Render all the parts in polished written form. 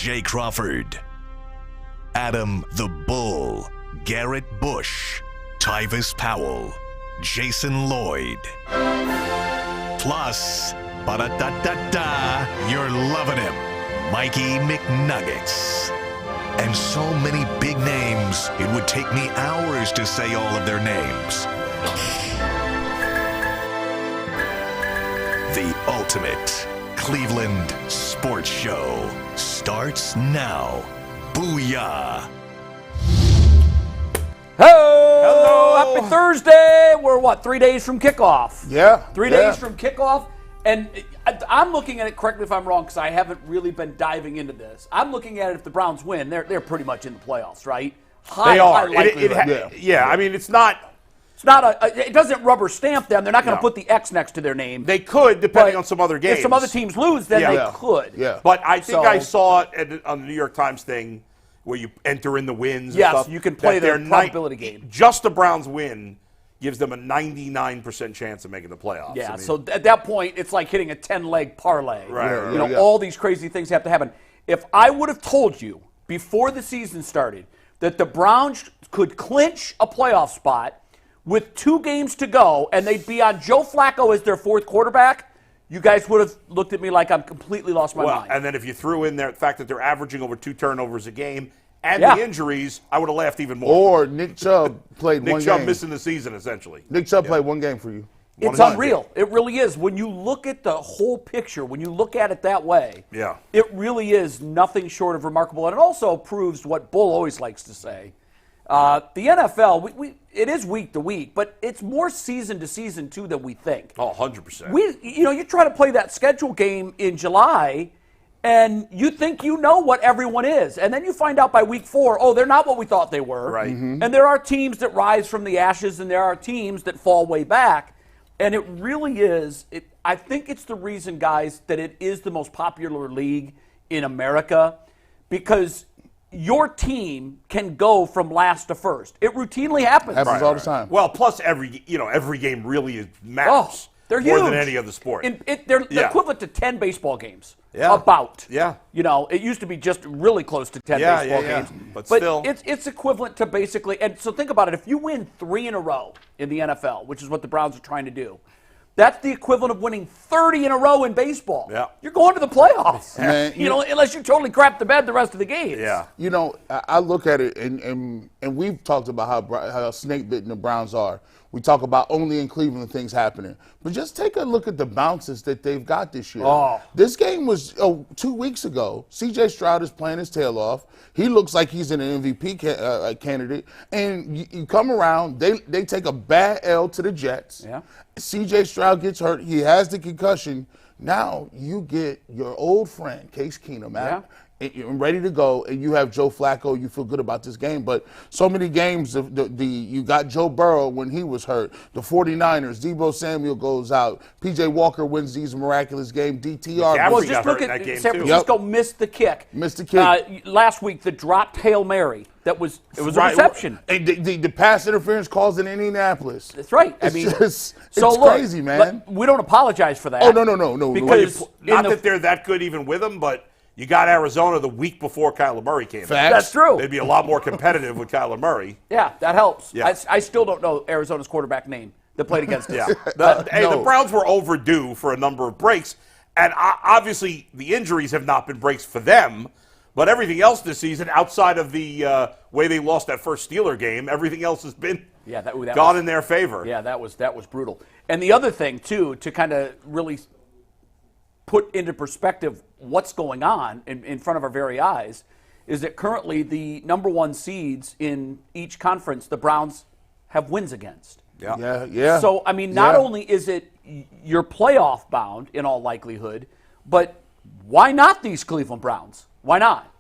Jay Crawford, Adam the Bull, Garrett Bush, Tyvis Powell, Jason Lloyd. Plus, ba-da-da-da-da, you're loving him, Mikey McNuggets. And so many big names, it would take me hours to say all of their names. The ultimate Cleveland sports show starts now. Booyah! Hello! Happy Thursday! We're 3 days from kickoff? Yeah. 3 days from kickoff. And I'm looking at it, correct me if I'm wrong, because I haven't really been diving into this. I'm looking at it, if the Browns win, they're pretty much in the playoffs, right? They are. High likelihood. I mean, it's not. It's not it doesn't rubber stamp them. They're not going to put the X next to their name. They could, depending on some other games. If some other teams lose, then they could. Yeah. But I think I saw it on the New York Times thing where you enter in the wins and stuff. Yes, you can play their probability game. Just the Browns win gives them a 99% chance of making the playoffs. Yeah, so at that point, it's like hitting a 10-leg parlay. Right. All these crazy things have to happen. If I would have told you before the season started that the Browns could clinch a playoff spot with 2 games to go and they'd be on Joe Flacco as their 4th quarterback, you guys would have looked at me like I'm completely lost my mind. And then if you threw in there the fact that they're averaging over 2 turnovers a game and the injuries, I would have laughed even more. Or Nick Chubb played one game. Nick Chubb missing the season, essentially. Nick Chubb played one game for you. It's unreal. It really is. When you look at the whole picture, when you look at it that way, it really is nothing short of remarkable. And it also proves what Bull always likes to say. The NFL, it is week to week, but it's more season to season, too, than we think. Oh, 100%. You try to play that schedule game in July, and you think you know what everyone is. And then you find out by week 4, they're not what we thought they were. Right. Mm-hmm. And there are teams that rise from the ashes, and there are teams that fall way back. And it really is, I think it's the reason, guys, that it is the most popular league in America, because your team can go from last to first. It routinely happens. Happens all the time. Well, plus every game really matters. They're more huge. Than any other sport. They're equivalent to 10 baseball games. Yeah. About. Yeah. It used to be just really close to 10 baseball games. But still. It's equivalent to basically, and so think about it, if you win 3 in a row in the NFL, which is what the Browns are trying to do, that's the equivalent of winning 30 in a row in baseball. Yeah. You're going to the playoffs. Man, unless you totally crap the bed the rest of the games. Yeah. I look at it, and we've talked about how snake-bitten the Browns are. We talk about only in Cleveland things happening. But just take a look at the bounces that they've got this year. This game was 2 weeks ago. C.J. Stroud is playing his tail off. He looks like he's an MVP candidate. And you come around, they take a bad L to the Jets. Yeah. C.J. Stroud gets hurt. He has the concussion. Now you get your old friend, Case Keenum, out. And ready to go, and you have Joe Flacco. You feel good about this game, but so many games, you got Joe Burrow when he was hurt. The 49ers, Deebo Samuel goes out. P.J. Walker wins these miraculous game. DTR. Well, just look at San Francisco missed the kick. Missed the kick. Last week, the dropped Hail Mary. It was a reception. And the pass interference calls in Indianapolis. That's right. It's crazy, man. We don't apologize for that. Oh, no. Because not that they're that good even with them, but you got Arizona the week before Kyler Murray came in. That's true. They'd be a lot more competitive with Kyler Murray. Yeah, that helps. Yeah. I still don't know Arizona's quarterback name that played against us. The Browns were overdue for a number of breaks, and obviously the injuries have not been breaks for them, but everything else this season, outside of the way they lost that first Steeler game, everything else has been gone in their favor. Yeah, that was brutal. And the other thing, too, to kind of really put into perspective what's going on in front of our very eyes, is that currently the number 1 seeds in each conference, the Browns have wins against. Yeah. So, I mean, not only is it you're playoff bound in all likelihood, but why not these Cleveland Browns? Why not?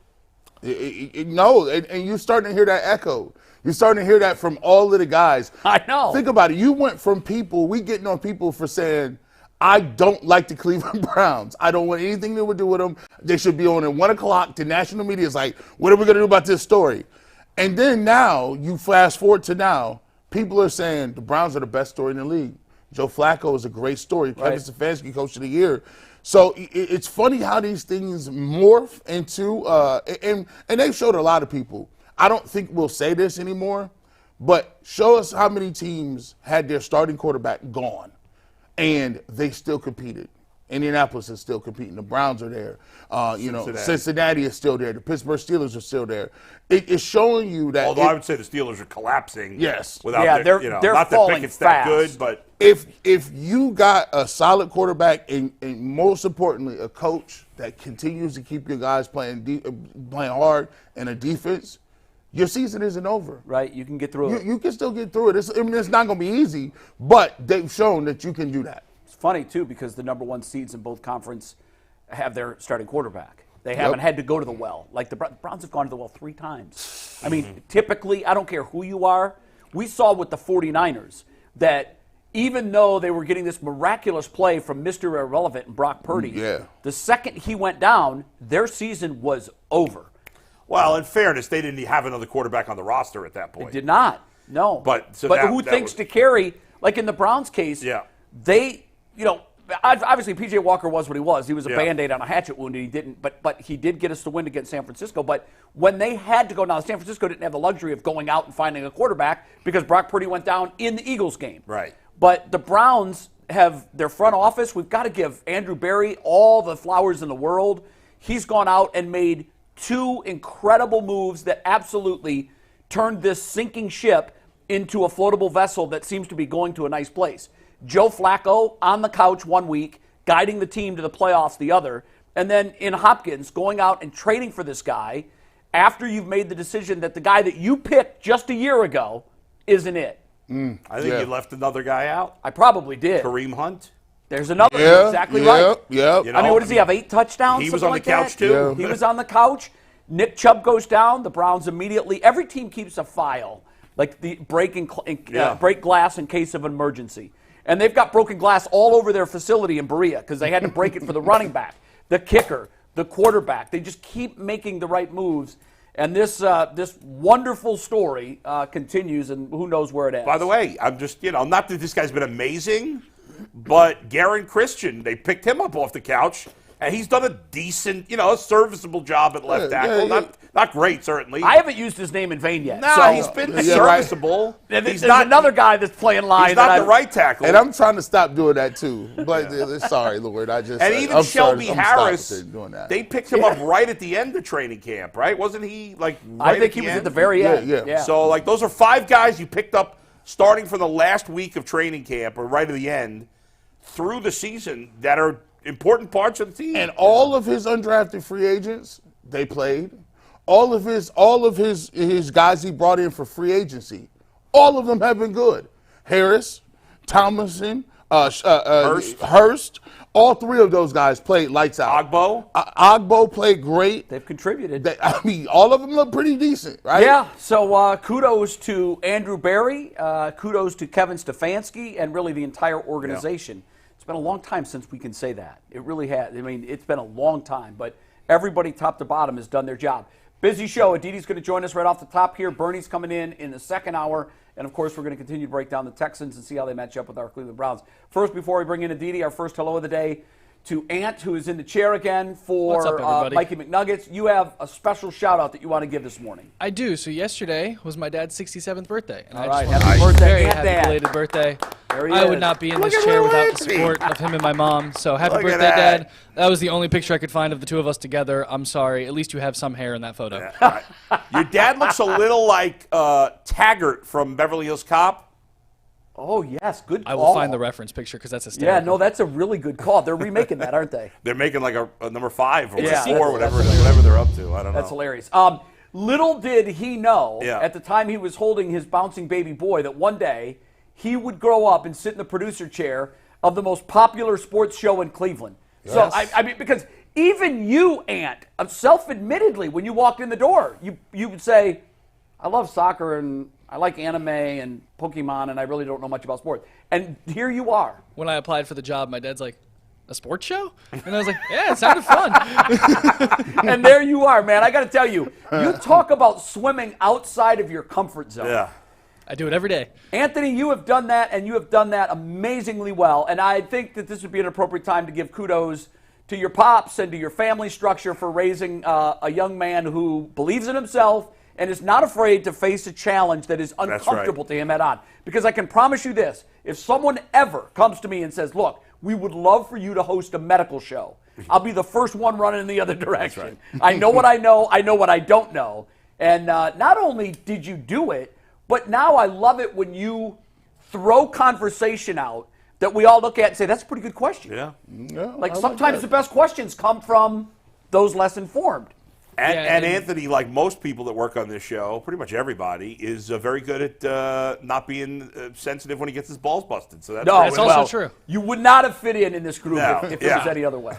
No, and you're starting to hear that echo. You're starting to hear that from all of the guys. I know. Think about it. You went from we getting on people for saying, I don't like the Cleveland Browns. I don't want anything to do with them. They should be on at 1 o'clock. The national media is like, what are we going to do about this story? And then now, you fast forward to now, people are saying the Browns are the best story in the league. Joe Flacco is a great story. Kevin Stefanski, Coach of the Year. So it's funny how these things morph into, and they've showed a lot of people. I don't think we'll say this anymore, but show us how many teams had their starting quarterback gone, and they still competed. Indianapolis is still competing. The Browns are there. Cincinnati is still there. The Pittsburgh Steelers are still there. It's showing you that. Although I would say the Steelers are collapsing. Yes. Without they're not that falling Pickett's that fast. good, but if you got a solid quarterback and most importantly a coach that continues to keep your guys playing hard and a defense, your season isn't over. Right, you can get through it. You can still get through it. It's not going to be easy, but they've shown that you can do that. It's funny, too, because the number one seeds in both conference have their starting quarterback. They haven't had to go to the well. Like the Browns have gone to the well 3 times. I mean, typically, I don't care who you are. We saw with the 49ers that even though they were getting this miraculous play from Mr. Irrelevant and Brock Purdy, the second he went down, their season was over. well, in fairness, they didn't have another quarterback on the roster at that point. They did not. No. But who thinks to carry, like in the Browns case, they, obviously P.J. Walker was what he was. He was a Band-Aid on a hatchet wound, and he didn't, but he did get us the win against San Francisco. But when they had to go down, San Francisco didn't have the luxury of going out and finding a quarterback because Brock Purdy went down in the Eagles game. Right. But the Browns have their front office. We've got to give Andrew Berry all the flowers in the world. He's gone out and made 2 incredible moves that absolutely turned this sinking ship into a floatable vessel that seems to be going to a nice place. Joe Flacco on the couch one week, guiding the team to the playoffs the other, and then in Hopkins going out and trading for this guy after you've made the decision that the guy that you picked just a year ago isn't it. I think you left another guy out. I probably did. Kareem Hunt. There's another. Exactly right. Yeah. You I mean, what does he have? 8 touchdowns? He was something on the like couch that? too. He was on the couch. Nick Chubb goes down. The Browns immediately. Every team keeps a file, like the break glass in case of an emergency. And they've got broken glass all over their facility in Berea because they had to break it for the running back, the kicker, the quarterback. They just keep making the right moves. And this wonderful story continues, and who knows where it ends. By the way, I'm just, not that this guy's been amazing, but Garen Christian, they picked him up off the couch, and he's done a decent, a serviceable job at left tackle. Not great, certainly. I haven't used his name in vain yet. No, so. He's been serviceable. Right. He's not another guy that's playing line. He's not the right tackle. And I'm trying to stop doing that too. But sorry, Lloyd. And even Shelby Harris, they picked him up right at the end of training camp, right? Wasn't he right I think he was at the very end. Yeah. So those are 5 guys you picked up starting from the last week of training camp or right at the end through the season that are important parts of the team. And all of his undrafted free agents, they played. All of his guys he brought in for free agency, all of them have been good. Harris, Thompson, Hurst, all 3 of those guys played lights out. Ogbo played great. They've contributed. All of them look pretty decent, right? Yeah, so kudos to Andrew Berry, kudos to Kevin Stefanski, and really the entire organization. It's been a long time since we can say that. It really has. I mean, it's been a long time, but everybody top to bottom has done their job. Busy show. Aditi's going to join us right off the top here. Bernie's coming in the second hour. And, of course, we're going to continue to break down the Texans and see how they match up with our Cleveland Browns. First, before we bring in Aditi, our first hello of the day to Ant, who is in the chair again for Mikey McNuggets. You have a special shout-out that you want to give this morning. I do. So yesterday was my dad's 67th birthday. And all right, happy birthday, very happy belated birthday. I would not be in this chair without the support of him and my mom. So happy birthday, Dad. That was the only picture I could find of the 2 of us together. I'm sorry. At least you have some hair in that photo. Yeah. Your dad looks a little like Taggart from Beverly Hills Cop. Oh, yes. Good call. I will find the reference picture because that's hysterical. Yeah, no, that's a really good call. They're remaking that, aren't they? They're making like a number 5 or 4, whatever they're up to. I don't know. That's hilarious. Little did he know at the time he was holding his bouncing baby boy that one day he would grow up and sit in the producer chair of the most popular sports show in Cleveland. Yes. So, I mean, because even you, Ant, self-admittedly, when you walked in the door, you would say, I love soccer and I like anime and Pokemon, and I really don't know much about sports. And here you are. When I applied for the job, my dad's like, a sports show? And I was like, yeah, it sounded fun. And there you are, man. I got to tell you, you talk about swimming outside of your comfort zone. Yeah. I do it every day. Anthony, you have done that, and you have done that amazingly well. And I think that this would be an appropriate time to give kudos to your pops and to your family structure for raising a young man who believes in himself and is not afraid to face a challenge that is uncomfortable to him head on. Because I can promise you this, if someone ever comes to me and says, look, we would love for you to host a medical show, I'll be the first one running in the other direction. I know what I know what I don't know. And not only did you do it, but now I love it when you throw conversation out that we all look at and say, that's a pretty good question. Yeah. Like sometimes the best questions come from those less informed. And Anthony, like most people that work on this show, pretty much everybody, is very good at not being sensitive when he gets his balls busted. So that's also true. You would not have fit in this group if it was any other way.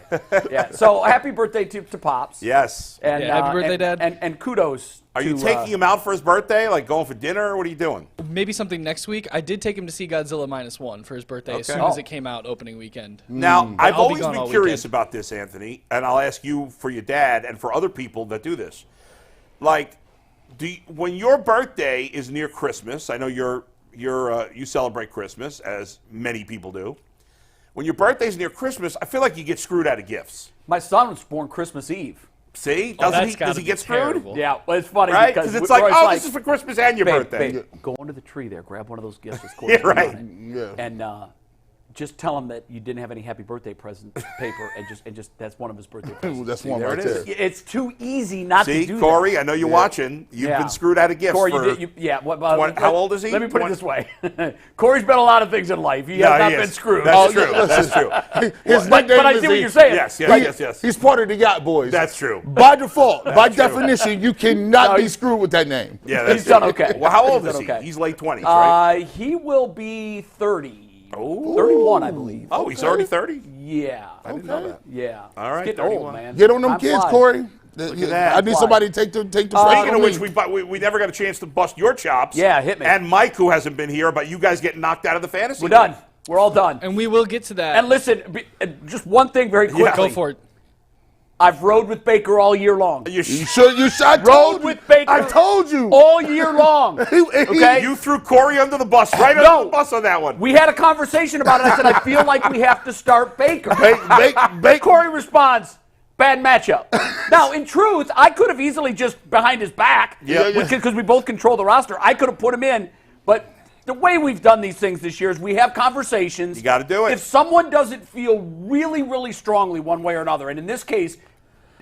So happy birthday to Pops. Yes. And, happy birthday, Dad. And kudos. Are you taking him out for his birthday, like going for dinner, or what are you doing? Maybe something next week. I did take him to see Godzilla -1 for his birthday as soon as it came out opening weekend. Now, I've I'll be always gone been all curious weekend. about this, Anthony, and I'll ask you for your dad and for other people that do this. Like, when your birthday is near Christmas, I know you celebrate Christmas, as many people do. When your birthday's near Christmas, I feel like you get screwed out of gifts. My son was born Christmas Eve. See? Does he get screwed? Terrible. Yeah, well, it's funny Right? because it's like, this is for Christmas and your birthday. Babe, go under the tree there, grab one of those gifts. Yeah, right. And just tell him that you didn't have any happy birthday present paper, and just that's one of his birthday presents. That's one there right it there. is. It's too easy not to do Corey, that. I know you're watching. You've been screwed out of gifts. Corey, for how old is he? Let me put it this way. Corey's been a lot of things in life. He has not been screwed. That's true. That's true. But I see what you're saying. Yes. He's part of the Yacht Boys. That's true. By default, by definition, you cannot be screwed with that name. Yeah, that's he's done okay. Well, how old is he? Okay. He's late 20s, right? He will be 30. Oh. 31, I believe. Oh, he's already 30? Yeah. I didn't know that. Yeah. All right, It's getting 31. old, man. Get on them Time kids, flies. Corey. Look at that. I need somebody to take the Speaking front of of which, we never got a chance to bust your chops. Yeah, hit me. And Mike, who hasn't been here, but you guys getting knocked out of the fantasy. We're done. We're all done. And we will get to that. And listen, just one thing very quickly. Go for it. I've rode with Baker all year long. You should. Rode with Baker. I told you. All year long. Okay? You threw Corey under the bus, right under the bus on that one. We had a conversation about it. I said, I feel like we have to start Baker. Corey responds, bad matchup. Now, in truth, I could have easily just behind his back, because we both control the roster, I could have put him in. But the way we've done these things this year is we have conversations. You got to do it. If someone doesn't feel really, really strongly one way or another, and in this case,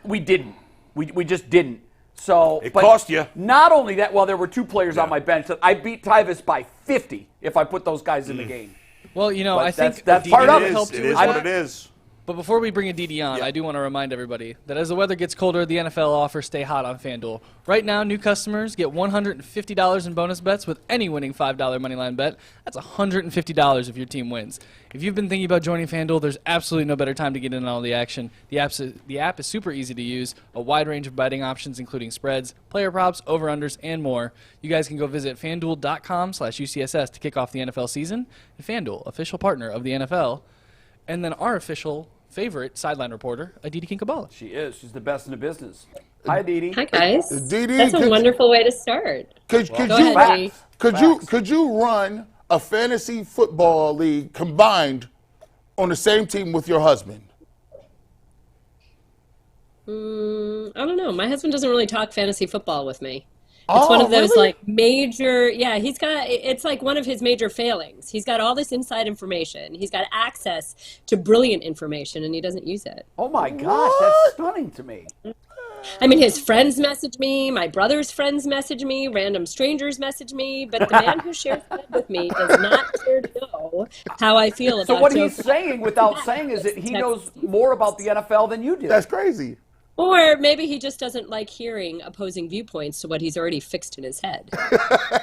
we didn't. We just didn't. So it cost you. Not only that, well, there were two players on my bench that I beat Tyvis by 50 if I put those guys in the game. Well, But I think that's part of it. It is what it is. But before we bring a DD on, I do want to remind everybody that as the weather gets colder, the NFL offers stay hot on FanDuel. Right now, new customers get $150 in bonus bets with any winning $5 moneyline bet. That's $150 if your team wins. If you've been thinking about joining FanDuel, there's absolutely no better time to get in on all the action. The app is super easy to use, a wide range of betting options including spreads, player props, over-unders, and more. You guys can go visit FanDuel.com/UCSS to kick off the NFL season. And FanDuel, official partner of the NFL. And then our official favorite sideline reporter, Aditi Kinkabala. She is. She's the best in the business. Hi, Aditi. Hi, guys. Didi, That's a wonderful way to start. Could Go ahead, Dee. Could you run a fantasy football league combined on the same team with your husband? I don't know. My husband doesn't really talk fantasy football with me. It's one of those really? like major, it's like one of his major failings. He's got all this inside information. He's got access to brilliant information and he doesn't use it. Oh, my gosh. That's stunning to me. I mean, his friends message me, my brother's friends message me, random strangers message me, but the man who shares that with me does not care to know how I feel about So what Joe he's saying without saying is that he knows more about the NFL than you do. That's crazy. Or maybe he just doesn't like hearing opposing viewpoints to what he's already fixed in his head.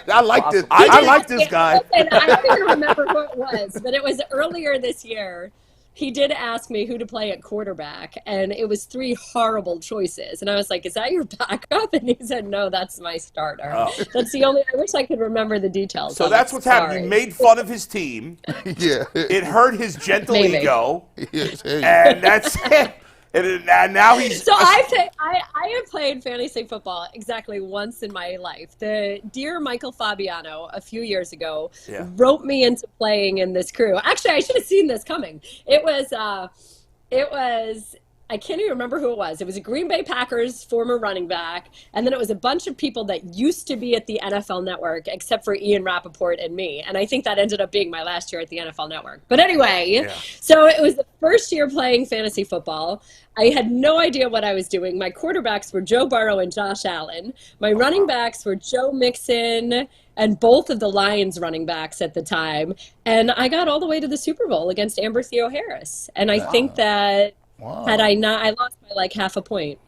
I like this. I like this guy. Listen, I don't even remember who it was, but it was earlier this year. He did ask me who to play at quarterback, and it was 3 horrible choices. And I was like, is that your backup? And he said, no, that's my starter. Oh. That's the only, I wish I could remember the details. So that's what's happened. You made fun of his team. Yeah. It hurt his gentle ego. Yes, And that's it. And now he's. So I have played fantasy football exactly once in my life. The dear Michael Fabiano a few years ago roped me into playing in this crew. Actually, I should have seen this coming. It was I can't even remember who it was. It was a Green Bay Packers former running back, and then it was a bunch of people that used to be at the NFL Network, except for Ian Rappaport and me. And I think that ended up being my last year at the NFL Network. But anyway, so it was the first year playing fantasy football. I had no idea what I was doing. My quarterbacks were Joe Burrow and Josh Allen. My running backs were Joe Mixon and both of the Lions running backs at the time. And I got all the way to the Super Bowl against Amber Theo Harris. And I think that had I not, I lost by like half a point.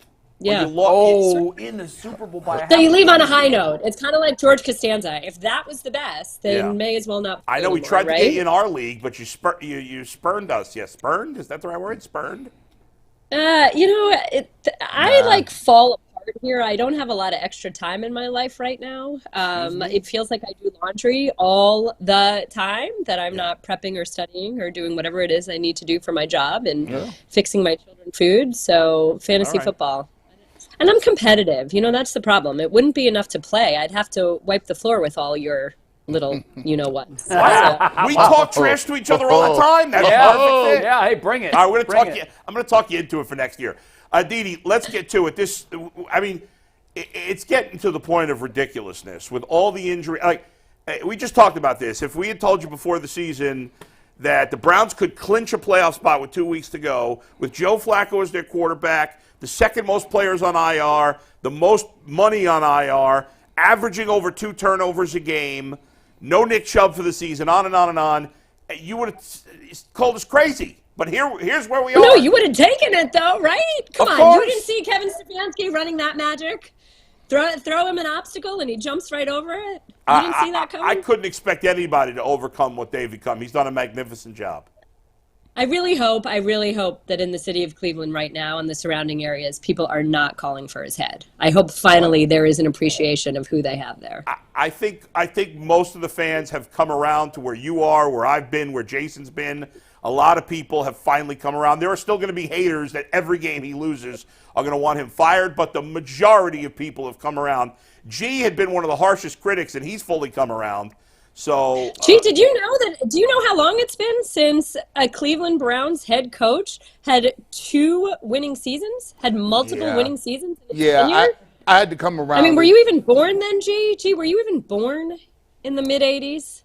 Yeah. In the Super Bowl by half. So you leave on a high note. It's kind of like George Costanza. If that was the best, then may as well not. I know we tried to get you in our league, but you spurned us. Yeah, spurned? Is that the right word? Spurned? I like fall apart here. I don't have a lot of extra time in my life right now. It feels like I do laundry all the time, that I'm not prepping or studying or doing whatever it is I need to do for my job and fixing my children food. So fantasy football. And I'm competitive. That's the problem. It wouldn't be enough to play. I'd have to wipe the floor with all your little what. We talk trash to each other all the time. That's perfect. Yeah, hey, bring it. All right, I'm going to talk you into it for next year. Didi, let's get to it. It's getting to the point of ridiculousness with all the injury. We just talked about this. If we had told you before the season that the Browns could clinch a playoff spot with 2 weeks to go, with Joe Flacco as their quarterback, the second most players on IR, the most money on IR, averaging over 2 turnovers a game, no Nick Chubb for the season, on and on and on, you would have called us crazy. But here's where we are. No, you would have taken it, though, right? Come on. Course. You didn't see Kevin Stefanski running that magic? Throw him an obstacle, and he jumps right over it? You didn't see that coming? I couldn't expect anybody to overcome what they've become. He's done a magnificent job. I really hope that in the city of Cleveland right now and the surrounding areas, people are not calling for his head. I hope finally there is an appreciation of who they have there. I think most of the fans have come around to where you are, where I've been, where Jason's been. A lot of people have finally come around. There are still going to be haters that every game he loses are going to want him fired, but the majority of people have come around. G had been one of the harshest critics, and he's fully come around. So, Gee, do you know how long it's been since a Cleveland Browns head coach had 2 winning seasons, had multiple winning seasons? I had to come around. I mean, were you even born then, G? Were you even born in the mid '80s?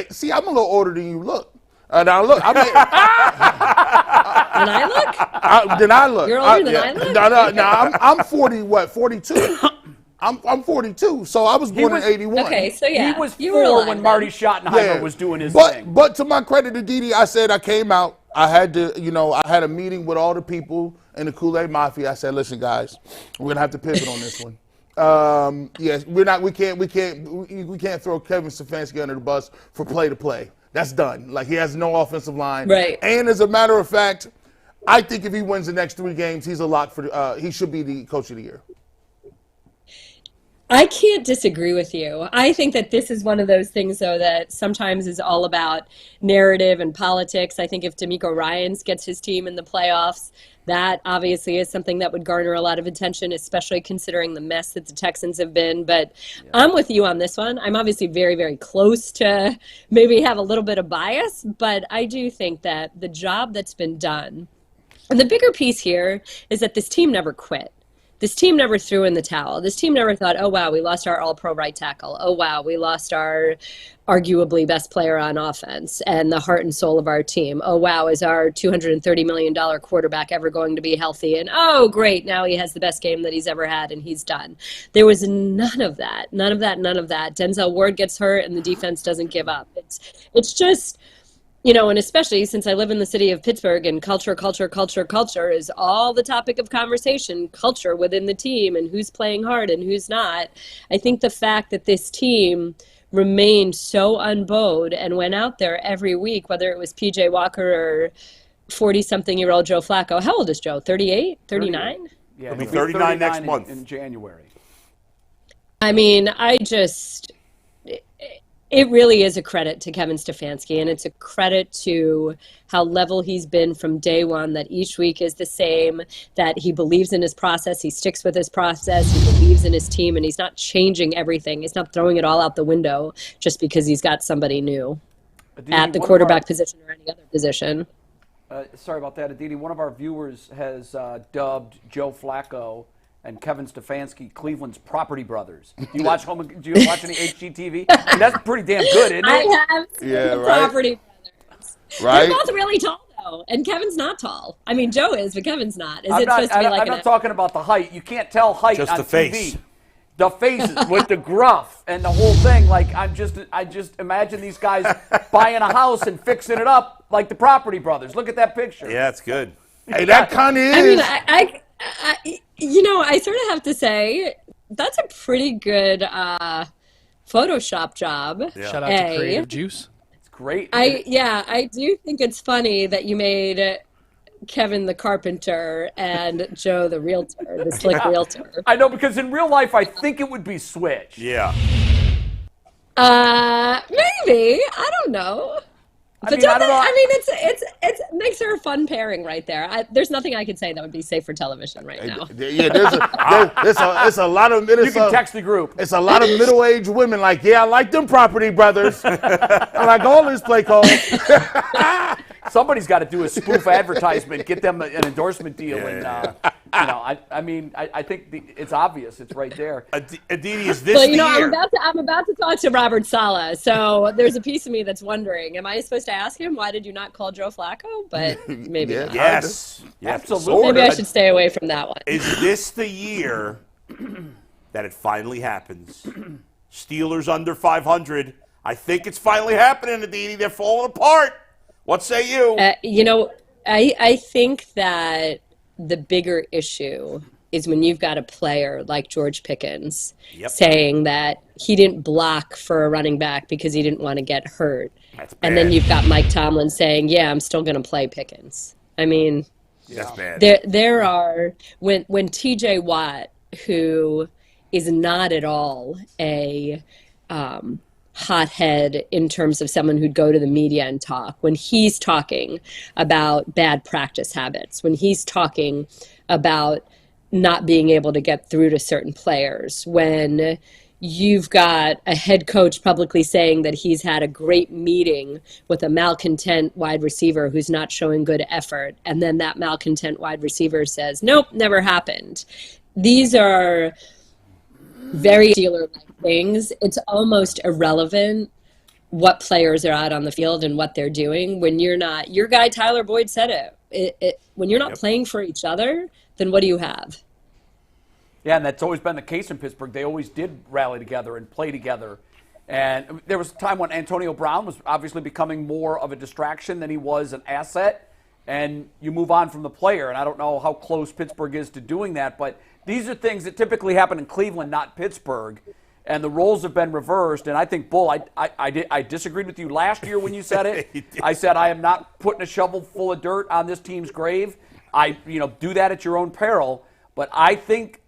See, I'm a little older than you look. Now look, Then I look. You're older than I look. No, I'm 42. I'm 42, so I was born in 81. Okay, so yeah. He was 4 when Marty Schottenheimer was doing his thing. But to my credit to Didi, I said I came out. I had to, I had a meeting with all the people in the Kool-Aid Mafia. I said, listen, guys, we're gonna have to pivot on this one. Yes, we can't throw Kevin Stefanski under the bus for play to play. That's done. Like, he has no offensive line. Right. And as a matter of fact, I think if he wins the next 3 games, he's a lock for. He should be the coach of the year. I can't disagree with you. I think that this is one of those things, though, that sometimes is all about narrative and politics. I think if DeMeco Ryans gets his team in the playoffs, that obviously is something that would garner a lot of attention, especially considering the mess that the Texans have been. But I'm with you on this one. I'm obviously very, very close to maybe have a little bit of bias, but I do think that the job that's been done, and the bigger piece here is that this team never quit. This team never threw in the towel. This team never thought, oh, wow, we lost our all-pro right tackle. Oh, wow, we lost our arguably best player on offense and the heart and soul of our team. Oh, wow, is our $230 million quarterback ever going to be healthy? And, oh, great, now he has the best game that he's ever had and he's done. There was none of that. None of that. Denzel Ward gets hurt and the defense doesn't give up. It's just... and especially since I live in the city of Pittsburgh and culture is all the topic of conversation, culture within the team and who's playing hard and who's not. I think the fact that this team remained so unbowed and went out there every week, whether it was P.J. Walker or 40-something-year-old Joe Flacco. How old is Joe? 38? 39? Yeah, he'll be 39 next month. In January. I mean, It really is a credit to Kevin Stefanski, and it's a credit to how level he's been from day one, that each week is the same, that he believes in his process, he sticks with his process, he believes in his team, and he's not changing everything. He's not throwing it all out the window just because he's got somebody new at the quarterback position or any other position. Sorry about that, Aditi. One of our viewers has dubbed Joe Flacco and Kevin Stefanski Cleveland's property brothers. Do you watch any HGTV? I mean, that's pretty damn good, isn't it? I have seen the property brothers. Right? They're both really tall, though, and Kevin's not tall. I mean, Joe is, but Kevin's not. I'm not talking about the height. You can't tell height Just on the TV. face. The faces with the gruff and the whole thing. Like I just imagine these guys buying a house and fixing it up like the property brothers. Look at that picture. Yeah, it's good. Hey, that kind of is. I mean, I sort of have to say that's a pretty good Photoshop job. Yeah. Shout out to Creative Juice. It's great. I do think it's funny that you made Kevin the carpenter and Joe the realtor, the slick realtor. I know, because in real life I think it would be switched. Yeah. Maybe, I don't know. But I don't know. it makes her a fun pairing right there. There's nothing I could say that would be safe for television right now. Yeah, there's a lot of. You can text the group. It's a lot of middle-aged women like, yeah, I like them property brothers. I like all this play calls. Somebody's got to do a spoof advertisement, get them an endorsement deal, I think it's obvious. It's right there. Aditi, is this Well, the year? I'm about to talk to Robert Saleh, so there's a piece of me that's wondering: am I supposed to ask him why did you not call Joe Flacco? But maybe not. Yes. Absolutely. Maybe I should stay away from that one. Is this the year that it finally happens? Steelers under 500. I think it's finally happening, Aditi. They're falling apart. What say you? I think that the bigger issue is when you've got a player like George Pickens saying that he didn't block for a running back because he didn't want to get hurt. That's bad. And then you've got Mike Tomlin saying, yeah, I'm still going to play Pickens. I mean, That's bad. there are, when TJ Watt, who is not at all a hothead in terms of someone who'd go to the media and talk, when he's talking about bad practice habits, when he's talking about not being able to get through to certain players, when you've got a head coach publicly saying that he's had a great meeting with a malcontent wide receiver who's not showing good effort, and then that malcontent wide receiver says, nope, never happened. These are very Steeler-like things. It's almost irrelevant what players are out on the field and what they're doing when you're not. Your guy Tyler Boyd said it. When you're not playing for each other, then what do you have? Yeah, and that's always been the case in Pittsburgh. They always did rally together and play together. And there was a time when Antonio Brown was obviously becoming more of a distraction than he was an asset. And you move on from the player. And I don't know how close Pittsburgh is to doing that, but these are things that typically happen in Cleveland, not Pittsburgh. And the roles have been reversed. And I think, Bull, I disagreed with you last year when you said it. I said I am not putting a shovel full of dirt on this team's grave. Do that at your own peril. But I think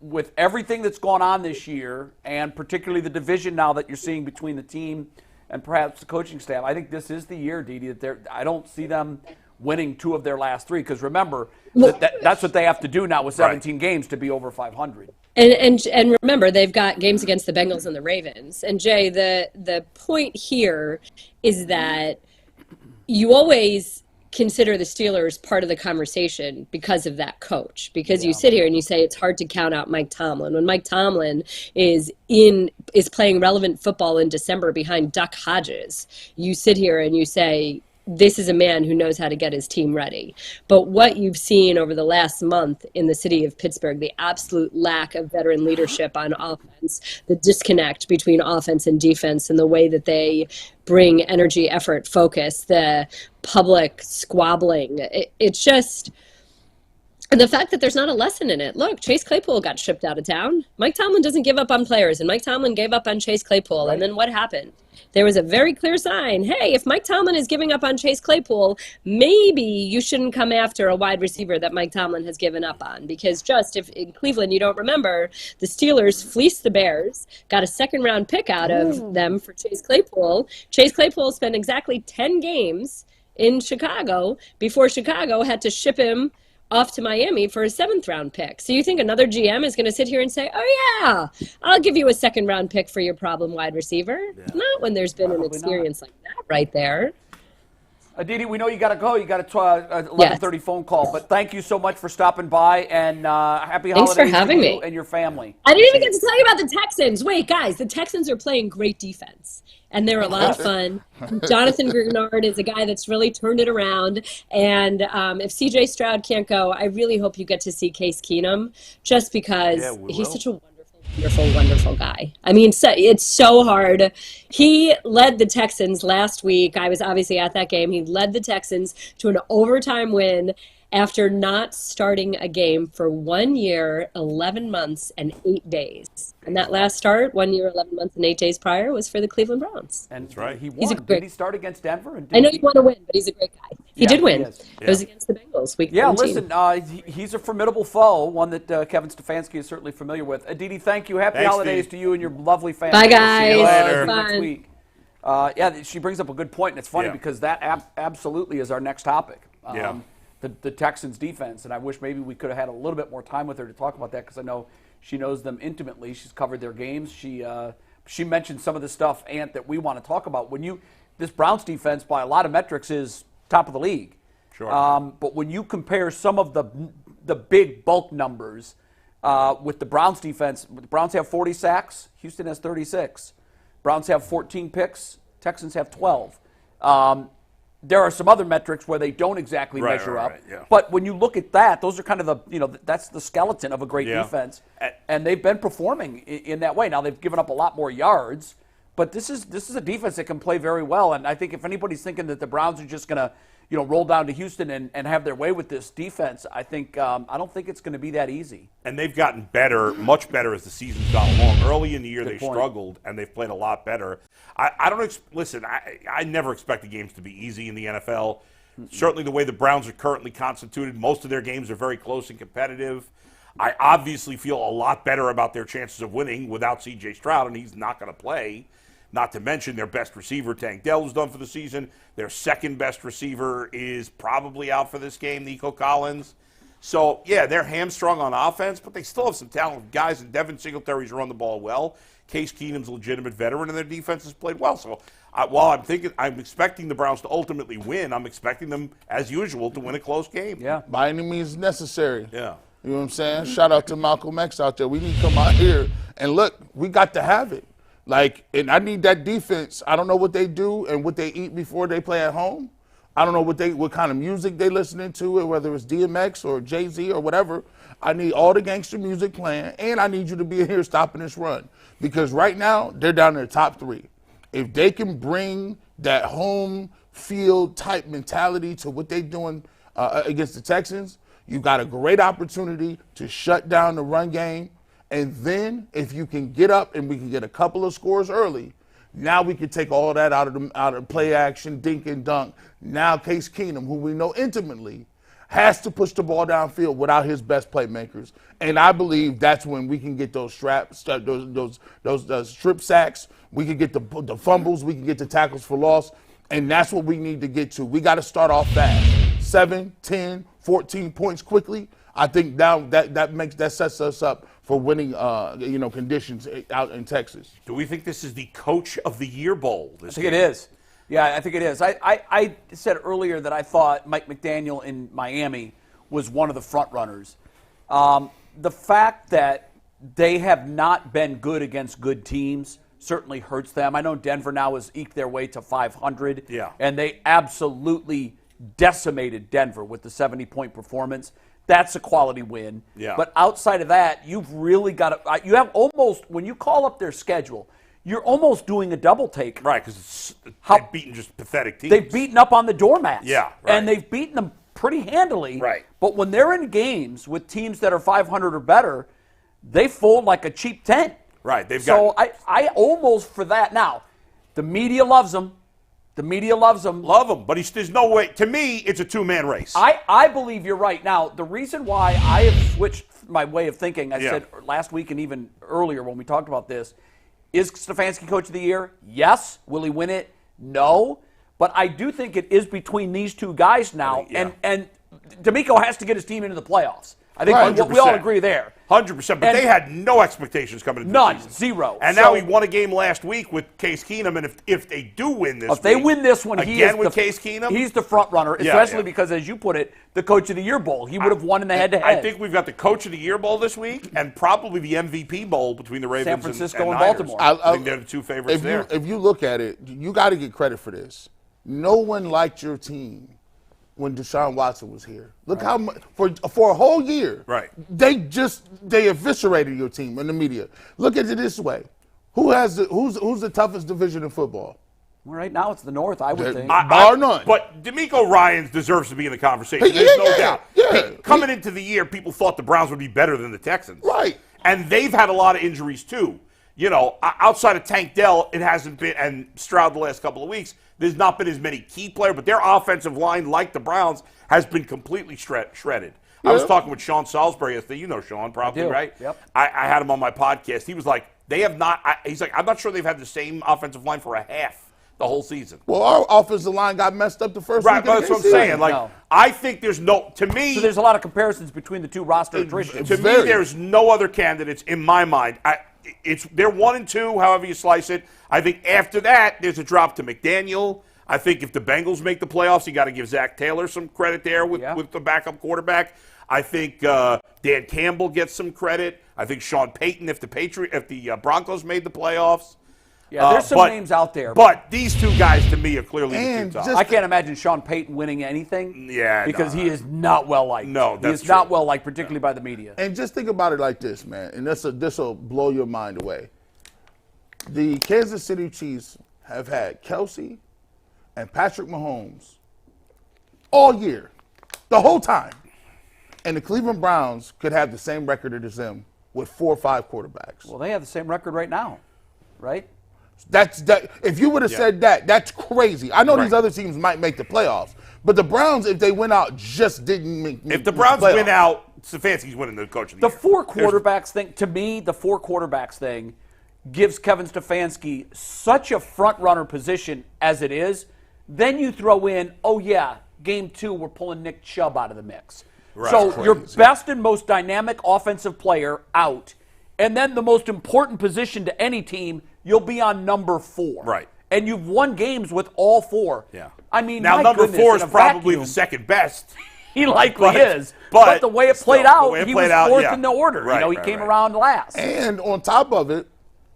with everything that's gone on this year, and particularly the division now that you're seeing between the team and perhaps the coaching staff, I think this is the year, Didi, that I don't see them winning 2 of their last 3. Because remember, that's what they have to do now with 17 games to be over 500. And remember, they've got games against the Bengals and the Ravens. And Jay, the point here is that you always consider the Steelers part of the conversation because of that coach. Because you sit here and you say it's hard to count out Mike Tomlin. When Mike Tomlin is playing relevant football in December behind Duck Hodges, you sit here and you say, this is a man who knows how to get his team ready. But what you've seen over the last month in the city of Pittsburgh, the absolute lack of veteran leadership on offense, the disconnect between offense and defense, and the way that they bring energy, effort, focus, the public squabbling. It's just, And the fact that there's not a lesson in it. Look, Chase Claypool got shipped out of town. Mike Tomlin doesn't give up on players, and Mike Tomlin gave up on Chase Claypool. Right. And then what happened? There was a very clear sign. Hey, if Mike Tomlin is giving up on Chase Claypool, maybe you shouldn't come after a wide receiver that Mike Tomlin has given up on. Because just if in Cleveland you don't remember, the Steelers fleeced the Bears, got a second-round pick out of them for Chase Claypool. Chase Claypool spent exactly 10 games in Chicago before Chicago had to ship him off to Miami for a 7th-round pick. So you think another GM is going to sit here and say, oh, yeah, I'll give you a 2nd-round pick for your problem wide receiver? Yeah. Not when there's been an experience like that right there. Aditi, we know you got to go. You got a 11:30 phone call. But thank you so much for stopping by, and happy holidays for having to you me. And your family. I didn't even get to tell you about the Texans. Wait, guys, the Texans are playing great defense, and they're a lot of fun. Jonathan Grenard is a guy that's really turned it around. And if C.J. Stroud can't go, I really hope you get to see Case Keenum, just because he's such a wonderful guy. I mean, it's so hard. He led the Texans last week. I was obviously at that game. He led the Texans to an overtime win after not starting a game for 1 year, 11 months, and 8 days. And that last start, 1 year, 11 months, and 8 days prior, was for the Cleveland Browns. And that's right. He won. Did he start against Denver? I know he won a win, but he's a great guy. He did win. It was against the Bengals. Week 17. Listen, he's a formidable foe, one that Kevin Stefanski is certainly familiar with. Aditi, thank you. Happy holidays to you and your lovely family. Bye, guys. See you later. Next week. She brings up a good point, and it's funny because that absolutely is our next topic. The Texans defense, and I wish maybe we could have had a little bit more time with her to talk about that because I know she knows them intimately. She's covered their games. She mentioned some of the stuff, Ant, that we want to talk about. This Browns defense, by a lot of metrics, is top of the league. Sure. But when you compare some of the big bulk numbers with the Browns defense, the Browns have 40 sacks. Houston has 36. Browns have 14 picks. Texans have 12. There are some other metrics where they don't exactly measure up. Yeah. But when you look at that, those are kind of that's the skeleton of a great defense. And they've been performing in that way. Now, they've given up a lot more yards, but this is a defense that can play very well. And I think if anybody's thinking that the Browns are just going to roll down to Houston and have their way with this defense, I don't think it's going to be that easy. And they've gotten better, much better as the season's gone along. Early in the year, they struggled, and they've played a lot better. I never expect the games to be easy in the NFL. Certainly the way the Browns are currently constituted, most of their games are very close and competitive. I obviously feel a lot better about their chances of winning without C.J. Stroud, and he's not going to play. Not to mention their best receiver, Tank Dell, is done for the season. Their second best receiver is probably out for this game, Nico Collins. So, they're hamstrung on offense, but they still have some talented guys, and Devin Singletary's run the ball well. Case Keenum's a legitimate veteran, and their defense has played well. So, while I'm expecting the Browns to ultimately win, I'm expecting them, as usual, to win a close game. Yeah. By any means necessary. Yeah. You know what I'm saying? Shout out to Malcolm X out there. We need to come out here and look, we got to have it. And I need that defense. I don't know what they do and what they eat before they play at home. I don't know what kind of music they listening to, whether it's DMX or Jay-Z or whatever. I need all the gangster music playing, and I need you to be here stopping this run. Because right now, they're down in the top 3. If they can bring that home field type mentality to what they're doing against the Texans, you've got a great opportunity to shut down the run game. And then if you can get up and we can get a couple of scores early, now we can take all that out of play action, dink and dunk. Now Case Keenum, who we know intimately, has to push the ball downfield without his best playmakers. And I believe that's when we can get those those strip sacks. We can get the fumbles. We can get the tackles for loss. And that's what we need to get to. We got to start off fast. 7, 10, 14 points quickly. I think now that sets us up for winning, conditions out in Texas. Do we think this is the Coach of the Year Bowl? I think it is. Yeah, I think it is. I said earlier that I thought Mike McDaniel in Miami was one of the front runners. The fact that they have not been good against good teams certainly hurts them. I know Denver now has eked their way to 500. Yeah. And they absolutely decimated Denver with the 70-point performance. That's a quality win. Yeah. But outside of that, you've really got to – you have almost – when you call up their schedule, you're almost doing a double take. Right, because they've beaten just pathetic teams. They've beaten up on the doormats. Yeah, right. And they've beaten them pretty handily. Right. But when they're in games with teams that are 500 or better, they fold like a cheap tent. Right. So I almost for that. Now, the media loves them. The media loves him. Love him, but there's no way. To me, it's a two-man race. I believe you're right. Now, the reason why I have switched my way of thinking, I said last week and even earlier when we talked about this, is Stefanski Coach of the Year? Yes. Will he win it? No. But I do think it is between these two guys now, and D'Amico has to get his team into the playoffs. I think we all agree there. 100%, but they had no expectations coming into the season. Zero. And now he won a game last week with Case Keenum, and if they do win this if they win this one, Case Keenum, he's the front runner, especially because, as you put it, the Coach of the Year Bowl. He would have won in the head-to-head. I think we've got the Coach of the Year Bowl this week, and probably the MVP Bowl between the Ravens San Francisco and Baltimore. I think they're the two favorites there. If you look at it, you got to get credit for this. No one liked your team when Deshaun Watson was here. Look how much for a whole year. Right. They eviscerated your team in the media. Look at it this way: who's the toughest division in football? Right now, it's the North. I would think. Bar none. But D'Amico Ryans deserves to be in the conversation. There's no doubt. Coming into the year, people thought the Browns would be better than the Texans. Right. And they've had a lot of injuries too. You know, outside of Tank Dell, it hasn't been, and Stroud the last couple of weeks, there's not been as many key players, but their offensive line, like the Browns, has been completely shredded. I was talking with Sean Salisbury yesterday. You know Sean, probably, right? Yep. I had him on my podcast. He was like, they have not, he's like, I'm not sure they've had the same offensive line for a half the whole season. Well, our offensive line got messed up the first right, week. Right, that's what I'm saying. Like, I think there's to me. So there's a lot of comparisons between the two roster attritions. To me, there's no other candidates in my mind. They're 1 and 2, however you slice it. I think after that, there's a drop to McDaniel. I think if the Bengals make the playoffs, you got to give Zach Taylor some credit there with the backup quarterback. I think Dan Campbell gets some credit. I think Sean Payton, if the Broncos made the playoffs. Yeah, there's some names out there. But these two guys, to me, are clearly the two top. I can't imagine Sean Payton winning anything. Yeah, because he is not well liked. No, that's he is not well liked, particularly by the media. And just think about it like this, man, and this will blow your mind away. The Kansas City Chiefs have had Kelsey and Patrick Mahomes all year, the whole time. And the Cleveland Browns could have the same record as them with 4 or 5 quarterbacks. Well, they have the same record right now, right? If you would have said that, that's crazy. I know these other teams might make the playoffs, but the Browns, if they went out, just didn't make. If the Browns win out, Stefanski's winning the coach of the year. The 4 quarterbacks thing, to me, the 4 quarterbacks thing gives Kevin Stefanski such a front runner position as it is. Then you throw in, game 2, we're pulling Nick Chubb out of the mix. Right. So your best and most dynamic offensive player out, and then the most important position to any team, you'll be on number 4. Right. And you've won games with all 4. Yeah. I mean, now number 4 is probably the second best. He likely is. But the way it played out, he was fourth in the order. Right, he came around last. And on top of it,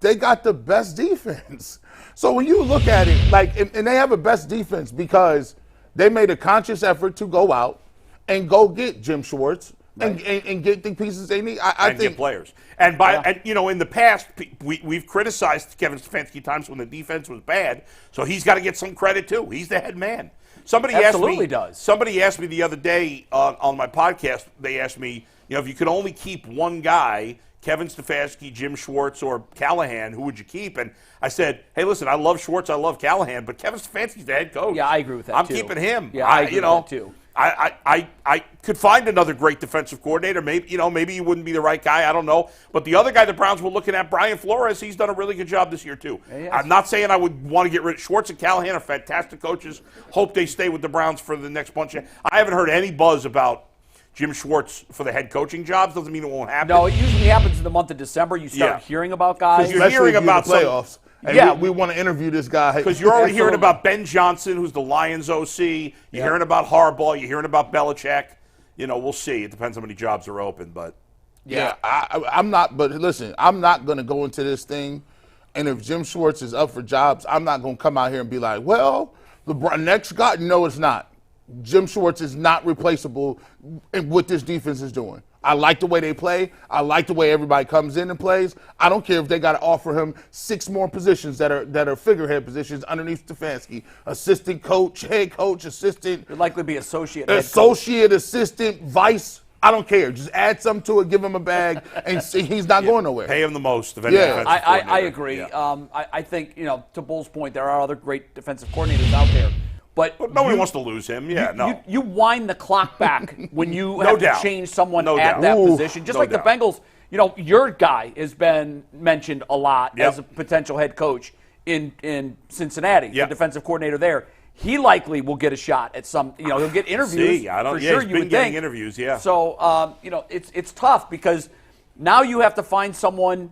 they got the best defense. So when you look at it, and they have a best defense because they made a conscious effort to go out and go get Jim Schwartz and get the pieces they need. I think get players. And in the past, we've criticized Kevin Stefanski times when the defense was bad. So he's got to get some credit too. He's the head man. Somebody asked me the other day on my podcast. They asked me, if you could only keep one guy, Kevin Stefanski, Jim Schwartz, or Callahan, who would you keep? And I said, hey, listen, I love Schwartz, I love Callahan, but Kevin Stefanski's the head coach. Yeah, I agree with that. I'm keeping him. Yeah, I agree with that too. I could find another great defensive coordinator. Maybe he wouldn't be the right guy. I don't know. But the other guy the Browns were looking at, Brian Flores, he's done a really good job this year too. Yes. I'm not saying I would want to get rid of Schwartz and Callahan are fantastic coaches. Hope they stay with the Browns for the next bunch. I haven't heard any buzz about Jim Schwartz for the head coaching jobs. Doesn't mean it won't happen. No, it usually happens in the month of December. You start hearing about guys. You're hearing about playoffs. And we want to interview this guy. Because you're already hearing about Ben Johnson, who's the Lions OC. You're hearing about Harbaugh. You're hearing about Belichick. We'll see. It depends how many jobs are open. But I'm not. But listen, I'm not going to go into this thing. And if Jim Schwartz is up for jobs, I'm not going to come out here and be like, well, the next guy. No, it's not. Jim Schwartz is not replaceable in what this defense is doing. I like the way they play. I like the way everybody comes in and plays. I don't care if they got to offer him 6 more positions that are figurehead positions underneath Stefanski. Assistant coach, head coach, assistant. It'd likely be associate. Assistant, vice. I don't care. Just add something to it, give him a bag, and see he's not going nowhere. Pay him the most of any defensive coordinator. I agree. Yeah. I think, to Bull's point, there are other great defensive coordinators out there. But nobody wants to lose him. Yeah, no. You wind the clock back when you have to change someone at that position. Just like the Bengals, your guy has been mentioned a lot as a potential head coach in Cincinnati, the defensive coordinator there. He likely will get a shot at some, he'll get interviews. For sure, he's been getting interviews, So, it's tough because now you have to find someone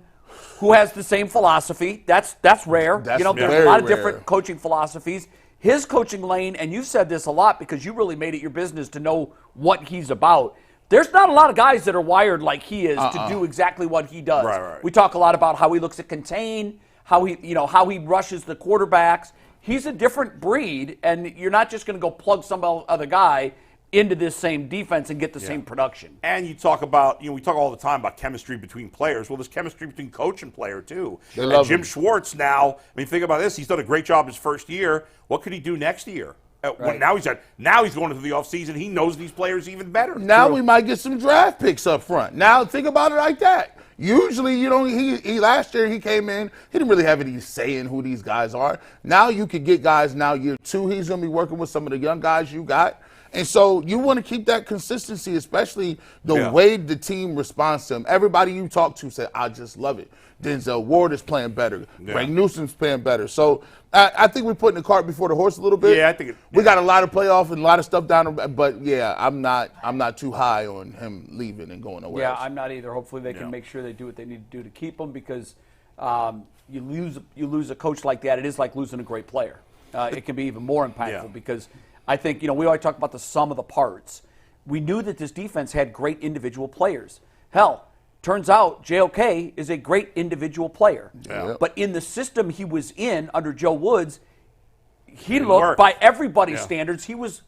who has the same philosophy. That's rare. That's there's a lot of different coaching philosophies. His coaching lane, and you've said this a lot because you really made it your business to know what he's about. There's not a lot of guys that are wired like he is to do exactly what he does. Right. We talk a lot about how he looks at contain, how he rushes the quarterbacks. He's a different breed, and you're not just going to go plug some other guy into this same defense and get the same production. And you talk about, we talk all the time about chemistry between players. Well, there's chemistry between coach and player, too. And Jim Schwartz now, think about this. He's done a great job his first year. What could he do next year? Now he's going into the offseason. He knows these players even better. Now we might get some draft picks up front. Now think about it like that. Usually, he last year he came in, he didn't really have any say in who these guys are. Now you could get guys now year 2. He's going to be working with some of the young guys you got. And so you want to keep that consistency, especially the way the team responds to him. Everybody you talk to said, I just love it. Denzel Ward is playing better. Greg Newsom's playing better. So I think we're putting the cart before the horse a little bit. Yeah, I think we got a lot of playoff and a lot of stuff down. But I'm not too high on him leaving and going away. Yeah, I'm not either. Hopefully they can make sure they do what they need to do to keep him because you lose a coach like that. It is like losing a great player. It can be even more impactful because I think, we always talk about the sum of the parts. We knew that this defense had great individual players. Hell, turns out JOK is a great individual player. Yeah. But in the system he was in under Joe Woods, he looked, by everybody's standards, he was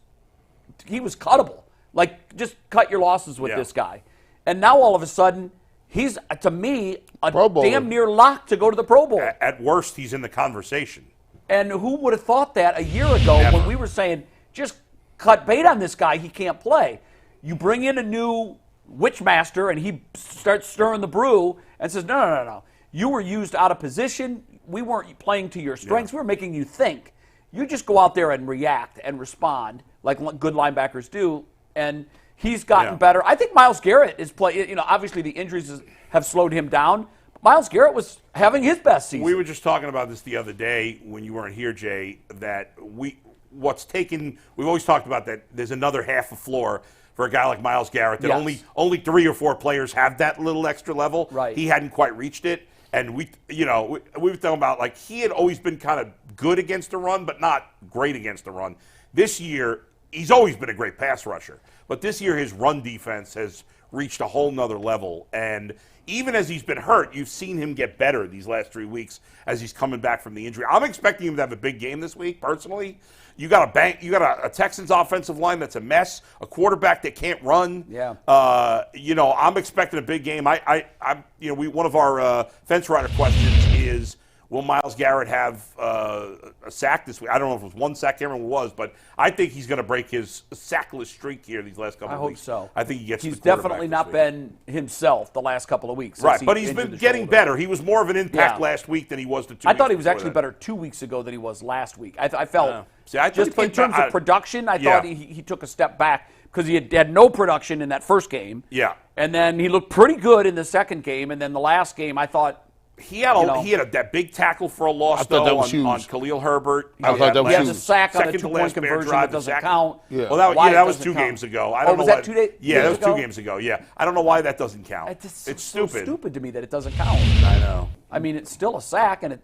cuttable. Like, just cut your losses with this guy. And now all of a sudden, he's, to me, a damn near lock to go to the Pro Bowl. At worst, he's in the conversation. And who would have thought that a year ago when we were saying, just cut bait on this guy, he can't play. You bring in a new witchmaster and he starts stirring the brew and says, no. You were used out of position. We weren't playing to your strengths. We were making you think. You just go out there and react and respond like good linebackers do. And he's gotten better. I think Myles Garrett is playing. Obviously the injuries have slowed him down. But Myles Garrett was having his best season. We were just talking about this the other day when you weren't here, Jay, that we've always talked about that there's another half a floor for a guy like Myles Garrett that only 3 or 4 players have that little extra level. Right. He hadn't quite reached it. And we were talking about, like, he had always been kind of good against the run, but not great against the run. This year, he's always been a great pass rusher. But this year, his run defense has reached a whole nother level. And even as he's been hurt, you've seen him get better these last 3 weeks as he's coming back from the injury. I'm expecting him to have a big game this week, personally. You got a Texans offensive line that's a mess, a quarterback that can't run. Yeah. I'm expecting a big game. One of our fence rider questions is, will Myles Garrett have a sack this week? I don't know if it was 1 sack, I can't remember what it was, but I think he's going to break his sackless streak here these last couple of weeks. I hope so. I think he gets. He's definitely not been himself the last couple of weeks. Right, but he's been getting better. He was more of an impact last week than he was the 2 weeks. I thought he was actually better 2 weeks ago than he was last week. I felt just in terms of production, I thought he took a step back because he had no production in that first game. Yeah, and then he looked pretty good in the second game, and then the last game, I thought. He had that big tackle for a loss on Khalil Herbert. I thought that was huge. He has a sack on the 2-point conversion that doesn't count. Yeah. Well, that was 2 games ago. I don't know was that 2 days? Yeah, that was 2 games ago. Yeah, I don't know why that doesn't count. It's stupid. So stupid to me that it doesn't count. I know. I mean, it's still a sack, and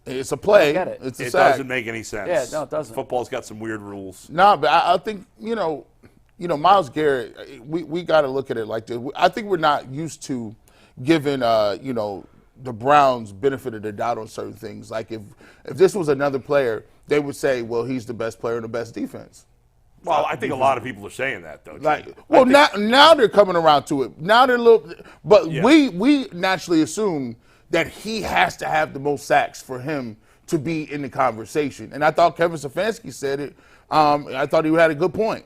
it's a play. I get it. It's a it sack. Doesn't make any sense. Yeah, no, it doesn't. Football's got some weird rules. No, but I think Myles Garrett. We got to look at it like this. I think we're not used to giving the Browns benefit of the doubt on certain things. Like if this was another player, they would say, well, he's the best player in the best defense. Well, I think a lot of people are saying that, though. Now they're coming around to it. Now they're we naturally assume that he has to have the most sacks for him to be in the conversation. And I thought Kevin Stefanski said it. I thought he had a good point.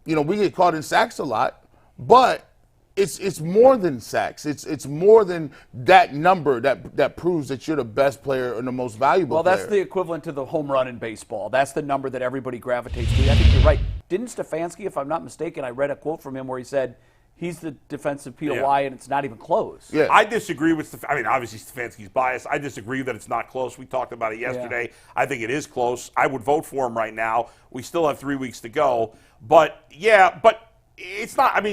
We get caught in sacks a lot, but it's more than sacks. It's more than that number that proves that you're the best player and the most valuable player. Well, that's the equivalent to the home run in baseball. That's the number that everybody gravitates to. I think you're right. Didn't Stefanski, if I'm not mistaken, I read a quote from him where he said he's the defensive POY and it's not even close. Yeah. I disagree with obviously Stefanski's biased. I disagree that it's not close. We talked about it yesterday. Yeah. I think it is close. I would vote for him right now. We still have 3 weeks to go. But it's not,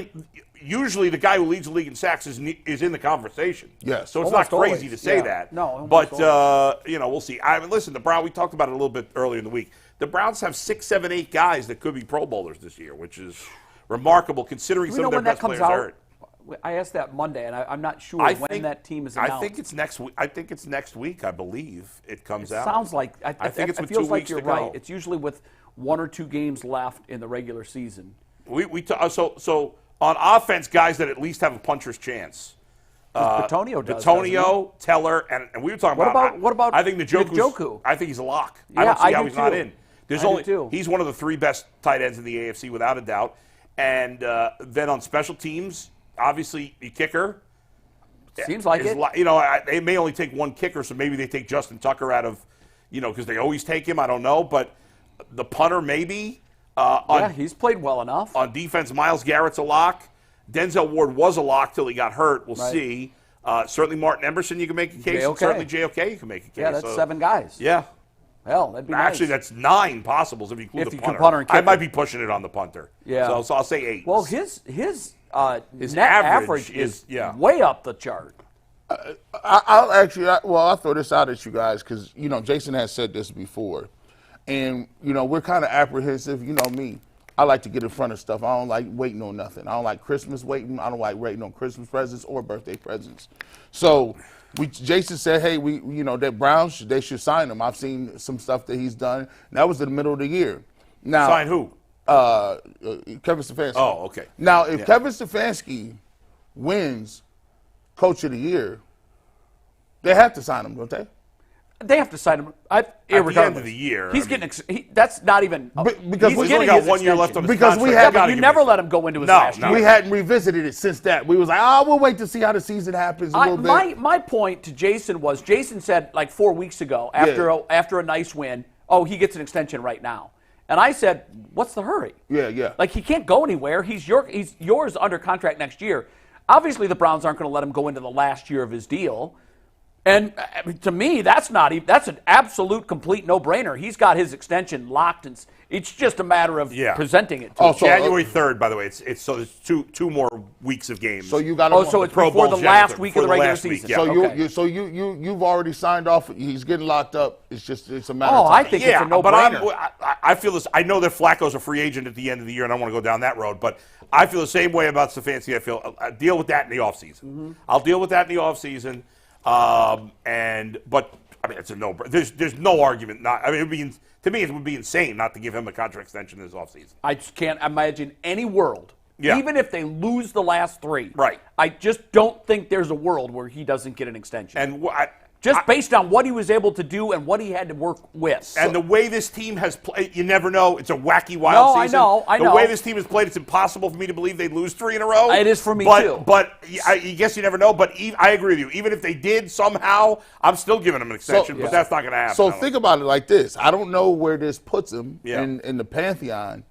usually the guy who leads the league in sacks is in the conversation. Yes. So it's not crazy to say that. No. But, we'll see. Listen, the Browns, we talked about it a little bit earlier in the week. The Browns have 6, 7, 8 guys that could be Pro Bowlers this year, which is remarkable considering some of their best players are hurt. I asked that Monday, and I'm not sure when that team is announced. I think it's next week. I believe it comes out. Sounds like I think it's with feels 2 like weeks you're to go. right. It's usually with 1 or 2 games left in the regular season. So on offense, guys that at least have a puncher's chance. Batonio does. Batonio, Teller, and we were talking about. What about? I think Njoku. I think he's a lock. Yeah, I don't see how he's too. not in. He's one of the 3 best tight ends in the AFC without a doubt. And then on special teams, obviously the kicker. Seems like it. They may only take 1 kicker, so maybe they take Justin Tucker out of, because they always take him. I don't know, but the punter maybe. He's played well enough. On defense, Myles Garrett's a lock. Denzel Ward was a lock till he got hurt. We'll see. Certainly Martin Emerson, you can make a case. JOK. Certainly JOK, you can make a case. Yeah, that's 7 guys. Yeah. Hell, that'd be Actually, nice. that's 9 possibles if you include the punter. Punter and kicker. I might be pushing it on the punter. Yeah. So I'll say 8. Well, his net average is is way up the chart. I'll throw this out at you guys because, Jason has said this before. And, we're kind of apprehensive. You know me. I like to get in front of stuff. I don't like waiting on nothing. I don't like Christmas waiting. I don't like waiting on Christmas presents or birthday presents. So Jason said, hey, that Browns, they should sign him. I've seen some stuff that he's done. And that was in the middle of the year. Now, sign who? Kevin Stefanski. Oh, okay. Now, if Kevin Stefanski wins Coach of the Year, they have to sign him, don't they? They have to sign him. At the end of the year. He's getting. That's not even. Because he's only got 1 year left on his because contract. But you never let him go into his last year. We hadn't revisited it since that. We was like, we'll wait to see how the season happens a little bit. My point to Jason was, Jason said like 4 weeks ago after a nice win, he gets an extension right now. And I said, what's the hurry? Yeah. Like, he can't go anywhere. He's yours under contract next year. Obviously, the Browns aren't going to let him go into the last year of his deal. And to me, that's an absolute, complete no-brainer. He's got his extension locked, and it's just a matter of presenting it to him. January 3rd, by the way. So there's two more weeks of games. So you got. So it's before the last week of the regular season. Yeah. So you've already signed off. He's getting locked up. It's a matter of time. I think it's a no-brainer. But I feel this. I know that Flacco's a free agent at the end of the year, and I don't want to go down that road. But I feel the same way about Stefanski. I feel I'll deal with that in the offseason. Mm-hmm. I'll deal with that in the offseason. But it's a no. There's no argument. To me, it would be insane not to give him a contract extension this offseason. I just can't imagine any world, even if they lose the last 3. Right. I just don't think there's a world where he doesn't get an extension. And based on what he was able to do and what he had to work with. And the way this team has played, you never know. It's a wacky, wild season. I know. The way this team has played, it's impossible for me to believe they'd lose 3 in a row. It is for me, too. But I guess you never know. But I agree with you. Even if they did somehow, I'm still giving them an extension, but that's not going to happen. So think about it like this. I don't know where this puts him in the pantheon,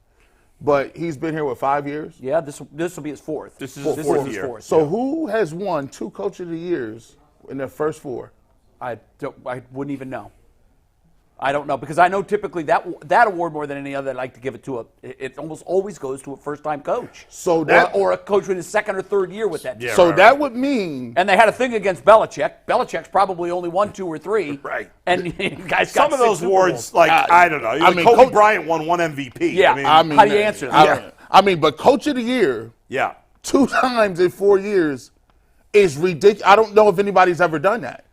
but he's been here, 5 years? Yeah, this will be his 4th. This is his fourth year. So who has won 2 Coach of the Years in their first 4? I wouldn't even know. I don't know, because I know typically that award, more than any other, I like to give it to it almost always goes to a first-time coach. So that or a coach in his 2nd or 3rd year with that team. That would mean. And they had a thing against Belichick. Belichick's probably only won 2 or 3. Right. And guys got some of those awards, I don't know. Kobe Bryant won 1 MVP. Yeah. How do you answer that? But Coach of the Year. Yeah. 2 times in 4 years is ridiculous. I don't know if anybody's ever done that.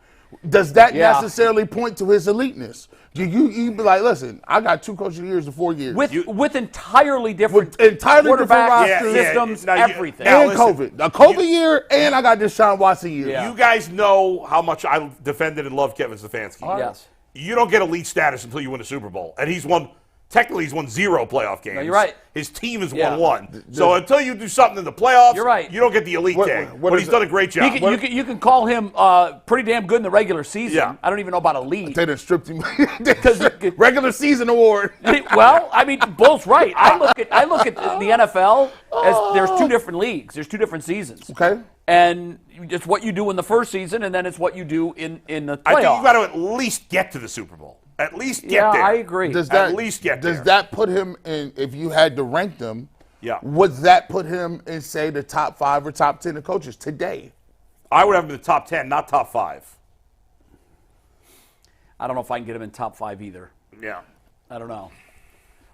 Does that Yeah. necessarily point to his eliteness? Do you be like, listen, I got 2 coach of the years in 4 years. With entirely different entirely different quarterback rosters. systems, Now, everything. now, and listen, COVID. A COVID year, and I got Deshaun Watson year. Yeah. You guys know how much I defended and loved Kevin Stefanski. Yes. You don't get elite status until you win a Super Bowl. And he's won 0 playoff games. No, you're right. His team has Yeah. won 1. So until you do something in the playoffs, You're right. you don't get the elite tag. what But is he's it? done a great job. You can call him pretty damn good in the regular season. Yeah. I don't even know about elite. They done stripped him. Regular season award. Well, I mean, Bull's right. I look at the NFL as there's 2 different leagues. There's 2 different seasons. Okay. And it's what you do in the first season, and then it's what you do in the playoffs. I think you got to at least get to the Super Bowl. At least get Yeah, there. I agree. At least get there. Does that put him in, if you had to rank them, Yeah. would that put him in, say, the top 5 or top 10 of coaches today? I would have him in the top 10, not top 5. I don't know if I can get him in top 5 either. Yeah. I don't know.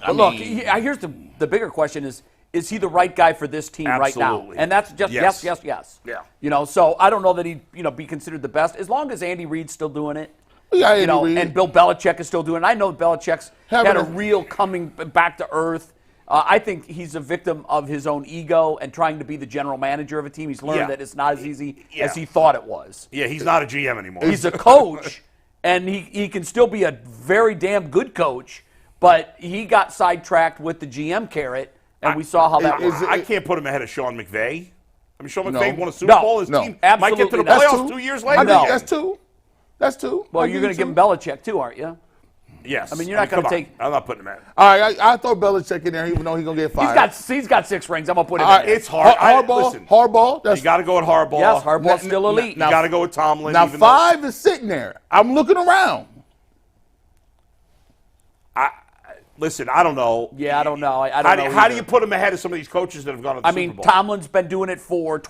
But look, here's the bigger question is he the right guy for this team right now? Absolutely. And that's just Yes. yes. Yeah. You know, so I don't know that he'd be considered the best as long as Andy Reid's still doing it. Yeah, You know, Andy Reid. and Bill Belichick is still doing it. I know Belichick's Having had a a- real coming back to earth. I think he's a victim of his own ego and trying to be the general manager of a team. He's learned Yeah. that it's not as easy Yeah. as he thought it was. Yeah, he's not a GM anymore. He's a coach, and he can still be a very damn good coach, but he got sidetracked with the GM carrot, and we saw how that worked. I can't put him ahead of Sean McVay. I mean, Sean No. McVay won a Super No. Bowl. His No. team might get to the Absolutely not. playoffs 2 years later. I think No. that's 2. That's 2. Well, I'll you're give going you to give him 2. Belichick too, aren't you? Yes. I mean, you're not gonna come on. take- I'm not putting him in. All right, I throw Belichick in there, even though he's going to get fired. He's got 6 rings. I'm going to put him All in right, there. It's hard. Harbaugh. Harbaugh. You got to go with Harbaugh. Yes, Harbaugh's still elite. You got to go with Tomlin. Now, even though- 5 is sitting there. I'm looking around. Listen, I don't know. Yeah, I don't know. I don't know. How do either. you put him ahead of some of these coaches that have gone to the I Super mean, Bowl? Tomlin's been doing it for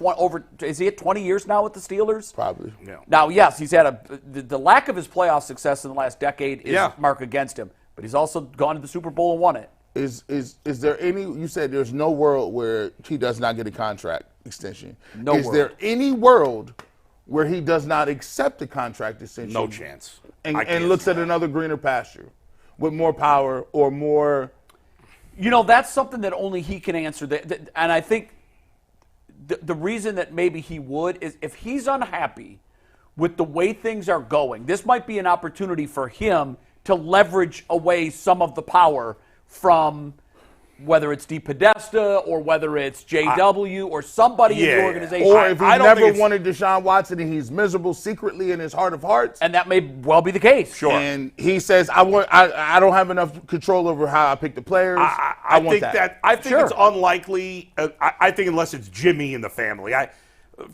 is he at 20 years now with the Steelers? Probably. Yeah. Now, yes, he's had the lack of his playoff success in the last decade is Yeah. mark against him, but he's also gone to the Super Bowl and won it. Is there any, you said there's no world where he does not get a contract extension. No Is world. there any world where he does not accept a contract extension? No chance. And, I can't looks see at that. another greener pasture with more power or more. You know, that's something that only he can answer. And I think the reason that maybe he would is if he's unhappy with the way things are going, this might be an opportunity for him to leverage away some of the power from whether it's DePodesta or whether it's JW or somebody in the Yeah. organization. Or if he I don't think never it's- wanted Deshaun Watson and he's miserable secretly in his heart of hearts. And that may well be the case. Sure. And he says, I don't have enough control over how I pick the players. I want think that. I think Sure. it's unlikely. I think unless it's Jimmy in the family.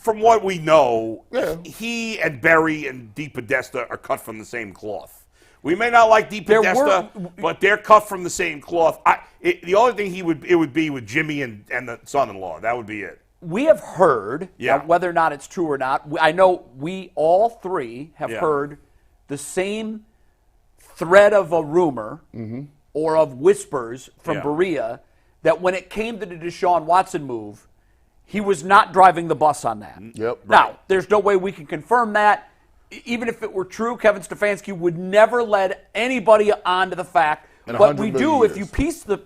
From what we know, Yeah. he and Berry and DePodesta are cut from the same cloth. We may not like DePodesta, but they're cut from the same cloth. The only thing it would be with Jimmy and the son-in-law. That would be it. We have heard, Yeah. whether or not it's true or not, I know we all 3 have Yeah. heard the same thread of a rumor or of whispers from Yeah. Berea that when it came to the Deshaun Watson move, he was not driving the bus on that. Yep. Now, there's no way we can confirm that. Even if it were true, Kevin Stefanski would never let anybody onto the fact. In But 100 we million do, if years. you piece the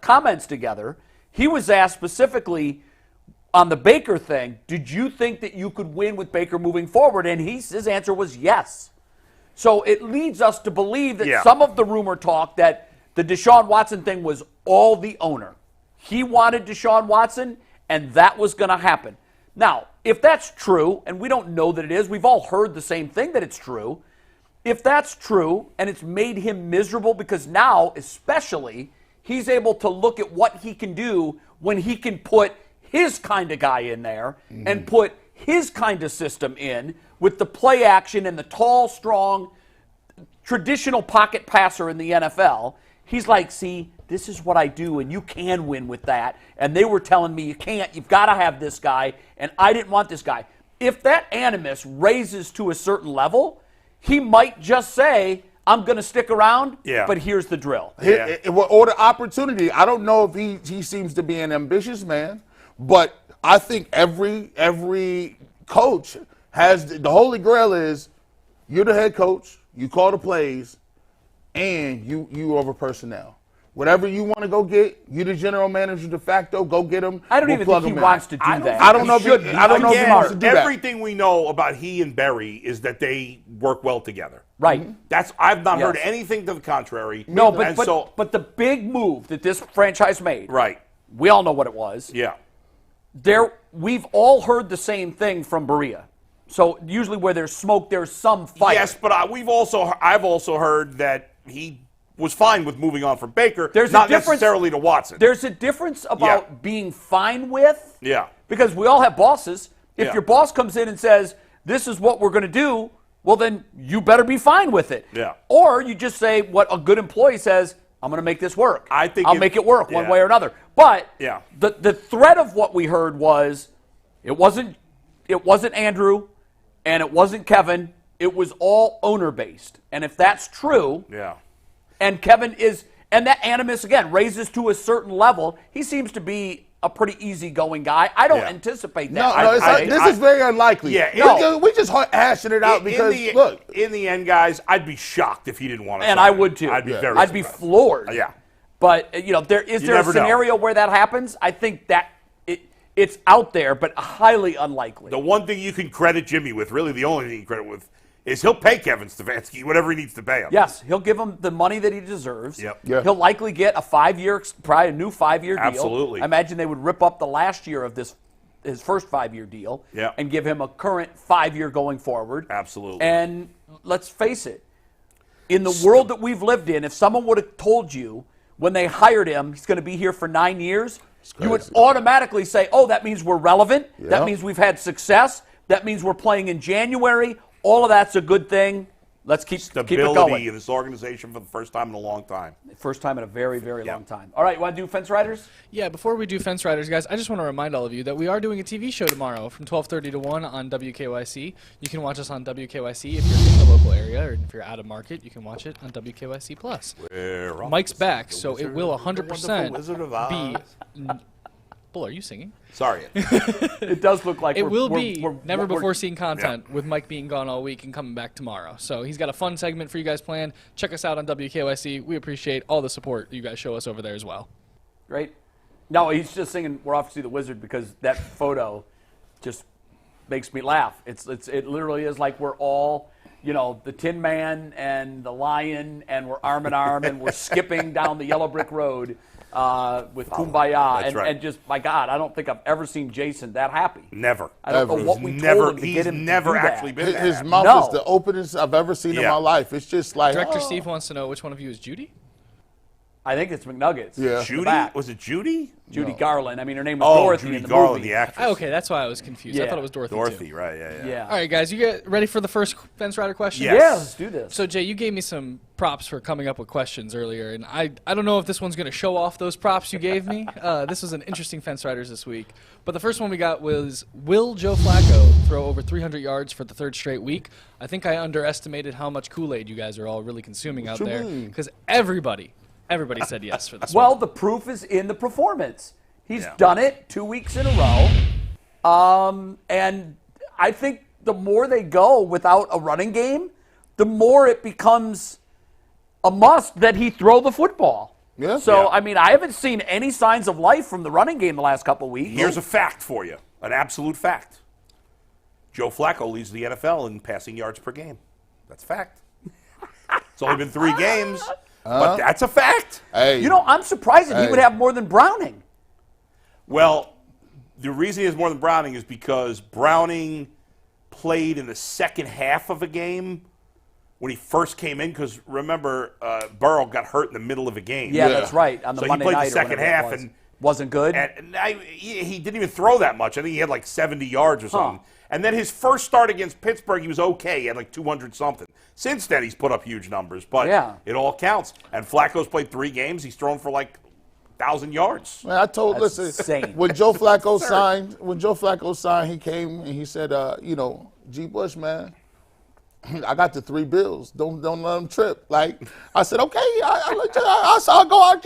comments together, he was asked specifically on the Baker thing, did you think that you could win with Baker moving forward? And his answer was yes. So it leads us to believe that Yeah. some of the rumor talk that the Deshaun Watson thing was all the owner. He wanted Deshaun Watson, and that was going to happen. Now, if that's true, and we don't know that it is, we've all heard the same thing that it's true. If that's true, and it's made him miserable because now, especially, he's able to look at what he can do when he can put his kind of guy in there and put his kind of system in with the play action and the tall, strong, traditional pocket passer in the NFL. He's like, see, this is what I do, and you can win with that. And they were telling me you can't. You've got to have this guy, and I didn't want this guy. If that animus raises to a certain level, he might just say, I'm going to stick around, Yeah. but here's the drill. Yeah. Or the opportunity. I don't know if he seems to be an ambitious man, but I think every coach has the holy grail is You're the head coach. You call the plays, and you over personnel. Whatever you want to go get, you the general manager de facto. Go get them. I don't even think he wants to do that. I don't know if he wants to do that. Everything we know about he and Berry is that they work well together. Right. I've not heard anything to the contrary. No, but the big move that this franchise made. Right. We all know what it was. Yeah. We've all heard the same thing from Berea. So usually where there's smoke, there's some fire. Yes, but I've also heard that he was fine with moving on from Baker, there's not necessarily to Watson. There's a difference about being fine with. Yeah. Because we all have bosses. If Yeah. your boss comes in and says, this is what we're going to do, well, then you better be fine with it. Yeah. Or you just say what a good employee says, I'm going to make this work. I'll make it work one way or another. But the thread of what we heard was it wasn't Andrew and it wasn't Kevin. It was all owner-based. And if that's true, and Kevin and that animus, again, raises to a certain level, he seems to be a pretty easygoing guy. I don't anticipate that. This is very unlikely. Yeah, we just hashing it out because, look. In the end, guys, I'd be shocked if he didn't want to And sign I would, too. I'd be very I'd be floored. Yeah. But, there is there a scenario where that happens? I think that it's out there, but highly unlikely. The one thing you can credit Jimmy with, really the only thing you can credit with, is he'll pay Kevin Stefanski whatever he needs to pay him. Yes, he'll give him the money that he deserves. Yep. Yeah. He'll likely get probably a new 5-year deal. Absolutely. I imagine they would rip up the last year of his first 5-year deal and give him a current 5-year going forward. Absolutely. And let's face it, in the world that we've lived in, if someone would have told you when they hired him he's going to be here for 9 years, you would automatically say, oh, that means we're relevant. Yep. That means we've had success. That means we're playing in January. All of that's a good thing. Let's keep it going. Stability in this organization for the first time in a long time. First time in a very, very long time. All right, you want to do Fence Riders? Yeah, before we do Fence Riders, guys, I just want to remind all of you that we are doing a TV show tomorrow from 12:30 to 1 on WKYC. You can watch us on WKYC if you're in the local area, or if you're out of market, you can watch it on WKYC Plus. Mike's back, so it will 100% be... Bull, are you singing? Sorry. It does look like it will be never before seen content with Mike being gone all week and coming back tomorrow. So he's got a fun segment for you guys planned. Check us out on WKYC. We appreciate all the support you guys show us over there as well. Great. No, he's just singing "We're Off to See the Wizard" because that photo just makes me laugh. It literally is like we're all, the Tin Man and the Lion, and we're arm in arm and we're skipping down the yellow brick road. With Kumbaya, and just, my God, I don't think I've ever seen Jason that happy. Never. I don't know what we told him to get him to do never that. actually been His mouth is the openest I've ever seen in my life. It's just like... Director Steve wants to know which one of you is Judy? I think it's McNuggets. Yeah. Judy? Was it Judy? Judy Garland. I mean, her name was Dorothy Judy in the Garland, movie. the actress. Okay, that's why I was confused. I thought it was Dorothy. Dorothy, too. right, yeah. All right, guys, you get ready for the first Fence Rider question? Yes. Yeah, let's do this. So, Jay, you gave me some props for coming up with questions earlier, and I don't know if this one's going to show off those props you gave me. This was an interesting Fence Riders this week. But the first one we got was, will Joe Flacco throw over 300 yards for the third straight week? I think I underestimated how much Kool-Aid you guys are all really consuming out there, because everybody said yes for this one. Well, the proof is in the performance. He's done it 2 weeks in a row. And I think the more they go without a running game, the more it becomes a must that he throw the football. Yeah. So, I mean, I haven't seen any signs of life from the running game the last couple of weeks. Here's a fact for you, an absolute fact. Joe Flacco leads the NFL in passing yards per game. That's a fact. It's only been 3 games, but that's a fact. Hey. I'm surprised that he would have more than Browning. Well, the reason he has more than Browning is because Browning played in the second half of a game when he first came in, because remember, Burrow got hurt in the middle of a game. Yeah, that's right. On the so Monday he played night the second half and wasn't good. And he didn't even throw that much. I think he had like 70 yards or something. And then his first start against Pittsburgh, he was okay. He had like 200 something. Since then, he's put up huge numbers, but it all counts. And Flacco's played 3 games. He's thrown for like 1,000 yards. Man, I told, That's listen, insane. when Joe Flacco signed, he came and he said, G. Bush, man, I got the 3 bills. Don't let them trip. Like I said, okay, I'll go out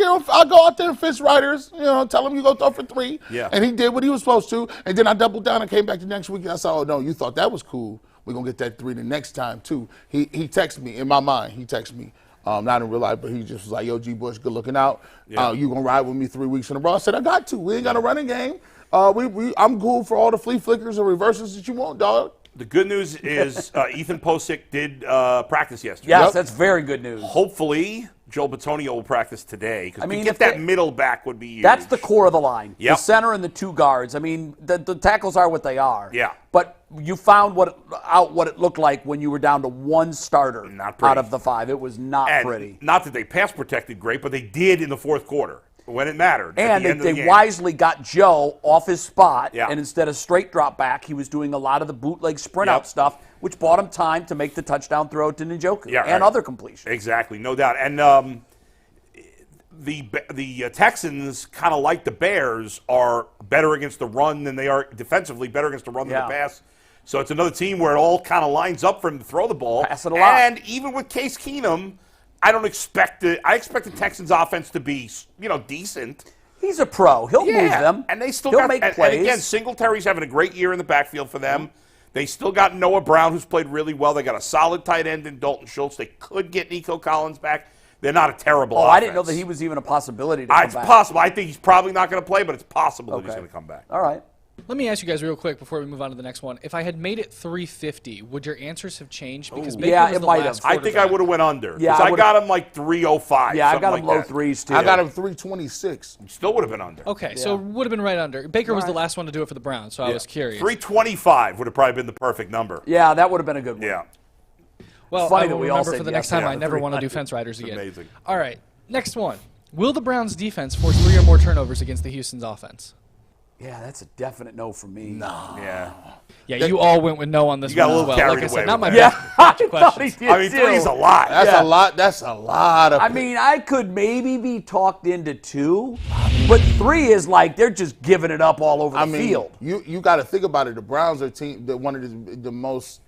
there and Fence Riders. Tell him you go throw for 3. Yeah. And he did what he was supposed to. And then I doubled down and came back the next week and I said, oh no, you thought that was cool. We're going to get that 3 the next time, too. He texted me, in my mind, not in real life, but he just was like, yo, G. Bush, good looking out. Yeah. You going to ride with me 3 weeks in a row? I said, I got to. We ain't got a running game. I'm cool for all the flea flickers or reverses that you want, dog. The good news is Ethan Posick did practice yesterday. Yes, that's very good news. Hopefully, Joe Bitonio will practice today. Because to get if that middle back would be huge. That's the core of the line. Yep. The center and the 2 guards. I mean, the tackles are what they are. Yeah. But you found what it looked like when you were down to 1 starter Not pretty. out of the 5. It was not And pretty. not that they pass protected great, but they did in the fourth quarter when it mattered. And at the end of the they game. wisely got Joe off his spot, Yeah. and instead of straight drop back, he was doing a lot of the bootleg sprint Yep. out stuff, which bought him time to make the touchdown throw to Njoku and right. other completions. Exactly, no doubt. And the Texans, kind of like the Bears, are better against the run than they are defensively, better against the run than the pass. So it's another team where it all kind of lines up for him to throw the ball. Pass it a lot. And even with Case Keenum, I expect the Texans offense to be, decent. He's a pro. He'll move them. And they still He'll got make and plays. again, Singletary's having a great year in the backfield for them. They still got Noah Brown, who's played really well. They got a solid tight end in Dalton Schultz. They could get Nico Collins back. They're not a terrible offense. I didn't know that he was even a possibility to come It's back. possible. I think he's probably not going to play, but it's possible that he's Okay. going to come back. All right. Let me ask you guys real quick before we move on to the next one. If I had made it 350, would your answers have changed? Because Baker Yeah, was it the might last have. I think I would have went under. Yeah, Because I I would've- got him like 305. Yeah, I something got him like low that. 3s, too. I got him 326. Still would have been under. Okay, so would have been right under. Baker was the last one to do it for the Browns, so I was curious. 325 would have probably been the perfect number. Yeah, that would have been a good one. Yeah. Well, funny I that will we all remember said for the yes next to time that. I never want to do 300. fence riders again. Amazing. All right, next one. Will the Browns' defense force 3 or more turnovers against the Houston's offense? Yeah, that's a definite no for me. No. Yeah. Yeah, you all went with no on this You got one a as little well. carried Like I away said, not with my that. Yeah, batch I of thought he questions. did I mean, too. 3's a lot. That's Yeah. a lot. That's a lot of. I mean, I could maybe be talked into 2, but 3 is like they're just giving it up all over the field. You got to think about it. The Browns are one of the most.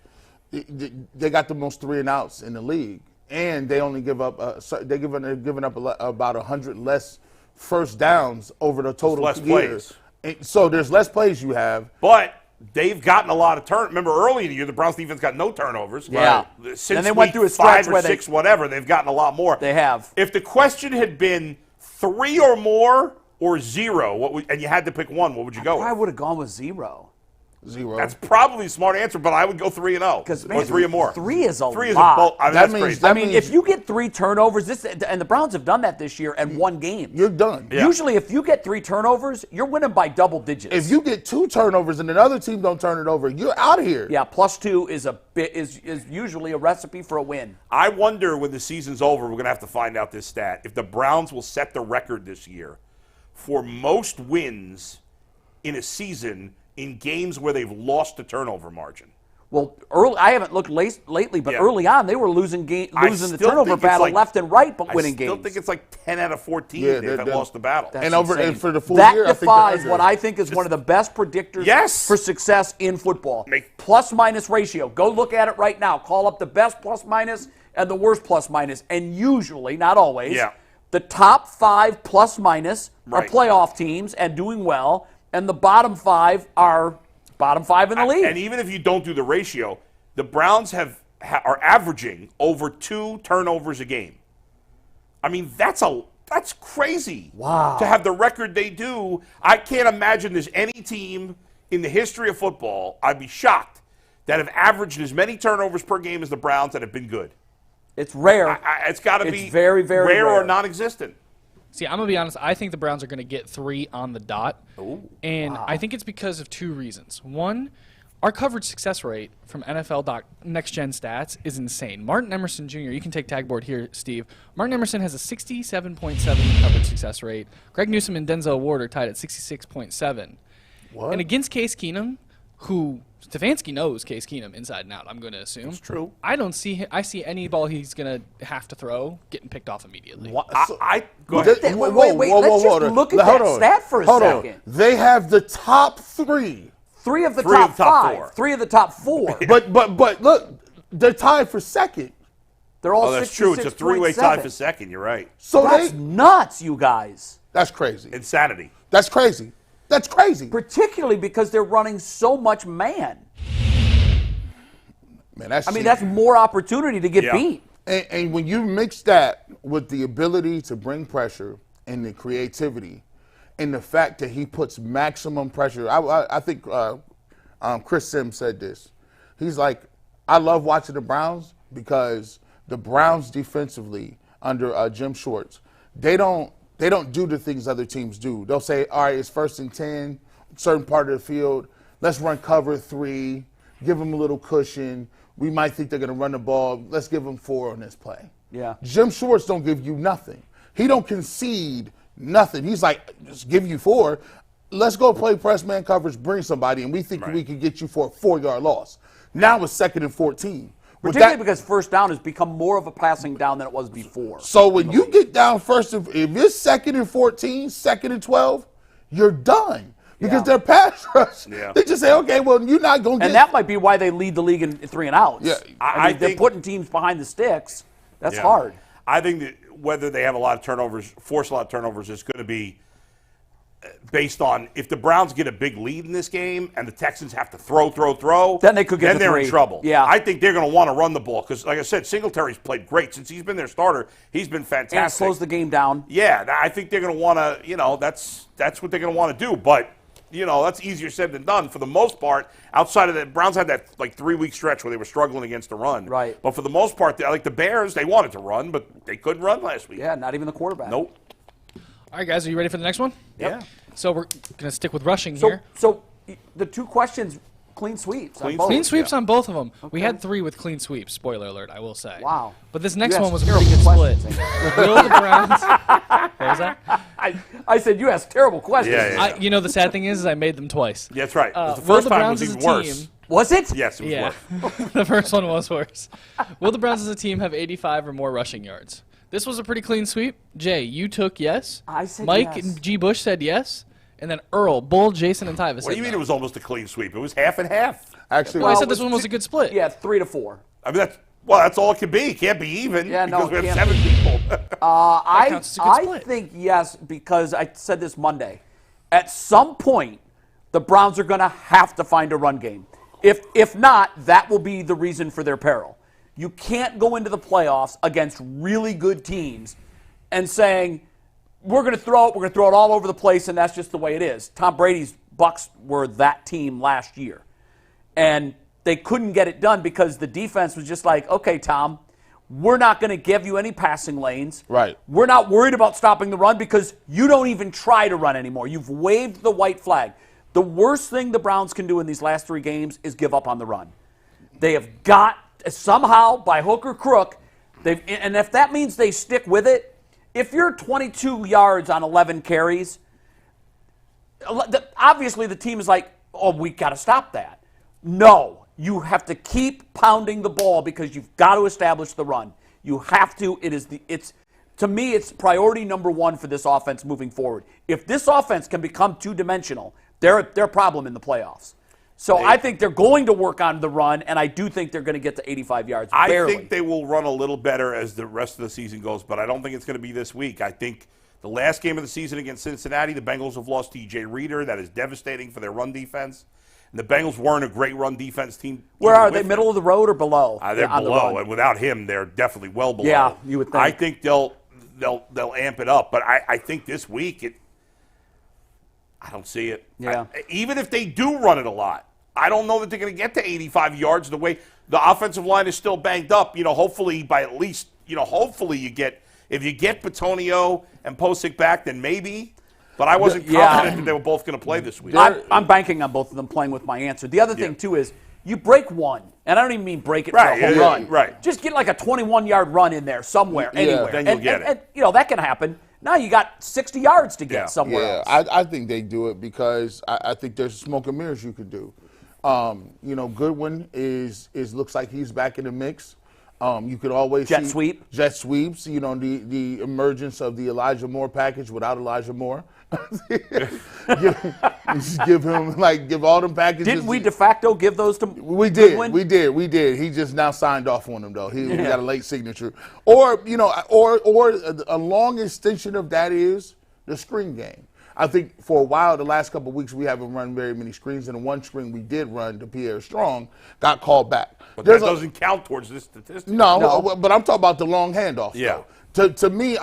They got the most 3 and outs in the league, and they only give up. They're giving up about 100 less first downs over the total less years. plays. And so there's less plays you have. But they've gotten a lot of turn. Remember, early in the year, the Browns defense got no turnovers. Yeah. Since And they went week through a stretch 5 or where 6, whatever, they've gotten a lot more. They have. If the question had been 3 or more or 0, and you had to pick one, what would you go I with? would have gone with 0. 0. That's probably a smart answer, but I would go 3-0. Because Or 3 or more. 3 is a 3 is lot. a bulk. I mean, That that's means crazy. that I mean, means- if you get 3 turnovers, and the Browns have done that this year and won games. You're done. Yeah. Usually, if you get 3 turnovers, you're winning by double digits. If you get 2 turnovers and another team don't turn it over, you're out of here. yeah, +2 is usually a recipe for a win. I wonder when the season's over, we're going to have to find out this stat, if the Browns will set the record this year for most wins in a season in games where they've lost the turnover margin. Well, I haven't looked lately, but Yeah. early on they were losing the still turnover think it's battle like- left and right, but winning I still games. think it's like 10 out of 14 Yeah, they've they're- lost the battle. That's And insane. for the full that year, I think they're defies under. what I think is one of the best predictors Yes. for success in football. Make- Plus-minus ratio. Go look at it right now. Call up the best plus-minus and the worst plus-minus, and usually, not always, Yeah. the top 5 plus-minus are Right. playoff teams and doing well, and the bottom 5 are bottom 5 in the league. And even if you don't do the ratio, the Browns are averaging over 2 turnovers a game. I mean, that's crazy. Wow. To have the record they do, I can't imagine there's any team in the history of football, I'd be shocked, that have averaged as many turnovers per game as the Browns that have been good. It's rare. It's got to It's be very, very rare or rare. non-existent. See, I'm going to be honest. I think the Browns are going to get 3 on the dot. And I think it's because of 2 reasons. One, our coverage success rate from NFL Next Gen Stats is insane. Martin Emerson Jr., you can take tag board here, Steve. Martin Emerson has a 67.7 coverage success rate. Greg Newsome and Denzel Ward are tied at 66.7. What? And against Case Keenum, who Stefanski knows Case Keenum inside and out, I'm going to assume. It's true. I don't see I see any ball he's going to have to throw getting picked off immediately. Go ahead. Wait, let's just look at that stat for a second. They have the top 3. 3 of the 3 of top the top 5. 4. 3 of the top 4. But look, they're tied for second. They're all Oh, that's true. It's a 3-way tie for 66.7. second. You're right. So That's nuts, you guys. that's crazy. Insanity. That's crazy. That's crazy. Particularly because they're running so much man. Man, that's more opportunity to get beat. And when you mix that with the ability to bring pressure and the creativity and the fact that he puts maximum pressure, I think Chris Sims said this. He's like, I love watching the Browns because the Browns defensively under Jim Schwartz, they don't do the things other teams do. They'll say, all right, it's 1st and 10, certain part of the field, let's run cover 3, give them a little cushion. We might think they're going to run the ball. Let's give them 4 on this play. Yeah. Jim Schwartz don't give you nothing. He don't concede nothing. He's like, just give you 4. Let's go play press man coverage, bring somebody, and we think we can get you for a 4-yard loss. Now it's 2nd and 14. Particularly because first down has become more of a passing down than it was before. So when you get down if it's 2nd and 14, 2nd and 12, you're done. Because they're pass rush. Yeah. They just say, okay, well, you're not going to get. And that might be why they lead the league in 3 and outs. Yeah. I mean, they're putting teams behind the sticks. That's hard. I think that whether they have a lot of turnovers, force a lot of turnovers, is going to be based on if the Browns get a big lead in this game and the Texans have to throw, then they could get. Then they're in trouble. Yeah. I think they're going to want to run the ball because, like I said, Singletary's played great since he's been their starter. He's been fantastic. And slows the game down. Yeah, I think they're going to want to. That's what they're going to want to do, but. That's easier said than done. For the most part, outside of that, Browns had that 3-week stretch where they were struggling against the run. Right. But for the most part, like the Bears, they wanted to run, but they couldn't run last week. Yeah, not even the quarterback. Nope. All right, guys, are you ready for the next one? Yep. Yeah. So we're going to stick with rushing here. So the 2 questions, clean sweeps. Clean sweeps on both of them. Okay. We had 3 with clean sweeps, spoiler alert, I will say. Wow. But this next one was a pretty good split. Will the Browns... What was that? I said you asked terrible questions. Yeah. The sad thing is I made them twice. Yeah, that's right. The first time was even worse. Was it? Yes, it was worse. The first one was worse. Will the Browns as a team have 85 or more rushing yards? This was a pretty clean sweep. Jay, you took yes. I said Mike yes. and G. Bush said yes. And then Earl, Bull, Jason, and Tyvis said What do you mean no. it was almost a clean sweep? It was half and half. Actually, I said this one was a good split. Yeah, 3-4. I mean, that's all it can be. It can't be even because we have 7 people. I think yes because I said this Monday. At some point, the Browns are going to have to find a run game. If not, that will be the reason for their peril. You can't go into the playoffs against really good teams and saying, we're going to throw it all over the place, and that's just the way it is. Tom Brady's Bucs were that team last year. And they couldn't get it done because the defense was just like, okay, Tom, we're not going to give you any passing lanes. Right. We're not worried about stopping the run because you don't even try to run anymore. You've waved the white flag. The worst thing the Browns can do in these last 3 games is give up on the run. They have got, somehow, by hook or crook, and if that means they stick with it, if you're 22 yards on 11 carries, obviously the team is like, oh, we got to stop that. No, you have to keep pounding the ball because you've got to establish the run. You have to. To me, it's priority number 1 for this offense moving forward. If this offense can become 2-dimensional, they're a problem in the playoffs. So I think they're going to work on the run, and I do think they're going to get to 85 yards. Barely. I think they will run a little better as the rest of the season goes, but I don't think it's going to be this week. I think the last game of the season against Cincinnati, the Bengals have lost T.J. Reader. That is devastating for their run defense. And the Bengals weren't a great run defense team. Where are they, middle of the road or below? They're below, and without him, they're definitely well below. Yeah, you would think. I think they'll amp it up, but I think this week I don't see it. Yeah. Even if they do run it a lot, I don't know that they're going to get to 85 yards the way the offensive line is still banged up. Hopefully by at least, hopefully if you get Bitonio and Posick back, then maybe. But I wasn't confident that they were both going to play this week. I'm banking on both of them playing with my answer. The other thing, too, is you break one, and I don't even mean break it for a home run. Right. Just get like a 21-yard run in there somewhere, anywhere. Then you'll get it. And, that can happen. Now you got 60 yards to get somewhere else. I think they do it because I think there's smoke and mirrors you could do. Goodwin looks like he's back in the mix. You could always jet sweeps. The emergence of the Elijah Moore package without Elijah Moore. give all them packages. Didn't we de facto give those to? We did. Goodwin? We did. He just now signed off on them though. He got a late signature. Or a long extension of that is the screen game. I think for a while, the last couple of weeks, we haven't run very many screens, and the one screen we did run to Pierre Strong got called back. But that doesn't count towards this statistic. No, but I'm talking about the long handoff. Yeah. To me,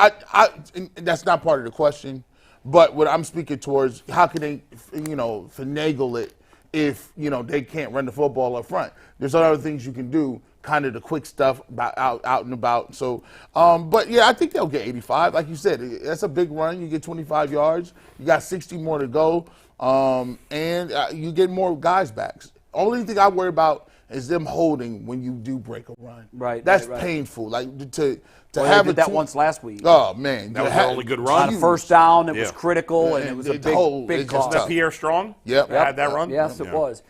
that's not part of the question. But what I'm speaking towards, how can they, finagle it if, they can't run the football up front? There's other things you can do, kind of the quick stuff out and about. So, but yeah, I think they'll get 85. Like you said, that's a big run. You get 25 yards. You got 60 more to go, and you get more guys back. Only thing I worry about is them holding when you do break a run. Right. That's right. painful. Like to Well, have they did that once last week. Oh man, That was their only good run. On a first down, it was Yeah. critical, and Yeah, it was the a whole- big it's just cost. Wasn't that Pierre Strong? Yep. Had that run? Yes, Yeah. it was.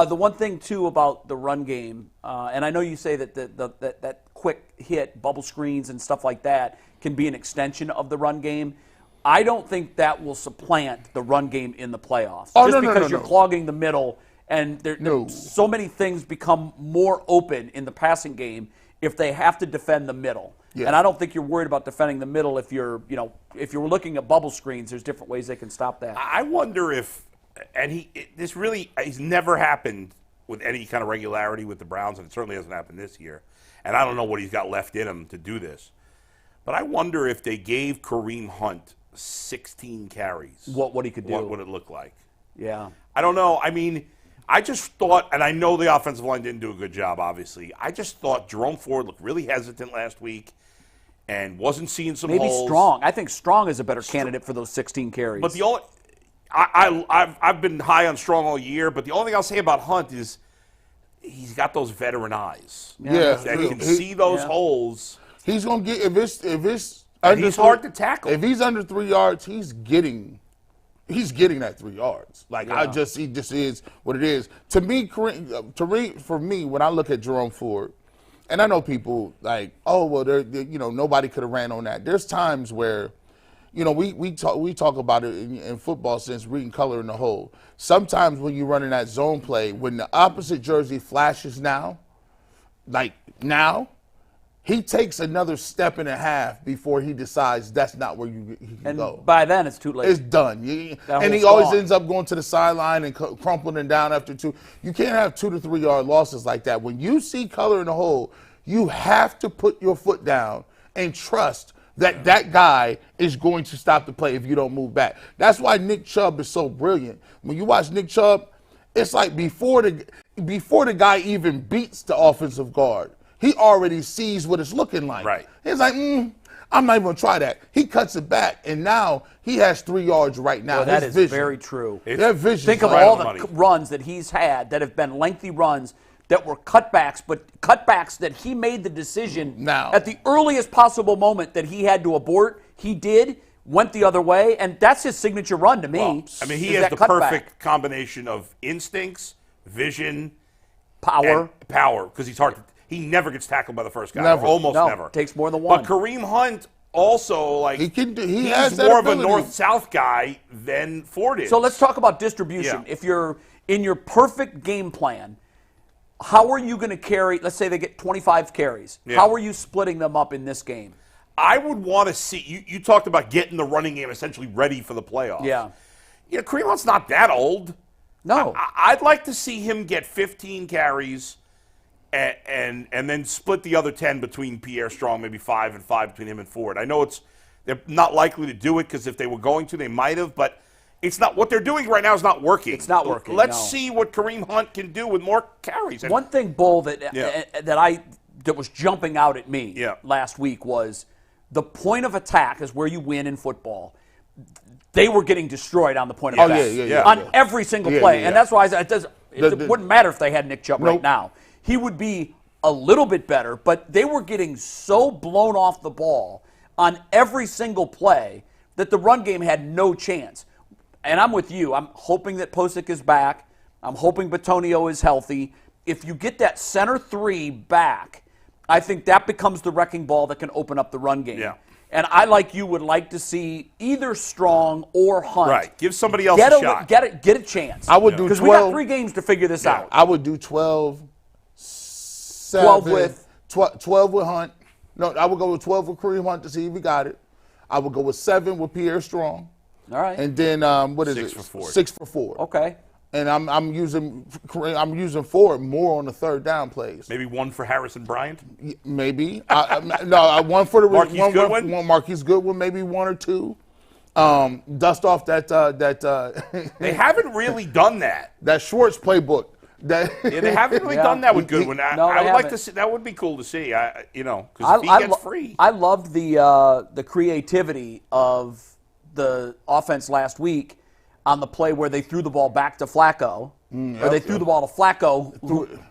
The one thing too about the run game, and I know you say that that quick hit, bubble screens, and stuff like that can be an extension of the run game. I don't think that will supplant the run game in the playoffs. Oh, just no, because no. you're clogging the middle, and so many things become more open in the passing game if they have to defend the middle. Yeah. And I don't think you're worried about defending the middle if you're looking at bubble screens. There's different ways they can stop that. I wonder if, and he's never happened with any kind of regularity with the Browns, and it certainly hasn't happened this year. And I don't know what he's got left in him to do this. But I wonder if they gave Kareem Hunt 16 carries. What he could do. What would it look like? Yeah. I don't know. I mean, I just thought, and I know the offensive line didn't do a good job, obviously. I just thought Jerome Ford looked really hesitant last week and wasn't seeing some Maybe holes. Strong. I think Strong is a better candidate for those 16 carries. But the only I've been high on Strong all year, but the only thing I'll say about Hunt is he's got those veteran eyes. Yeah. That can see those holes. He's gonna get if it's And he's hard to tackle. If he's under 3 yards, he's getting that 3 yards. Like he just is what it is. To me, for me, when I look at Jerome Ford, and I know people like, oh well, nobody could have ran on that. There's times where, we talk about it in football sense, reading color in the whole. Sometimes when you run in that zone play, when the opposite jersey flashes now, he takes another step and a half before he decides that's not where he can go. By then, it's too late. It's done. And he always ends up going to the sideline and crumpling down after two. You can't have 2 to 3 yard losses like that. When you see color in the hole, you have to put your foot down and trust that guy is going to stop the play if you don't move back. That's why Nick Chubb is so brilliant. When you watch Nick Chubb, it's like before the guy even beats the offensive guard, he already sees what it's looking like. Right. He's like, I'm not even going to try that. He cuts it back, and now he has 3 yards right now. Well, that His is vision. very true. That vision. Think of all the runs that he's had that have been lengthy runs that were cutbacks, but cutbacks that he made the decision Now. at the earliest possible moment that he had to abort. He did, went the other way, and that's his signature run to me. Well, I mean, he is has that the cutback. perfect combination of instincts, vision, power. and power, because he never gets tackled by the first guy. Never. Or almost No, never. takes more than one. But Kareem Hunt also, He can do. He he's has that more of a ability. north-south guy than Ford is. So let's talk about distribution. Yeah. If you're in your perfect game plan, how are you going to carry, let's say they get 25 carries. Yeah. How are you splitting them up in this game? I would want to see, you talked about getting the running game essentially ready for the playoffs. Yeah. Kareem Hunt's not that old. No. I'd like to see him get 15 carries and then split the other 10 between Pierre Strong, maybe 5 and 5 between him and Ford. I know they're not likely to do it because if they were going to, they might have, but it's not what they're doing right now is not working. It's not working. Let's no. see what Kareem Hunt can do with more carries. One thing, Bull, that Yeah. that was jumping out at me Yeah. last week was the point of attack is where you win in football. They were getting destroyed on the point of attack on every single play, and that's why I said it wouldn't matter if they had Nick Chubb right now. He would be a little bit better, but they were getting so blown off the ball on every single play that the run game had no chance. And I'm with you. I'm hoping that Posick is back. I'm hoping Bitonio is healthy. If you get that center 3 back, I think that becomes the wrecking ball that can open up the run game. Yeah. And I, like you, would like to see either Strong or Hunt. Right. Give somebody else a shot. Get a chance. I would do 12. Because we got 3 games to figure this out. I would do 12, 7, 12 with Hunt. No, I would go with 12 with Kareem Hunt to see if he got it. I would go with 7 with Pierre Strong. All right. And then what is 6 it? for Ford. 6 for 4. Okay. And I'm using Ford more on the third down plays. Maybe 1 for Harrison Bryant. Maybe. No, 1 for the Marquise Goodwin? one Marquise Goodwin, maybe 1 or 2. Dust off that They haven't really done that. that Schwartz playbook. Yeah, they haven't really done that with Goodwin. No, I they would like haven't. to see. That would be cool to see. Because if he gets free. I loved the creativity of the offense last week on the play where they threw the ball back to Flacco, or they threw the ball to Flacco.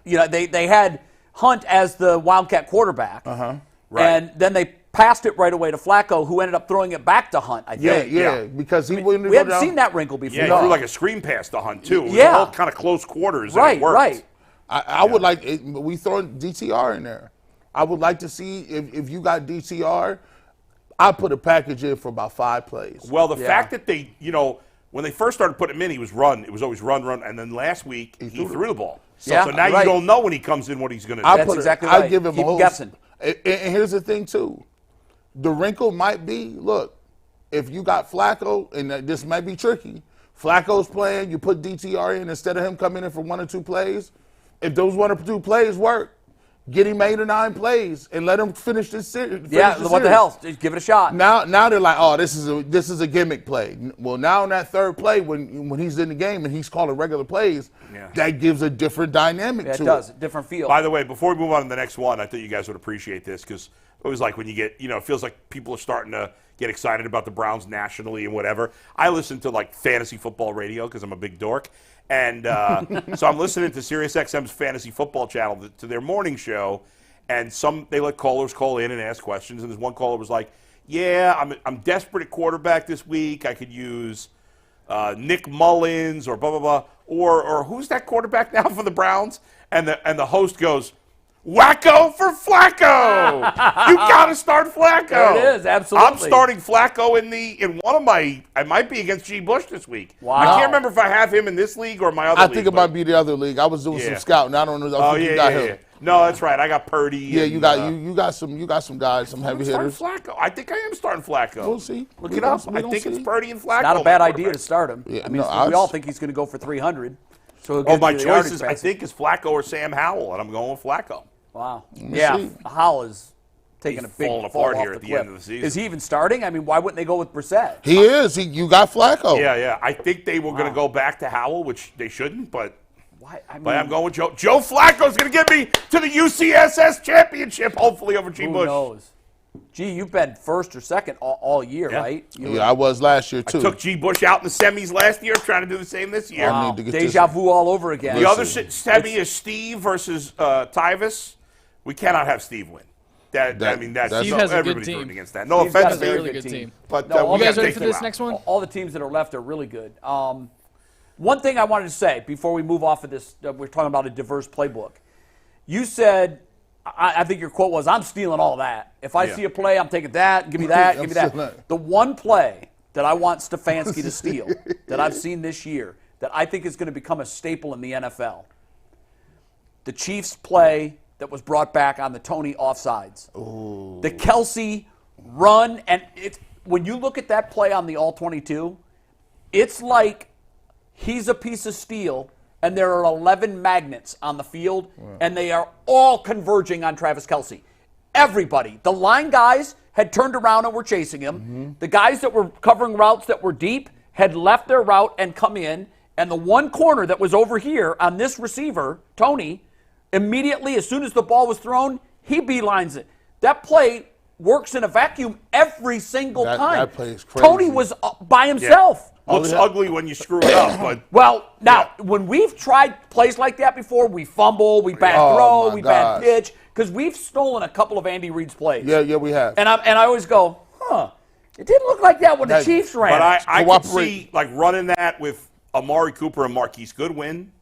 They had Hunt as the Wildcat quarterback, Right. and then they passed it right away to Flacco, who ended up throwing it back to Hunt. I think. Yeah, because he wouldn't We hadn't seen that wrinkle before. Yeah, he threw like a screen pass to Hunt too. It was Yeah. all kind of close quarters. And Right, it worked. right. I would like it, we throwing DTR in there. I would like to see if you got DTR, I put a package in for about 5 plays. Well, the fact that they, when they first started putting him in, he was run. It was always run, and then last week he threw the ball. So now right. you don't know when he comes in what he's going to do. That's exactly right. I give him Keep a whole guessing. And here's the thing too, the wrinkle might be, look, if you got Flacco, and this might be tricky. Flacco's playing, you put DTR in instead of him coming in for 1 or 2 plays. If those 1 or 2 plays work, get him 8 or 9 plays and let him finish this series. What the hell? Just give it a shot. Now they're like, oh, this is a gimmick play. Well, now in that third play, when he's in the game and he's calling regular plays, that gives a different dynamic to it. It does. Different feel. By the way, before we move on to the next one, I thought you guys would appreciate this because it was like when you get, it feels like people are starting to get excited about the Browns nationally and whatever. I listen to like fantasy football radio because I'm a big dork. And so I'm listening to SiriusXM's fantasy football channel to their morning show, and they let callers call in and ask questions. And this one caller was like, "Yeah, I'm desperate at quarterback this week. I could use Nick Mullins or blah blah blah, or who's that quarterback now for the Browns?" And the host goes, "Wacko for Flacco! You gotta start Flacco." There it is, absolutely. I'm starting Flacco in one of my. I might be against G. Bush this week. Wow. I can't remember if I have him in this league or my other I league. think it might be the other league. I was doing some scouting. I don't know. I think you got him. No, that's right. I got Purdy. Yeah, and, you got some guys, some heavy starting hitters. Flacco. I think I am starting Flacco. We'll see. Look We it up. don't- we I don't think see. it's Purdy and Flacco. Not a my bad idea quarterback. to start him. Yeah, I mean, no, we all think he's going to go for 300. So he'll get My the choice yardage is, I passing. think, is Flacco or Sam Howell, and I'm going with Flacco. Wow. see. Howell is taking He's a big falling fall apart off here the at the cliff. end of the season. Is he even starting? I mean, why wouldn't they go with Brissett? He is. You got Flacco. Yeah. I think they were going to go back to Howell, which they shouldn't, but Why? I mean, But I'm going with Joe. Joe Flacco's going to get me to the UCSS championship, hopefully over G. who Bush. knows? Gee, you've been first or second all year, Yeah. right? Yeah, I was last year too. Took G. Bush out in the semis last year, trying to do the same this year. I need to get Deja this- vu all over again. The other semi is Steve versus Tyvis. We cannot have Steve win. That's Steve has a good everybody's team. rooting against that. No Steve's got offense, a That's a very really good good team. team. but No, we all You gotta guys ready take for them this out. next one? All the teams that are left are really good. One thing I wanted to say before we move off of this, we're talking about a diverse playbook. You said, I think your quote was, "I'm stealing all that. If I see a play, I'm taking that. Give me that. Give me stealing that." that. The one play that I want Stefanski to steal that I've seen this year that I think is going to become a staple in the NFL, the Chiefs play that was brought back on the Tony offsides. Ooh. The Kelsey run, and when you look at that play on the All-22, it's like he's a piece of steel, and there are 11 magnets on the field, and they are all converging on Travis Kelsey. Everybody. The line guys had turned around and were chasing him. Mm-hmm. The guys that were covering routes that were deep had left their route and come in, and the one corner that was over here on this receiver, Tony, immediately, as soon as the ball was thrown, he beelines it. That play works in a vacuum every single time. That play is crazy. Tony was by himself. Looks ugly when you screw it up, but Well, now, when we've tried plays like that before, we fumble, we bad throw, my we bad gosh. pitch, because we've stolen a couple of Andy Reid's plays. Yeah, we have. And I always go, it didn't look like that when the That- Chiefs ran. but I could Cooperate. see like running that with Amari Cooper and Marquise Goodwin.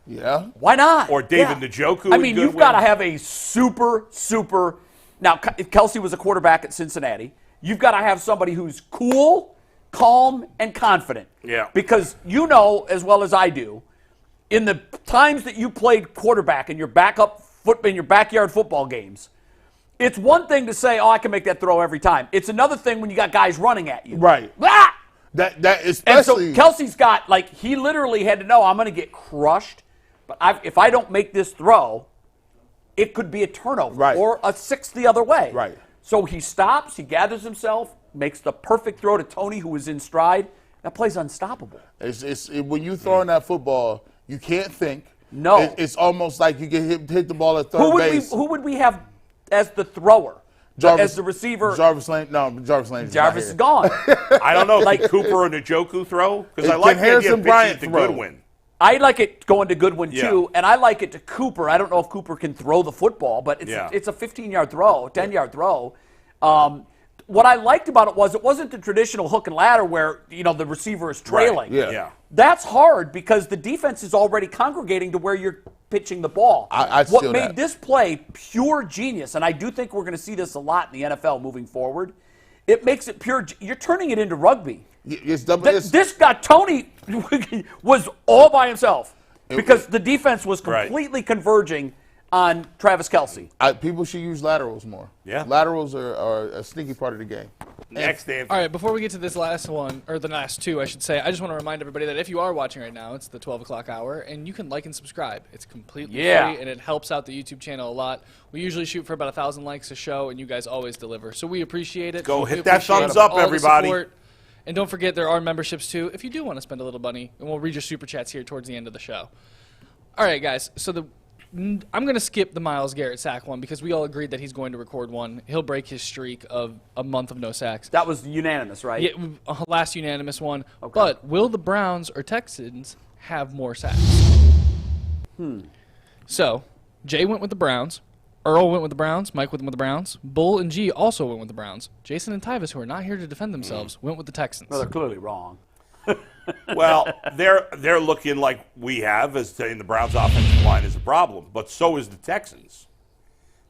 Yeah. Why not? Or David Njoku I and mean, you've Goodwin. got to have a super. Now, if Kelsey was a quarterback at Cincinnati, you've got to have somebody who's cool, calm, and confident. Yeah. Because you know as well as I do, in the times that you played quarterback in your backyard football games, it's one thing to say, "Oh, I can make that throw every time." It's another thing when you got guys running at you. Right. Ah! That And so especially Kelsey's got, like, he literally had to know, I'm going to get crushed, but if I don't make this throw, it could be a turnover Right. or a 6 the other way. Right. So he stops, he gathers himself, makes the perfect throw to Tony, who was in stride. That play's unstoppable. when you throw in that football, you can't think. No. It's almost like you get hit the ball at third base. Who would we have as the thrower? As the receiver? Jarvis Lane. No, Jarvis Lane. Jarvis is gone. I don't know, like Cooper and Njoku throw? Because I like the idea Harrison of Bryant pitching to throw? Goodwin. I like it going to Goodwin, Yeah. too, and I like it to Cooper. I don't know if Cooper can throw the football, but it's a 15-yard throw, 10-yard throw. What I liked about it wasn't the traditional hook and ladder where, the receiver is trailing. Yeah. Yeah. That's hard because the defense is already congregating to where you're pitching the ball. I'd what steal made that. this play pure genius, and I do think we're going to see this a lot in the NFL moving forward, it makes it pure. You're turning it into rugby. This guy, Tony, was all by himself because the defense was completely converging on Travis Kelce. People should use laterals more. Yeah. Laterals are a sneaky part of the game. Next, Anthony. All right, before we get to this last one, or the last two, I should say, I just want to remind everybody that if you are watching right now, it's the 12 o'clock hour, and you can like and subscribe. It's completely free, and it helps out the YouTube channel a lot. We usually shoot for about 1,000 likes a show, and you guys always deliver. So we appreciate it. Go We hit that appreciate thumbs up, all the everybody. support. And don't forget, there are memberships, too, if you do want to spend a little money, and we'll read your super chats here towards the end of the show. All right, guys, so I'm going to skip the Myles Garrett sack one because we all agreed that he's going to record one. He'll break his streak of a month of no sacks. That was unanimous, right? Yeah, last unanimous one. Okay. But will the Browns or Texans have more sacks? So, Jay went with the Browns. Earl went with the Browns. Mike went with the Browns. Bull and G also went with the Browns. Jason and Tyvis, who are not here to defend themselves, went with the Texans. Well, they're clearly wrong. Well, they're looking like we have as saying the Browns' offensive line is a problem, but so is the Texans.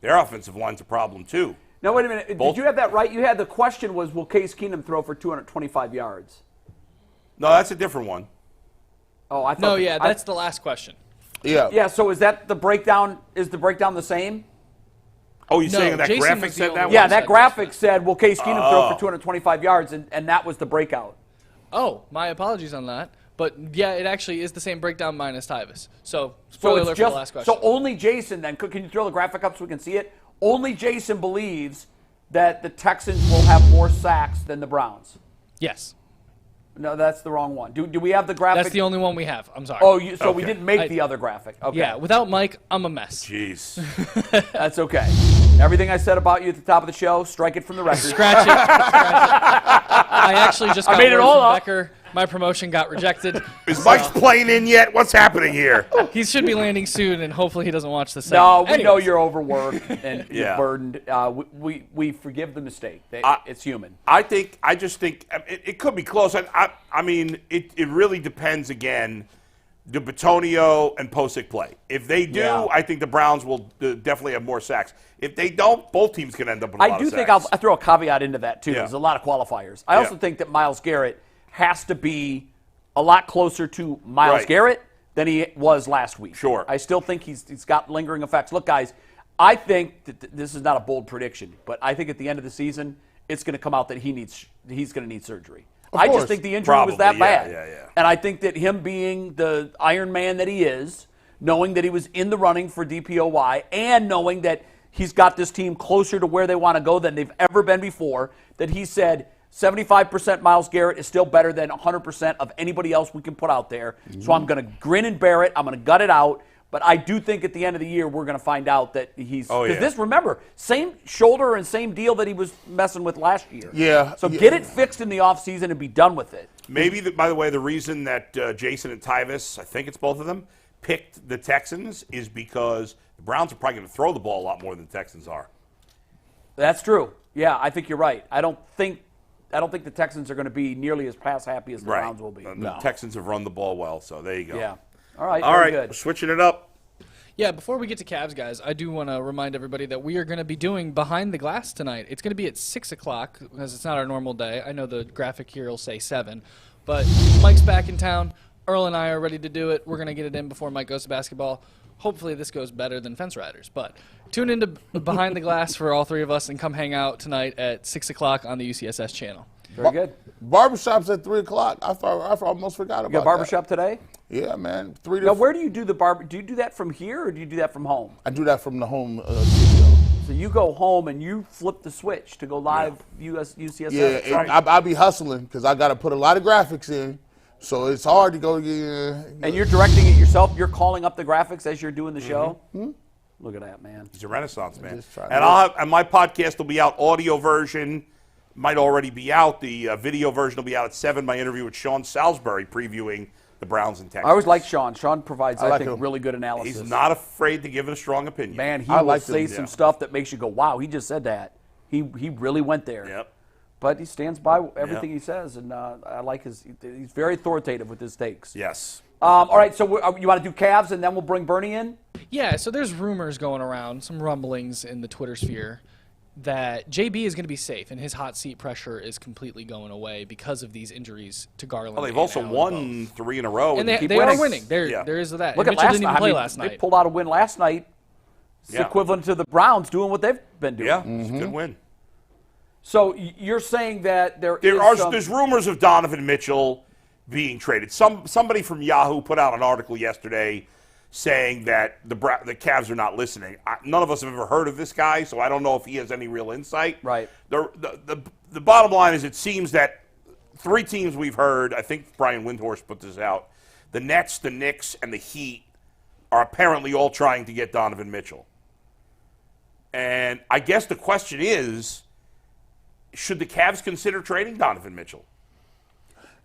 Their offensive line's a problem too. Now, wait a minute. Did you have that right? You had the question was, will Case Keenum throw for 225 yards? No, that's a different one. Oh, I thought. No, yeah, that's the last question. Yeah. Yeah. So is that the breakdown? Is the breakdown the same? Oh, you're No, saying that Jason graphic was the said only that one. Yeah, one? that graphic said, will Case Keenum throw Oh. for 225 yards, and that was the breakout. Oh, my apologies on that. But, yeah, it actually is the same breakdown minus Tyvis. So, spoiler alert for the last question. So only Jason then, can you throw the graphic up so we can see it? Only Jason believes that the Texans will have more sacks than the Browns. Yes. No, that's the wrong one. Do we have the graphic? That's the only one we have. I'm sorry. Oh, so we Okay. didn't make the other graphic. Okay. Yeah, without Mike, I'm a mess. Jeez. That's okay. Everything I said about you at the top of the show, strike it from the record. Scratch it. I actually just got made it word all from up. Becker. My promotion got rejected. Is Mike's plane in yet? What's happening here? He should be landing soon, and hopefully he doesn't watch this. No, we know Anyways. you're overworked and you're Yeah. burdened. We forgive the mistake. It's human. I just think it could be close. I mean, it really depends again. Do Bitonio and Posick play? If they do, Yeah. I think the Browns will definitely have more sacks. If they don't, both teams can end up with a lot I of do sacks. think I'll throw a caveat into that, too. Yeah. There's a lot of qualifiers. I also Yeah. think that Myles Garrett has to be a lot closer to Myles Right. Garrett than he was last week. Sure. I still think he's got lingering effects. Look, guys, I think that this is not a bold prediction, but I think at the end of the season, it's going to come out that he's going to need surgery. I course. just think the injury was that Probably, bad. yeah. And I think that him being the Iron Man that he is, knowing that he was in the running for DPOY, and knowing that he's got this team closer to where they want to go than they've ever been before, that he said 75% Myles Garrett is still better than 100% of anybody else we can put out there. So I'm going to grin and bear it. I'm going to gut it out. But I do think at the end of the year, we're going to find out that he's. Oh, yeah. Because remember, same shoulder and same deal that he was messing with last year. Yeah. So get it fixed in the offseason and be done with it. Maybe, by the way, the reason that Jason and Tyvis, I think it's both of them, picked the Texans is because the Browns are probably going to throw the ball a lot more than the Texans are. That's true. Yeah, I think you're right. I don't think the Texans are going to be nearly as pass happy as the Browns will be. The Texans have run the ball well, so there you go. Yeah. All right. All very right, good. switching it up. Yeah, before we get to Cavs, guys, I do want to remind everybody that we are going to be doing Behind the Glass tonight. It's going to be at 6 o'clock because it's not our normal day. I know the graphic here will say 7. But Mike's back in town. Earl and I are ready to do it. We're going to get it in before Mike goes to basketball. Hopefully this goes better than Fence Riders. But tune into Behind the Glass for all three of us and come hang out tonight at 6 o'clock on the UCSS channel. Very good. Barbershop's at 3 o'clock. I almost forgot about You got barbershop today? Yeah, man. 3 to Now, where do you do the barber? Do you do that from here or do you do that from home? I do that from the home studio. So you go home and you flip the switch to go live UCSF? Yeah, Right. I'll be hustling because I got to put a lot of graphics in. So it's hard to go. And you're directing it yourself? You're calling up the graphics as you're doing the show? Mm-hmm. Look at that, man. He's a Renaissance man. And and my podcast will be out, audio version might already be out. The video version will be out at 7. My interview with Sean Salisbury previewing the Browns and Texans. I always like Sean. Sean provides, I think, him. really good analysis. He's not afraid to give it a strong opinion. Man, he will say some stuff that makes you go, wow, he just said that. He really went there. Yep. But he stands by everything he says, and I like he's very authoritative with his takes. Yes. All right, so you want to do Cavs, and then we'll bring Bernie in? Yeah, so there's rumors going around, some rumblings in the Twitter sphere, that JB is going to be safe, and his hot seat pressure is completely going away because of these injuries to Garland. Well, they've and also Allen won both. 3 in a row. And they keep are winning. winning. There is that. Look And at Mitchell last didn't night. even play I mean, last night. They pulled out a win last night. It's equivalent to the Browns doing what they've been doing. Yeah, it's a good win. So you're saying that There's rumors of Donovan Mitchell being traded. Somebody from Yahoo put out an article yesterday saying that the Cavs are not listening. None of us have ever heard of this guy, so I don't know if he has any real insight. Right. The bottom line is it seems that 3 teams we've heard, I think Brian Windhorst put this out, the Nets, the Knicks, and the Heat are apparently all trying to get Donovan Mitchell. And I guess the question is, should the Cavs consider trading Donovan Mitchell?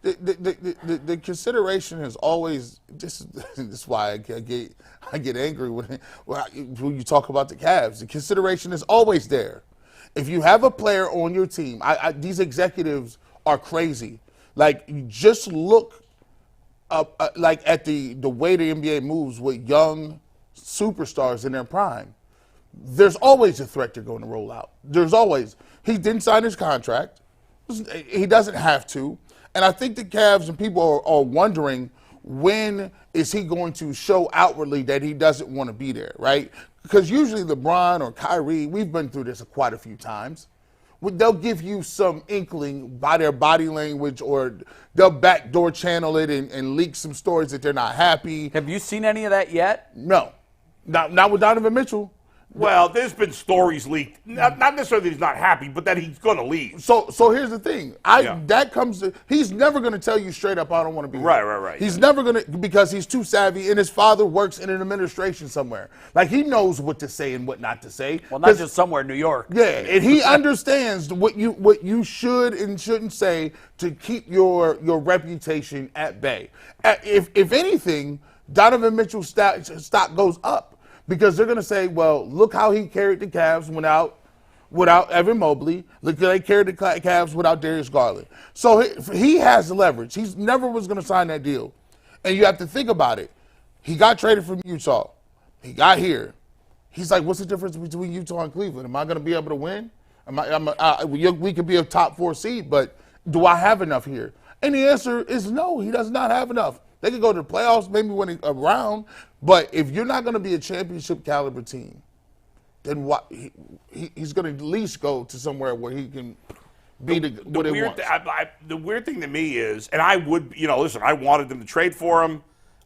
The consideration is always this is why I get angry when you talk about the Cavs. The consideration is always there. If you have a player on your team, these executives are crazy. Like, you just look up like at the way the NBA moves with young superstars in their prime. There's always a threat they're going to roll out. There's always. He didn't sign his contract. He doesn't have to. And I think the Cavs and people are wondering, when is he going to show outwardly that he doesn't want to be there, right? Because usually LeBron or Kyrie, we've been through this quite a few times. They'll give you some inkling by their body language, or they'll backdoor channel it and leak some stories that they're not happy. Have you seen any of that yet? No. Not with Donovan Mitchell. Well, there's been stories leaked, not necessarily that he's not happy, but that he's going to leave. So here's the thing. He's never going to tell you straight up, I don't want to be here. Right. He's never going to, because he's too savvy, and his father works in an administration somewhere. Like, he knows what to say and what not to say. Well, not just somewhere in New York. Yeah, and he understands what you should and shouldn't say to keep your reputation at bay. If anything, Donovan Mitchell's stock goes up. Because they're going to say, well, look how he carried the Cavs without Evan Mobley. Look how they carried the Cavs without Darius Garland. So he has leverage. He never was going to sign that deal. And you have to think about it. He got traded from Utah. He got here. He's like, what's the difference between Utah and Cleveland? Am I going to be able to win? We could be a top 4 seed, but do I have enough here? And the answer is no, he does not have enough. They could go to the playoffs, maybe win a round, but if you're not going to be a championship caliber team, then what? He's going to at least go to somewhere where he can be what he wants. The weird thing to me is, and I would, listen, I wanted them to trade for him.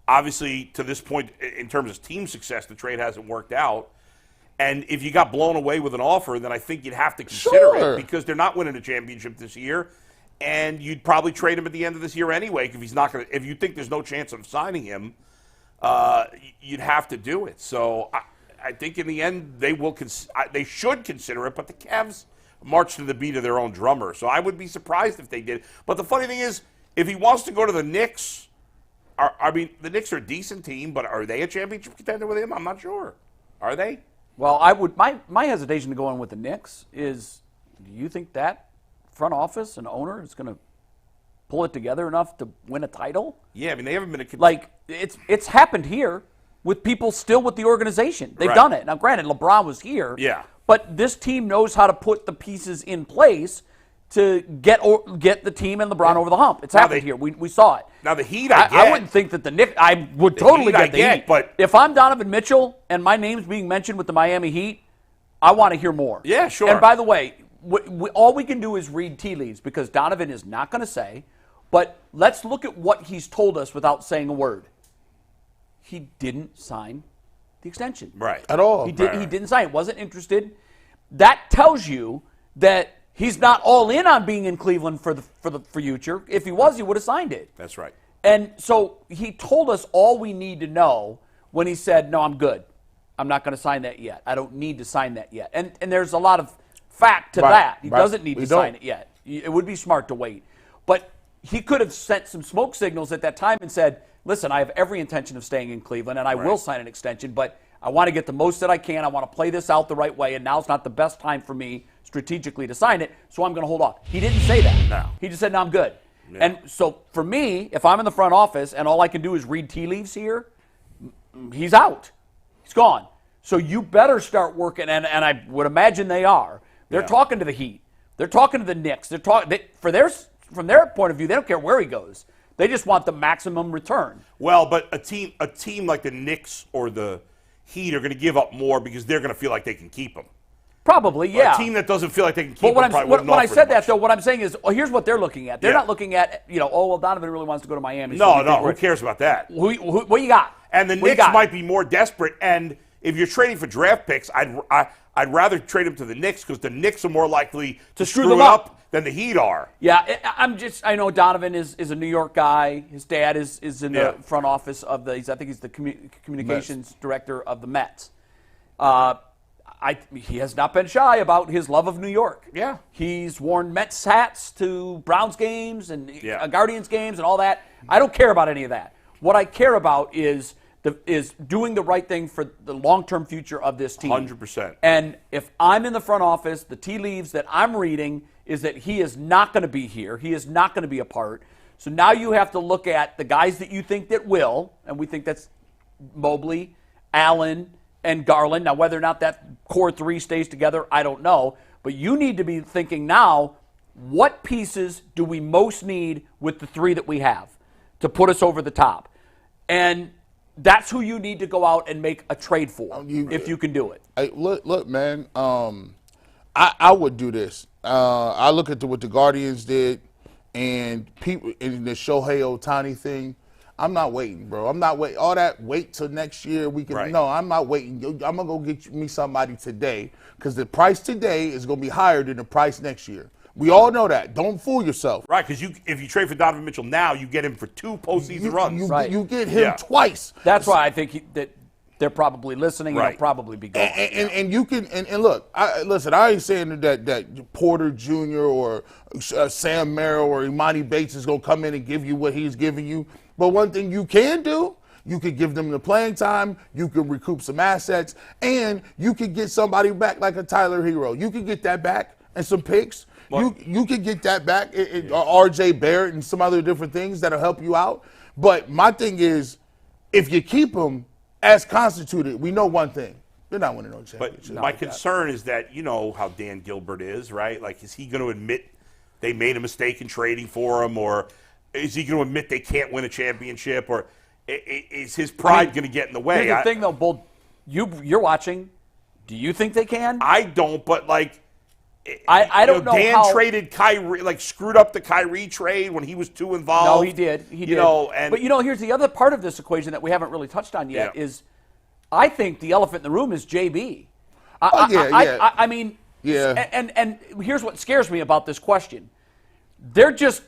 Obviously, to this point, in terms of team success, the trade hasn't worked out. And if you got blown away with an offer, then I think you'd have to consider it, because they're not winning a championship this year. And you'd probably trade him at the end of this year anyway, if he's not going to. If you think there's no chance of signing him, you'd have to do it. So I think in the end they should consider it. But the Cavs march to the beat of their own drummer, so I would be surprised if they did. But the funny thing is, if he wants to go to the Knicks, the Knicks are a decent team, but are they a championship contender with him? I'm not sure. Are they? Well, I would. My hesitation to go in with the Knicks is, do you think that front office and owner is going to pull it together enough to win a title? Yeah, they haven't been like it's happened here with people still with the organization. They've done it. Now, granted, LeBron was here. Yeah. But this team knows how to put the pieces in place to get the team and LeBron over the hump. It's happened here. We saw it. Now the Heat, I wouldn't think that the Knicks. I would totally get the Heat. But if I'm Donovan Mitchell and my name's being mentioned with the Miami Heat, I want to hear more. Yeah, sure. And by the way, all we can do is read tea leaves because Donovan is not going to say. But let's look at what he's told us without saying a word. He didn't sign the extension. Right. At all. He didn't sign it. Wasn't interested. That tells you that he's not all in on being in Cleveland for the future. If he was, he would have signed it. That's right. And so he told us all we need to know when he said, "No, I'm good. I'm not going to sign that yet. I don't need to sign that yet." And there's a lot of fact to that. He doesn't need to sign it yet. It would be smart to wait. But he could have sent some smoke signals at that time and said, "Listen, I have every intention of staying in Cleveland, and I will sign an extension, but I want to get the most that I can. I want to play this out the right way, and now's not the best time for me strategically to sign it, so I'm going to hold off." He didn't say that. No. He just said, "No, I'm good." Yeah. And so for me, if I'm in the front office and all I can do is read tea leaves here, he's out. He's gone. So you better start working, and I would imagine they are. They're talking to the Heat. They're talking to the Knicks. They're talking from their point of view, they don't care where he goes. They just want the maximum return. Well, but a team like the Knicks or the Heat are going to give up more because they're going to feel like they can keep him. Probably, yeah. A team that doesn't feel like they can keep But him when probably wouldn't I offer said as that, much. though, what I'm saying is, here's what they're looking at. They're Yeah. not looking at, Donovan really wants to go to Miami. So No, who cares about that? What you got? And the Knicks might be more desperate. And if you're trading for draft picks, I'd rather trade them to the Knicks because the Knicks are more likely to screw them it up than the Heat are. Yeah, I know Donovan is a New York guy. His dad is in the front office of I think he's the communications director of the Mets. He has not been shy about his love of New York. Yeah. He's worn Mets hats to Browns games and Guardians games and all that. I don't care about any of that. What I care about is doing the right thing for the long-term future of this team. 100%. And if I'm in the front office, the tea leaves that I'm reading is that he is not going to be here. He is not going to be a part. So now you have to look at the guys that you think that will, and we think that's Mobley, Allen, and Garland. Now, whether or not that core three stays together, I don't know. But you need to be thinking now, what pieces do we most need with the three that we have to put us over the top? And that's who you need to go out and make a trade for, if you can do it. Hey, look, man. I would do this. I look at what the Guardians did, and people in the Shohei Ohtani thing. I'm not waiting, bro. I'm not waiting. All that wait till next year. We can. Right. No, I'm not waiting. I'm gonna go get me somebody today because the price today is gonna be higher than the price next year. We all know that. Don't fool yourself. Right, because if you trade for Donovan Mitchell now, you get him for 2 postseason runs. You get him twice. That's why I think that they're probably listening and Right. he'll probably be gone. And you can and look. Listen, I ain't saying that Porter Jr. or Sam Merrill or Imani Bates is gonna come in and give you what he's giving you. But one thing you can do, you could give them the playing time, you can recoup some assets, and you could get somebody back like a Tyler Hero. You can get that back and some picks. You can get that back, R.J. Barrett and some other different things that'll help you out. But my thing is, if you keep them as constituted, we know one thing. They're not winning no championship. But my concern is that, you know how Dan Gilbert is, right? Like, is he going to admit they made a mistake in trading for him, or is he going to admit they can't win a championship, or is his pride going to get in the way? Here's the thing, though, Bull. You're watching. Do you think they can? I don't, but like, I don't know Dan how. traded Kyrie, like screwed up the Kyrie trade when he was too involved. No, he did. He did. But here's the other part of this equation that we haven't really touched on yet is I think the elephant in the room is JB. I mean, and here's what scares me about this question. They're just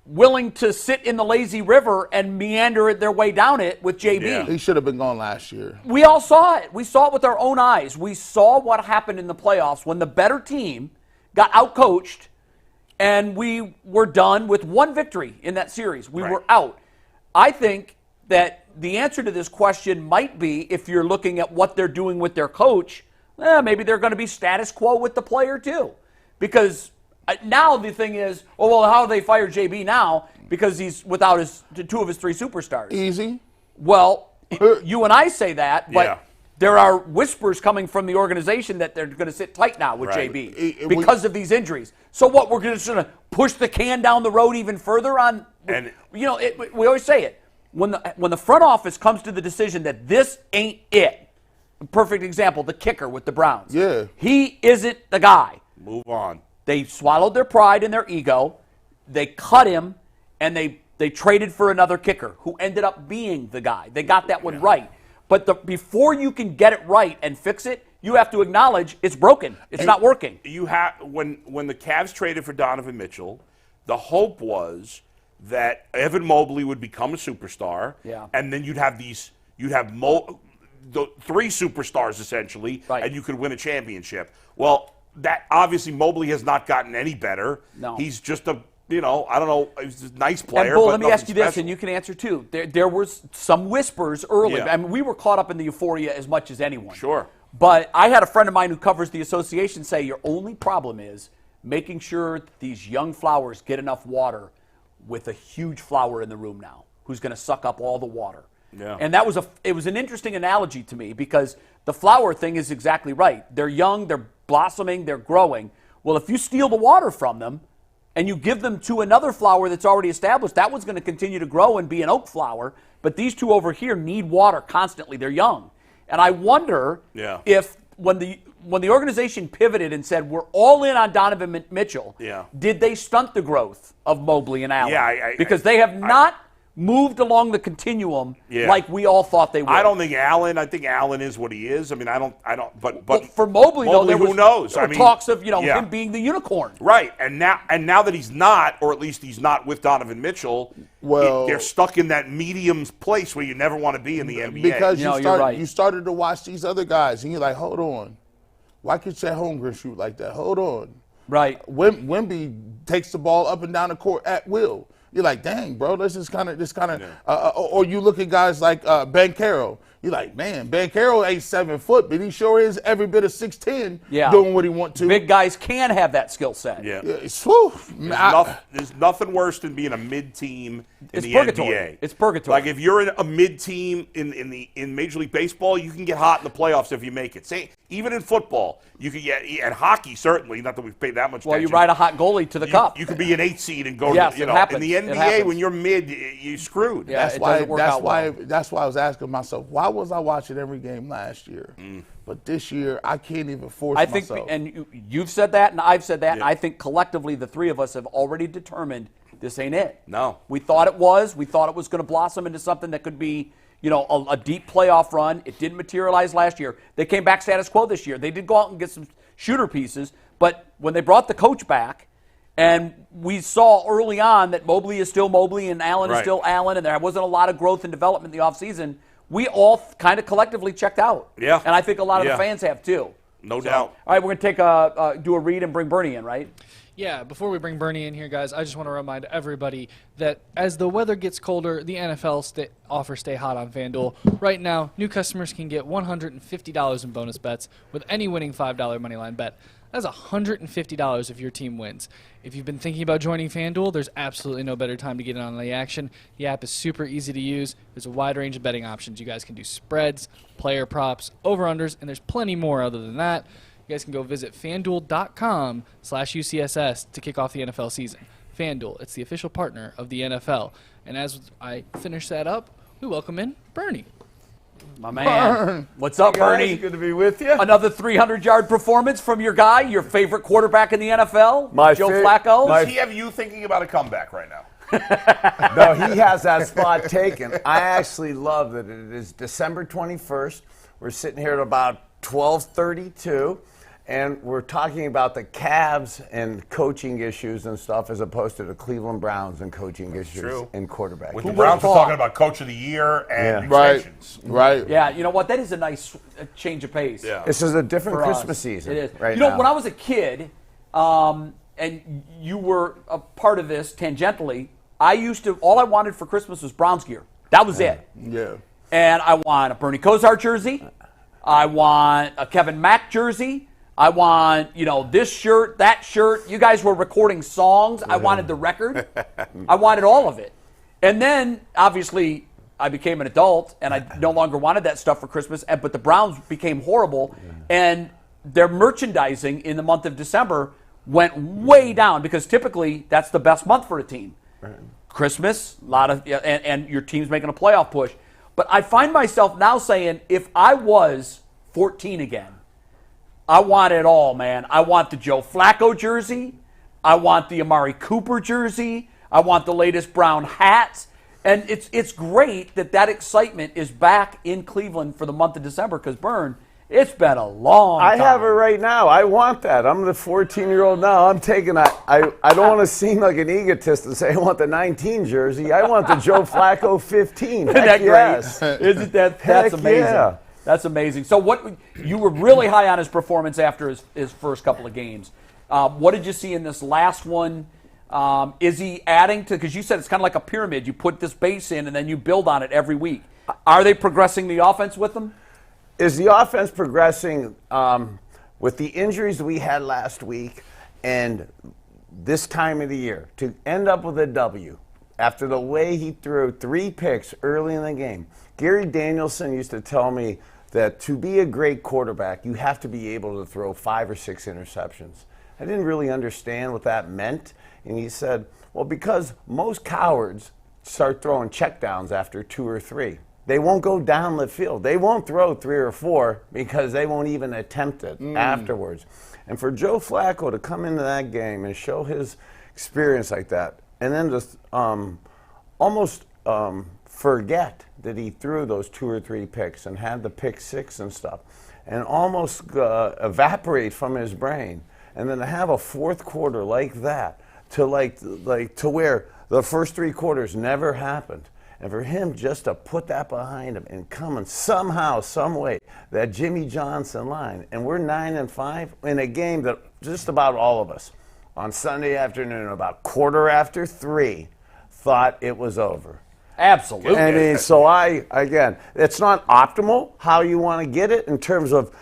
willing to sit in the lazy river and meander their way down it with JB. Yeah. He should have been gone last year. We all saw it. We saw it with our own eyes. We saw what happened in the playoffs when the better team got outcoached and we were done with one victory in that series. We were out. I think that the answer to this question might be, if you're looking at what they're doing with their coach, maybe they're going to be status quo with the player too. Because now the thing is, how do they fire JB now? Because he's without two of his three superstars. Easy. Well, you and I say that, but there are whispers coming from the organization that they're going to sit tight now with JB because of these injuries. So what, we're just going to push the can down the road even further on? And we always say it. When the front office comes to the decision that this ain't it, perfect example, the kicker with the Browns. Yeah. He isn't the guy. move on. They swallowed their pride and their ego. They cut him, and they traded for another kicker who ended up being the guy. They got that one right. But before you can get it right and fix it, you have to acknowledge it's broken. It's not working. You have when the Cavs traded for Donovan Mitchell, the hope was that Evan Mobley would become a superstar, and then you'd have the 3 superstars essentially, and you could win a championship. Well, that obviously Mobley has not gotten any better. No. He's just a I don't know, he's a nice player. And Bull, but let me ask you this, special. and you can answer too. There was some whispers early. Yeah. I mean, we were caught up in the euphoria as much as anyone. Sure. But I had a friend of mine who covers the association say your only problem is making sure that these young flowers get enough water with a huge flower in the room now who's going to suck up all the water. Yeah. And it was an interesting analogy to me because the flower thing is exactly right. They're young, they're blossoming, they're growing. Well, if you steal the water from them and you give them to another flower that's already established, that one's going to continue to grow and be an oak flower. But these two over here need water constantly. They're young. And I wonder if when the organization pivoted and said, we're all in on Donovan Mitchell, did they stunt the growth of Mobley and Allen? Yeah, because they have not moved along the continuum like we all thought they would. I think Allen is what he is. I mean, but for Mobley though, there who knows? There were talks of him being the unicorn. Right, and now that he's not, or at least he's not with Donovan Mitchell, they're stuck in that medium place where you never want to be in the NBA. Because you started to watch these other guys, and you're like, hold on, why can't Chet Holmgren shoot like that? Hold on. Right. Wemby takes the ball up and down the court at will. You're like, dang, bro, this kind of. Or you look at guys like Ben Carroll. You're like, man, Ben Carroll ain't 7 foot, but he sure is every bit of 6'10", doing what he want to. Big guys can have that skill set. Yeah. There's nothing worse than being a mid-team in the purgatory. NBA. It's purgatory. Like if you're in a mid-team in Major League Baseball, you can get hot in the playoffs if you make it. Even in football, you can get, and hockey certainly. Not that we've paid that much attention. Well, you ride a hot goalie to the cup. You could be an 8 seed and go. Yes, to, it happens. In the NBA, when you're mid, you're screwed. Yeah, that's why I was asking myself, why was I watching every game last year? But this year, I can't even force myself. And you've said that, and I've said that, and I think collectively the three of us have already determined this ain't it. No. We thought it was. We thought it was going to blossom into something that could be, a deep playoff run. It didn't materialize last year. They came back status quo this year. They did go out and get some shooter pieces, but when they brought the coach back, and we saw early on that Mobley is still Mobley and Allen is still Allen, and there wasn't a lot of growth and development in the offseason, we all kind of collectively checked out. Yeah. And I think a lot of the fans have too. No doubt. All right, we're going to do a read and bring Bernie in, right? Yeah, before we bring Bernie in here, guys, I just want to remind everybody that as the weather gets colder, the NFL offers stay hot on FanDuel. Right now, new customers can get $150 in bonus bets with any winning $5 moneyline bet. That's $150 if your team wins. If you've been thinking about joining FanDuel, there's absolutely no better time to get in on the action. The app is super easy to use. There's a wide range of betting options. You guys can do spreads, player props, over-unders, and there's plenty more other than that. You guys can go visit FanDuel.com/UCSS to kick off the NFL season. FanDuel, it's the official partner of the NFL. And as I finish that up, we welcome in Bernie. My man. What's up, Bernie? Good to be with you. Another 300-yard performance from your guy, your favorite quarterback in the NFL, Joe Flacco. Does he have you thinking about a comeback right now? No, he has that spot taken. I actually love that it is December 21st. We're sitting here at about 12:32. And we're talking about the Cavs and coaching issues and stuff as opposed to the Cleveland Browns and coaching issues in quarterback. With the Browns are talking about Coach of the Year and extensions. Right. Yeah, you know what? That is a nice change of pace. Yeah. This is a different For Christmas us. season. It is. Right you know, now. when I was a kid, and you were a part of this tangentially, all I wanted for Christmas was Browns gear. That was it. Yeah. And I want a Bernie Kosar jersey. I want a Kevin Mack jersey. I want, this shirt, that shirt. You guys were recording songs. I wanted the record. I wanted all of it. And then, obviously, I became an adult, and I no longer wanted that stuff for Christmas. But the Browns became horrible, and their merchandising in the month of December went way down because typically that's the best month for a team. Right. Christmas, a lot of, and your team's making a playoff push. But I find myself now saying, if I was 14 again, I want it all, man. I want the Joe Flacco jersey. I want the Amari Cooper jersey. I want the latest brown hats. And it's great that excitement is back in Cleveland for the month of December because, Bern, it's been a long time. I have it right now. I want that. I'm the 14-year-old now. I'm taking I don't want to seem like an egotist and say I want the 19 jersey. I want the Joe Flacco 15. Isn't that yes. great? Isn't that's Heck amazing. Yeah. That's amazing. So what you were really high on his performance after his first couple of games. What did you see in this last one? Is he adding to, because you said it's kind of like a pyramid. You put this base in and then you build on it every week. Are they progressing the offense with them? Is the offense progressing with the injuries that we had last week and this time of the year to end up with a W after the way he threw 3 picks early in the game? Gary Danielson used to tell me that to be a great quarterback, you have to be able to throw 5 or 6 interceptions. I didn't really understand what that meant. And he said, well, because most cowards start throwing checkdowns after 2 or 3. They won't go down the field. They won't throw 3 or 4 because they won't even attempt it afterwards. And for Joe Flacco to come into that game and show his experience like that, and then just almost forget that he threw those 2 or 3 picks and had the pick 6 and stuff, and almost evaporate from his brain, and then to have a fourth quarter like that, to to where the first 3 quarters never happened. And for him just to put that behind him and come and somehow, some way, that Jimmy Johnson line, and we're 9-5 in a game that just about all of us on Sunday afternoon, about 3:15, thought it was over. Absolutely. I mean, so again, it's not optimal how you want to get it in terms of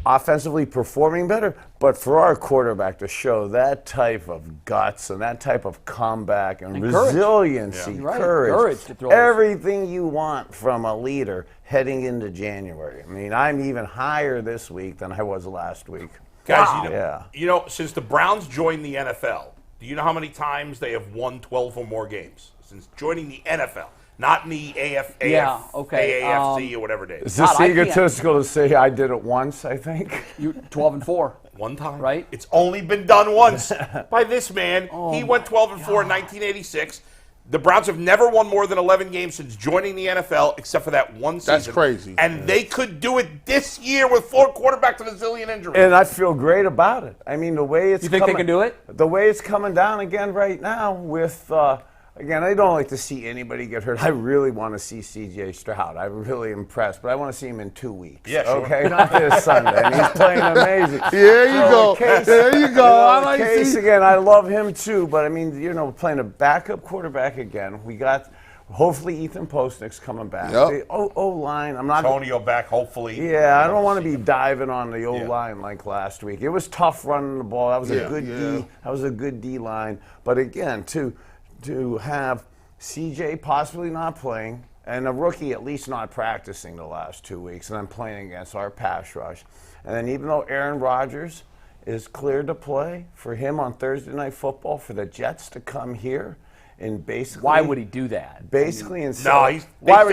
offensively performing better, but for our quarterback to show that type of guts and that type of comeback and resiliency, courage to throw everything you want from a leader heading into January. I mean, I'm even higher this week than I was last week. Guys, you know, since the Browns joined the NFL, do you know how many times they have won 12 or more games? Since joining the NFL. Not in the AAFC or whatever it is. Is this egotistical to say I did it once, I think? You 12-4. One time. Right? It's only been done once by this man. He went 12-4 in 1986. The Browns have never won more than 11 games since joining the NFL, except for that one season. That's crazy. And they could do it this year with 4 quarterbacks and a zillion injuries. And I feel great about it. I mean, the way it's You think they can do it? The way it's coming down again right now with again, I don't like to see anybody get hurt. I really want to see C.J. Stroud. I'm really impressed, but I want to see him in 2 weeks. Yeah, sure. Okay, not this Sunday. And he's playing amazing. There you go. There you go. I like Case again. I love him too, but I mean, you know, playing a backup quarterback again. We got hopefully Ethan Postnick's coming back. Yep. The O-line. I'm not. Antonio back, hopefully. Yeah, I don't want to be diving on the O-line like last week. It was tough running the ball. That was a good D. That was a good D line. But again, to have CJ possibly not playing and a rookie at least not practicing the last 2 weeks, and I'm playing against our pass rush. And then even though Aaron Rodgers is cleared to play, for him on Thursday Night Football for the Jets to come here and basically... Why would he do that? Basically in done. Well, They he's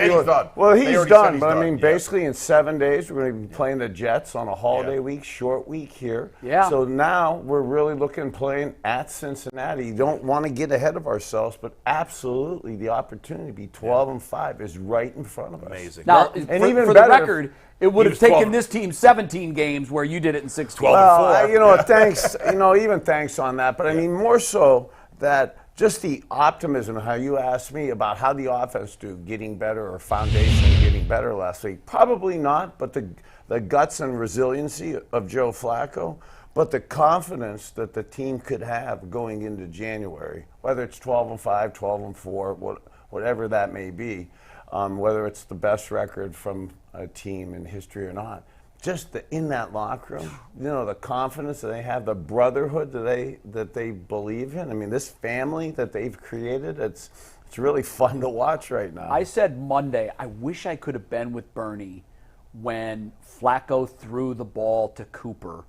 already done, said he's but I done, mean, yeah. basically in 7 days, we're going to be playing the Jets on a holiday week, short week here. Yeah. So now we're really looking playing at Cincinnati. You don't want to get ahead of ourselves, but absolutely the opportunity to be 12-5 is right in front of us. Amazing. Now, And for, even for better, the record, it would have was taken 12. this team 17 games where you did it in 6-12. Well, you know, thanks. You know, even thanks on that. But I mean, more so that just the optimism, how you asked me about how the offense do, getting better or foundation getting better last week. Probably not, but the guts and resiliency of Joe Flacco, but the confidence that the team could have going into January, whether it's 12-5, 12-4, whatever that may be, whether it's the best record from a team in history or not. Just in that locker room, you know, the confidence that they have, the brotherhood that they believe in. I mean, this family that they've created, it's really fun to watch right now. I said Monday, I wish I could have been with Bernie when Flacco threw the ball to Cooper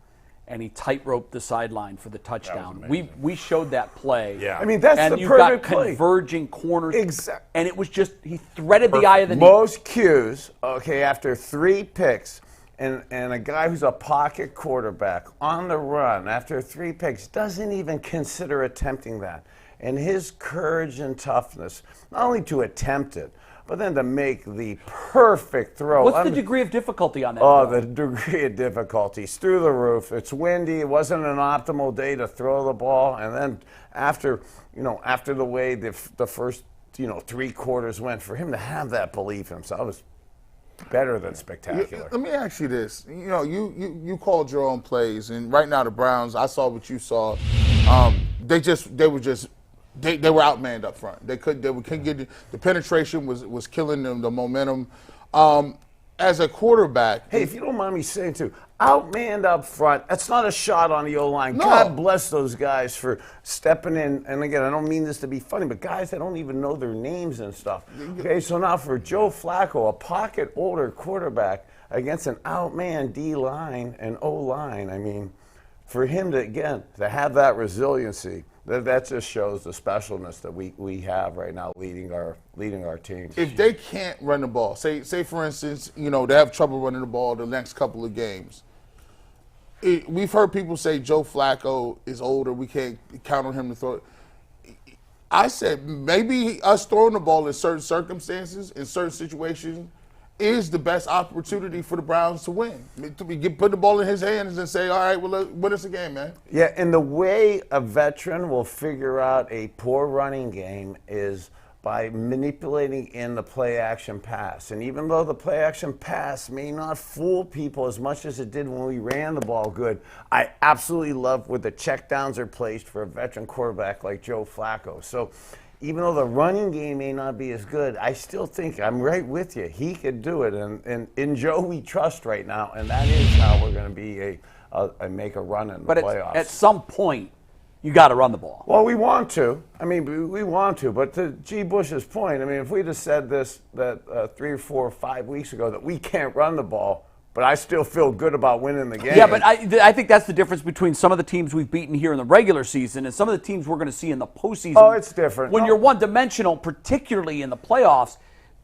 and he tight-roped the sideline for the touchdown. We showed that play. Yeah. I mean, that's and the you perfect got play. converging corners. Exactly. And it was just, he threaded the eye of the Most cues, okay, after 3 picks, And a guy who's a pocket quarterback on the run after 3 picks doesn't even consider attempting that. And his courage and toughness, not only to attempt it, but then to make the perfect throw. What's the degree of difficulty on that? Oh, throw? the degree of difficulty is through the roof. It's windy. It wasn't an optimal day to throw the ball. And then after the way the first 3 quarters went, for him to have that belief in himself was better than spectacular. Let me ask you this. You called your own plays, and right now the Browns, I saw what you saw. They were outmanned up front. They couldn't get the penetration was killing them, the momentum. As a quarterback, hey, if you don't mind me saying too, outmanned up front. That's not a shot on the O-line. No. God bless those guys for stepping in. And again, I don't mean this to be funny, but guys that don't even know their names and stuff. Okay, so now for Joe Flacco, a pocket older quarterback against an outmanned D-line and O-line, I mean, for him to have that resiliency, that just shows the specialness that we have right now leading our team. If they can't run the ball, say for instance, they have trouble running the ball the next couple of games. We've heard people say Joe Flacco is older. We can't count on him to throw it. I said maybe us throwing the ball in certain circumstances, in certain situations, is the best opportunity for the Browns to win. Put the ball in his hands and say, all right, well, win us a game, man. Yeah, and the way a veteran will figure out a poor running game is by manipulating in the play-action pass. And even though the play-action pass may not fool people as much as it did when we ran the ball good, I absolutely love where the checkdowns are placed for a veteran quarterback like Joe Flacco. So even though the running game may not be as good, I still think I'm right with you. He could do it, and in Joe we trust right now, and that is how we're going to be make a run in the playoffs. But at some point, you got to run the ball. Well, we want to. I mean, we want to. But to G. Bush's point, I mean, if we'd have said this 3 or 4 or 5 weeks ago that we can't run the ball, but I still feel good about winning the game. Yeah, but I think that's the difference between some of the teams we've beaten here in the regular season and some of the teams we're going to see in the postseason. Oh, it's different. When you're one-dimensional, particularly in the playoffs,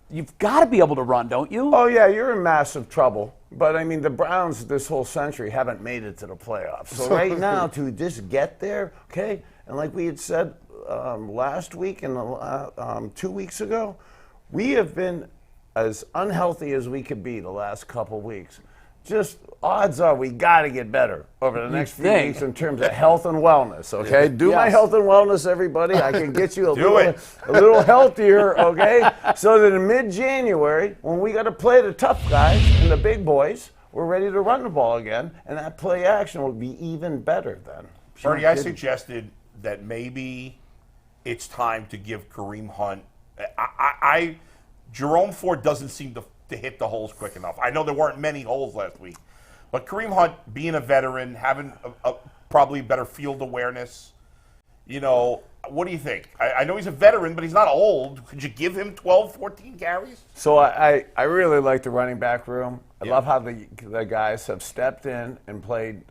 you've got to be able to run, don't you? Oh, yeah, you're in massive trouble. But, I mean, the Browns this whole century haven't made it to the playoffs. So right now, to just get there, okay, and like we had said last week and 2 weeks ago, we have been as unhealthy as we could be the last couple weeks. Just odds are we got to get better over the next few weeks in terms of health and wellness, okay? Do my health and wellness, everybody. I can get you a little healthier, okay? So that in mid-January, when we got to play the tough guys and the big boys, we're ready to run the ball again, and that play action will be even better then. Bernie, I suggested that maybe it's time to give Kareem Hunt. Jerome Ford doesn't seem to hit the holes quick enough. I know there weren't many holes last week, but Kareem Hunt, being a veteran, having probably better field awareness, what do you think? I know he's a veteran, but he's not old. Could you give him 12, 14 carries? So I really like the running back room. I love how the guys have stepped in and played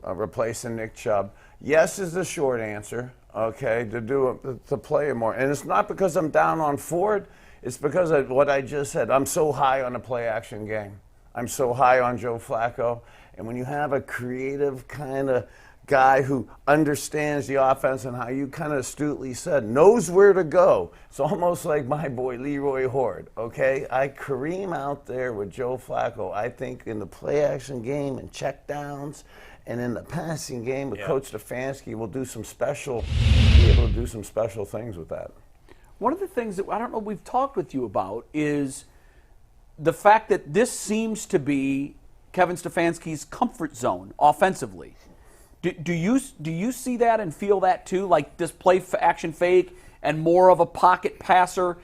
replacing Nick Chubb. Yes is the short answer, okay, to play him more. And it's not because I'm down on Ford. It's because of what I just said. I'm so high on the play-action game. I'm so high on Joe Flacco. And when you have a creative kind of guy who understands the offense and how you kind of astutely said, knows where to go, it's almost like my boy Leroy Horde, okay? I Kareem out there with Joe Flacco. I think in the play-action game and check downs and in the passing game with Coach Stefanski will be able to do some special things with that. One of the things that I don't know we've talked with you about is the fact that this seems to be Kevin Stefanski's comfort zone offensively. Do you see that and feel that too? Like this play action fake and more of a pocket passer?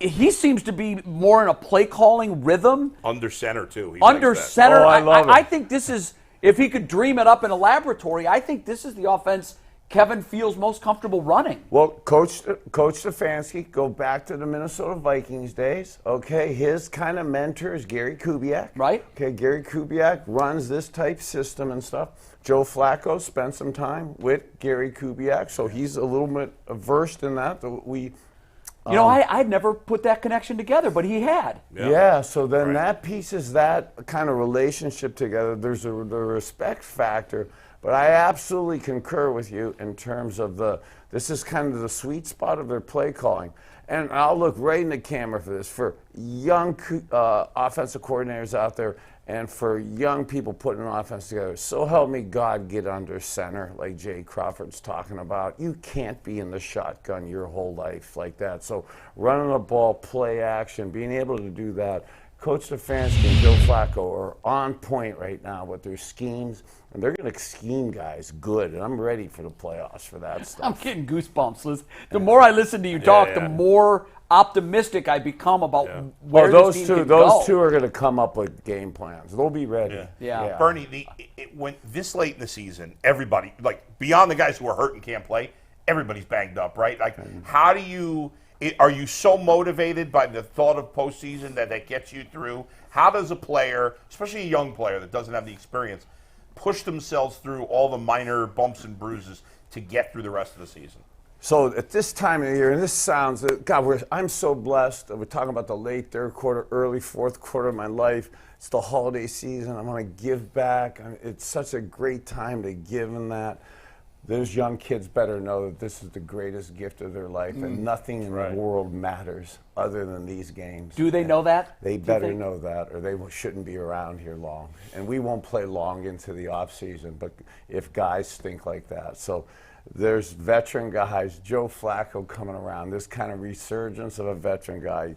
He seems to be more in a play calling rhythm. Under center too. Under center. Oh, I love it. I think this is, if he could dream it up in a laboratory, I think this is the offense Kevin feels most comfortable running. Well, Coach Stefanski, go back to the Minnesota Vikings days. Okay, his kind of mentor is Gary Kubiak. Right. Okay, Gary Kubiak runs this type system and stuff. Joe Flacco spent some time with Gary Kubiak, so he's a little bit versed in that. We You know, I'd never put that connection together, but he had. Yeah, so then that pieces that kind of relationship together. There's the respect factor, but I absolutely concur with you in terms of this is kind of the sweet spot of their play calling. And I'll look right in the camera for this, for young offensive coordinators out there and for young people putting an offense together. So help me God, get under center like Jay Crawford's talking about. You can't be in the shotgun your whole life like that. So running the ball, play action, being able to do that. Coach Stefanski and Joe Flacco are on point right now with their schemes, and they're going to scheme guys good, and I'm ready for the playoffs for that stuff. I'm getting goosebumps, Liz. The more I listen to you talk, the more optimistic I become about where those this team can those go. two are going to come up with game plans. They'll be ready. Yeah. Bernie, when this late in the season, everybody, like beyond the guys who are hurt and can't play, everybody's banged up, right? Like, how do you? Are you so motivated by the thought of postseason that gets you through? How does a player, especially a young player that doesn't have the experience, push themselves through all the minor bumps and bruises to get through the rest of the season? So at this time of the year, and this sounds, God, I'm so blessed. We're talking about the late third quarter, early fourth quarter of my life. It's the holiday season. I want to give back. It's such a great time to give in that. Those young kids better know that this is the greatest gift of their life, and nothing in the world matters other than these games. Do they know that? They better know that, or they shouldn't be around here long. And we won't play long into the off season, but if guys think like that. So there's veteran guys, Joe Flacco coming around, this kind of resurgence of a veteran guy,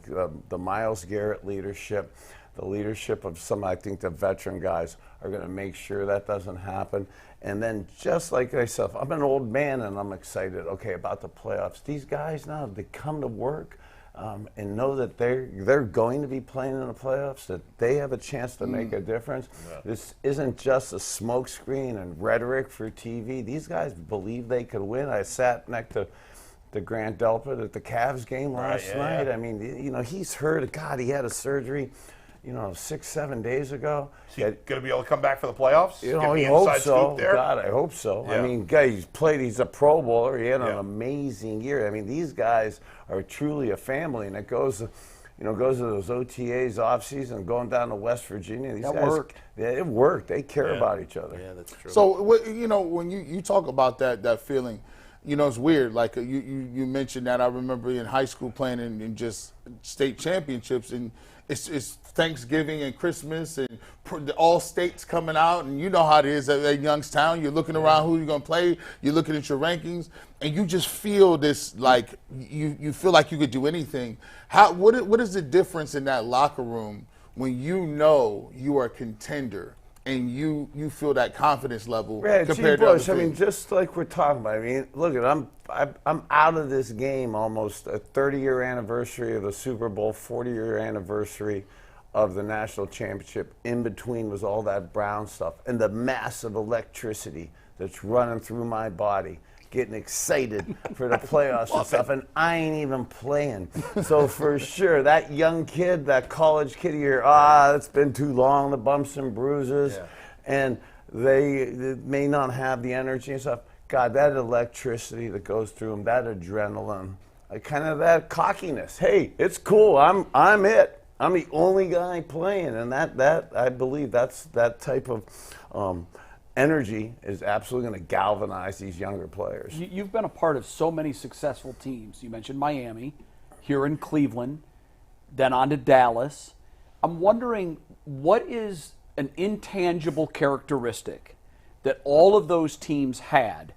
the Myles Garrett leadership, the leadership of some, I think the veteran guys are going to make sure that doesn't happen. And then just like myself, I'm an old man and I'm excited, okay, about the playoffs. These guys now, they come to work and know that they're going to be playing in the playoffs, that they have a chance to make a difference. Yeah. This isn't just a smokescreen and rhetoric for TV. These guys believe they could win. I sat next to Grant Delpit at the Cavs game last night. I mean, you know, he's hurt. God, he had a surgery, 6-7 days ago. Is he going to be able to come back for the playoffs? I hope so. God, I hope so. Yeah. I mean, he's a Pro Bowler. He had an amazing year. I mean, these guys are truly a family, and it goes to those OTAs off season, going down to West Virginia. These guys work. Yeah, it worked. They care about each other. Yeah, that's true. So, when you talk about that feeling, it's weird. Like you mentioned that. I remember in high school playing in just state championships, and it's Thanksgiving and Christmas and all states coming out, and you know how it is at Youngstown. You're looking around who you're going to play. You're looking at your rankings, and you just feel this, like you feel like you could do anything. What is the difference in that locker room when you know you are a contender and you feel that confidence level compared to other things? I mean, just like we're talking about. I mean, look, I'm out of this game almost a 30-year anniversary of the Super Bowl, 40-year anniversary of the national championship. In between was all that Brown stuff and the massive electricity that's running through my body, getting excited for the playoffs and stuff, and I ain't even playing. So for sure, that young kid, that college kid here, it's been too long, the bumps and bruises, and they may not have the energy and stuff. God, that electricity that goes through them, that adrenaline, kind of that cockiness. Hey, it's cool. I'm it. I'm the only guy playing, and that I believe that type of energy is absolutely going to galvanize these younger players. You've been a part of so many successful teams. You mentioned Miami, here in Cleveland, then on to Dallas. I'm wondering, what is an intangible characteristic that all of those teams had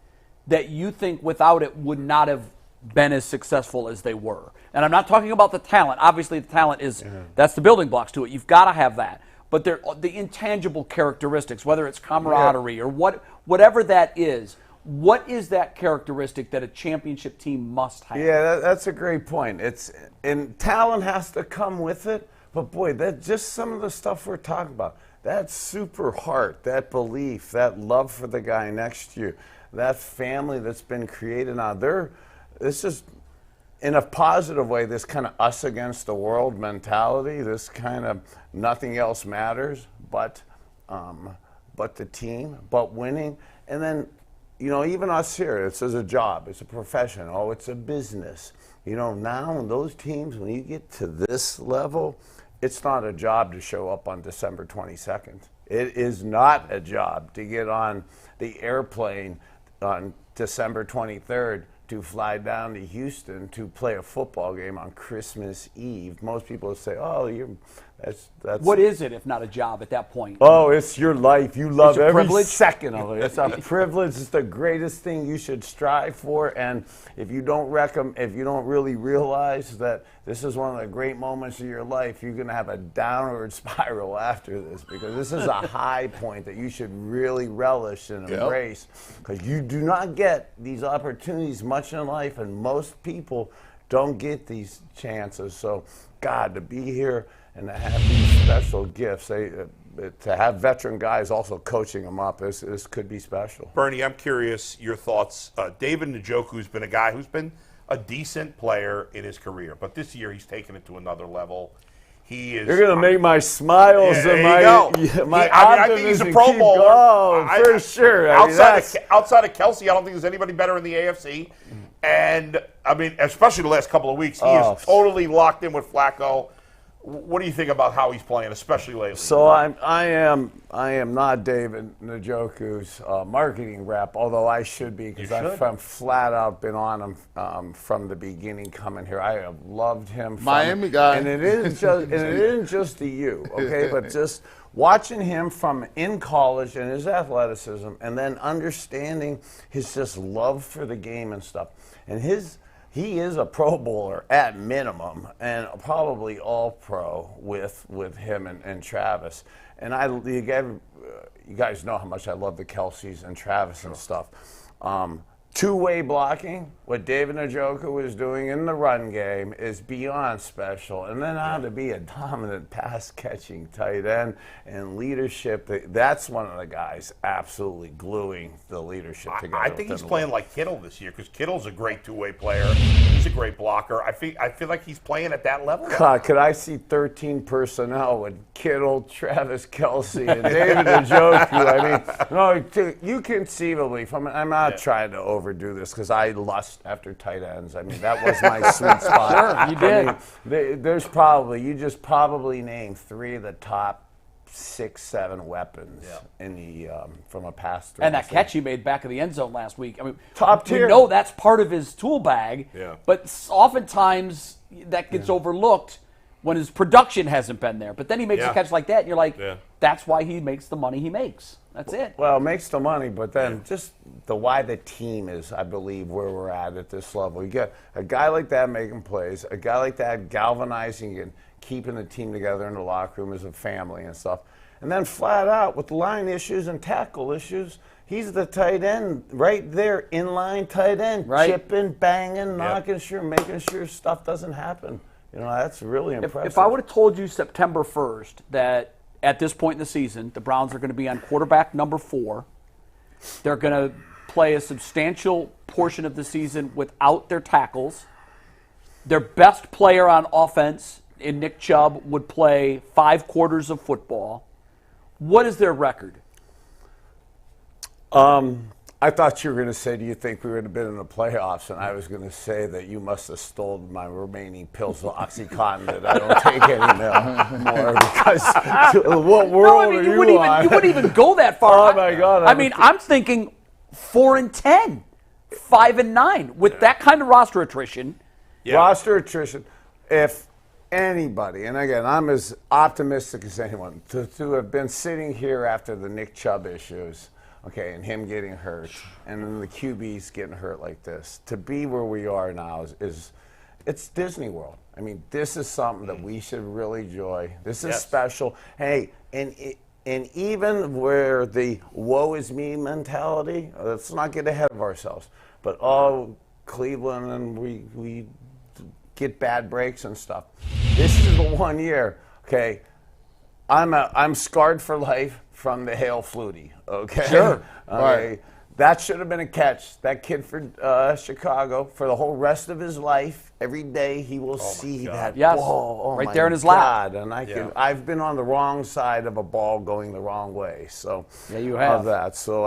that you think without it would not have been as successful as they were? And I'm not talking about the talent. Obviously, the talent is that's the building blocks to it. You've got to have that. But the intangible characteristics, whether it's camaraderie or whatever that is, what is that characteristic that a championship team must have? Yeah, that's a great point. And talent has to come with it. But boy, that just some of the stuff we're talking about. That super heart, that belief, that love for the guy next to you, that family that's been created now. It's just, in a positive way, this kind of us against the world mentality, this kind of nothing else matters but the team, but winning. And then, even us here, it's as a job, it's a profession, it's a business. You know, now those teams, when you get to this level, it's not a job to show up on December 22nd. It is not a job to get on the airplane on December 23rd to fly down to Houston to play a football game on Christmas Eve. Most people would say, "Oh, that's." What is it if not a job at that point? Oh, it's your life. You love every privilege? second of it. It's a privilege. It's the greatest thing you should strive for. And if you don't really realize that this is one of the great moments of your life, you're going to have a downward spiral after this, because this is a high point that you should really relish and embrace, because you do not get these opportunities much in life, and most people don't get these chances. So, God, to be here and to have these special gifts, to have veteran guys also coaching them up, this could be special. Bernie, I'm curious your thoughts. David Njoku's been a guy who's been a decent player in his career, but this year he's taken it to another level. He is. You're gonna make my smiles and my I think he's a Pro Bowler. For sure. Outside of Kelsey, I don't think there's anybody better in the AFC. And I mean, especially the last couple of weeks, he is totally locked in with Flacco. What do you think about how he's playing, especially lately? So I am not David Njoku's marketing rep, although I should be, because I've flat out been on him from the beginning coming here. I have loved him. Miami guy, and it isn't just the U, okay, but just watching him from in college and his athleticism, and then understanding his just love for the game and stuff, and he is a Pro Bowler at minimum, and probably all pro with him and Travis. And you guys know how much I love the Kelseys and Travis and stuff. Two-way blocking, what David Njoku was doing in the run game is beyond special. And then how to be a dominant pass-catching tight end and leadership, that's one of the guys absolutely gluing the leadership together. I think he's playing like Kittle this year, because Kittle's a great two-way player. He's a great blocker. I feel like he's playing at that level. God, could I see 13 personnel with Kittle, Travis Kelce, and David Njoku? I mean, you conceively, I'm not trying to overdo this, because I lust after tight ends. I mean, that was my sweet spot. Sure, you did. You just probably named three of the top 6-7 weapons in the from a pass through. And that catch he made back of the end zone last week. I mean, top tier. We know that's part of his tool bag, but oftentimes that gets overlooked when his production hasn't been there. But then he makes a catch like that, and you're like, that's why he makes the money he makes. That's it. Well, it makes the money, but then just why the team is, I believe, where we're at this level. You get a guy like that making plays, a guy like that galvanizing and keeping the team together in the locker room as a family and stuff. And then flat out with line issues and tackle issues, he's the tight end right there, inline tight end, chipping, banging, making sure stuff doesn't happen. You know, that's really impressive. If I would have told you September 1st that at this point in the season, the Browns are going to be on quarterback number 4. They're going to play a substantial portion of the season without their tackles. Their best player on offense, in Nick Chubb, would play 5 quarters of football. What is their record? I thought you were going to say, do you think we would have been in the playoffs? And I was going to say that you must have stolen my remaining pills of OxyContin that I don't take anymore, because what world are you on? You wouldn't even go that far. Oh, my God. I'm thinking 4-10, 5-9. With that kind of roster attrition. Roster attrition, if anybody, and again, I'm as optimistic as anyone, to have been sitting here after the Nick Chubb issues, okay, and him getting hurt, and then the QBs getting hurt like this, to be where we are now is it's Disney World. I mean, this is something that we should really enjoy. This is special. Hey, and even where the woe is me mentality, let's not get ahead of ourselves. But Cleveland, and we get bad breaks and stuff. This is the one year, okay. I'm scarred for life from the Hail Flutie, okay? Sure. Right. That should have been a catch. That kid for Chicago, for the whole rest of his life, every day he will see that ball. Oh, right there in his lap. And I've been on the wrong side of a ball going the wrong way. So you have. that. So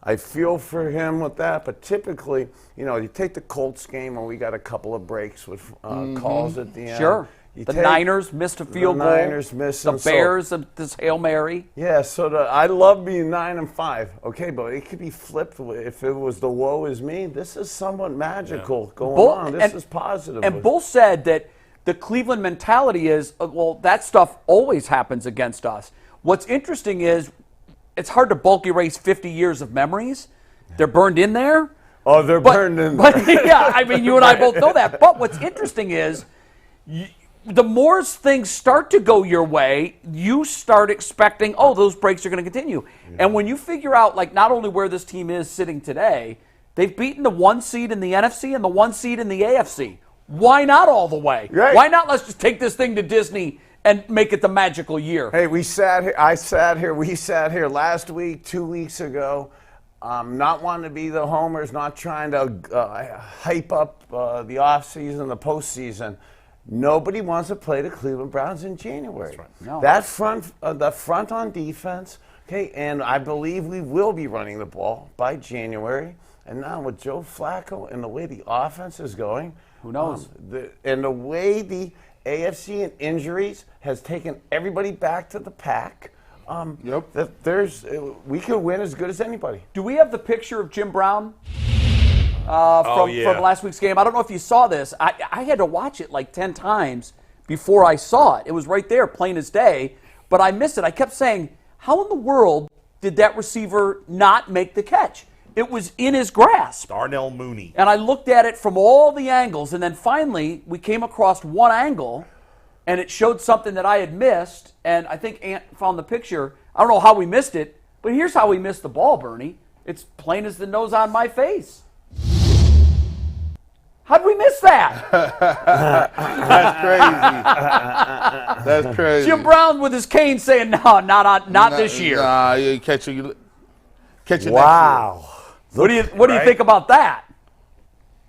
I feel for him with that, but typically, you take the Colts game where we got a couple of breaks with calls at the end. Sure. The Niners missed a field goal. The Niners missed the Bears, this Hail Mary. Yeah, so I love being 9-5. Okay, but it could be flipped if it was the woe is me. This is somewhat magical going on. This is positive. And Bull said that the Cleveland mentality is, well, that stuff always happens against us. What's interesting is it's hard to bulk erase 50 years of memories. They're burned in there. Oh, they're burned in there. But, yeah, I mean, you and I both know that. But what's interesting is the more things start to go your way, you start expecting, those breaks are going to continue. Yeah. And when you figure out, like, not only where this team is sitting today, they've beaten the 1 seed in the NFC and the 1 seed in the AFC. Why not all the way? Right. Why not let's just take this thing to Disney and make it the magical year? Hey, we sat here last week, 2 weeks ago, not wanting to be the homers, not trying to hype up the offseason, the postseason. Nobody wants to play the Cleveland Browns in January. That's right. No. That front, the front on defense, okay, and I believe we will be running the ball by January. And now with Joe Flacco and the way the offense is going, who knows? And the way the AFC and injuries has taken everybody back to the pack. We can win as good as anybody. Do we have the picture of Jim Brown? From last week's game. I don't know if you saw this. I had to watch it like 10 times before I saw it. It was right there, plain as day, but I missed it. I kept saying, how in the world did that receiver not make the catch? It was in his grasp. Darnell Mooney. And I looked at it from all the angles, and then finally we came across one angle, and it showed something that I had missed, and I think Ant found the picture. I don't know how we missed it, but here's how we missed the ball, Bernie. It's plain as the nose on my face. How'd we miss that? That's crazy. That's crazy. Jim Brown with his cane saying, no, not this year. Nah, you catch it wow. What do you think about that?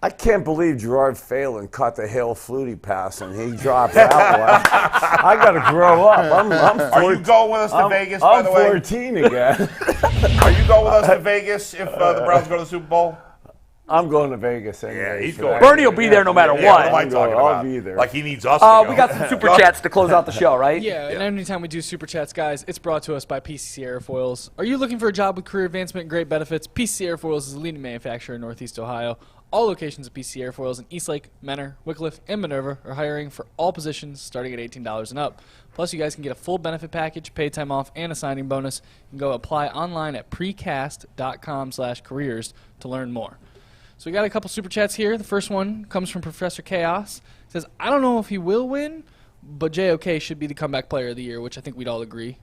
I can't believe Gerard Phelan caught the Hail Flutie pass and he dropped that one. I got to grow up. Are you going with us to Vegas, by the way? I'm 14 again. Are you going with us to Vegas if the Browns go to the Super Bowl? I'm going to Vegas anyway. Yeah, he's going. Bernie will be there no matter what. What am I talking about? I'll be there. Like he needs us to go. We got some Super Chats to close out the show, right? Yeah, and anytime we do Super Chats, guys, it's brought to us by PCC Airfoils. Are you looking for a job with career advancement and great benefits? PCC Airfoils is a leading manufacturer in Northeast Ohio. All locations of PCC Airfoils in Eastlake, Menor, Wickliffe, and Minerva are hiring for all positions starting at $18 and up. Plus, you guys can get a full benefit package, paid time off, and a signing bonus. You can go apply online at precast.com/careers to learn more. So we got a couple Super Chats here. The first one comes from Professor Chaos. It says, I don't know if he will win, but JOK should be the comeback player of the year, which I think we'd all agree.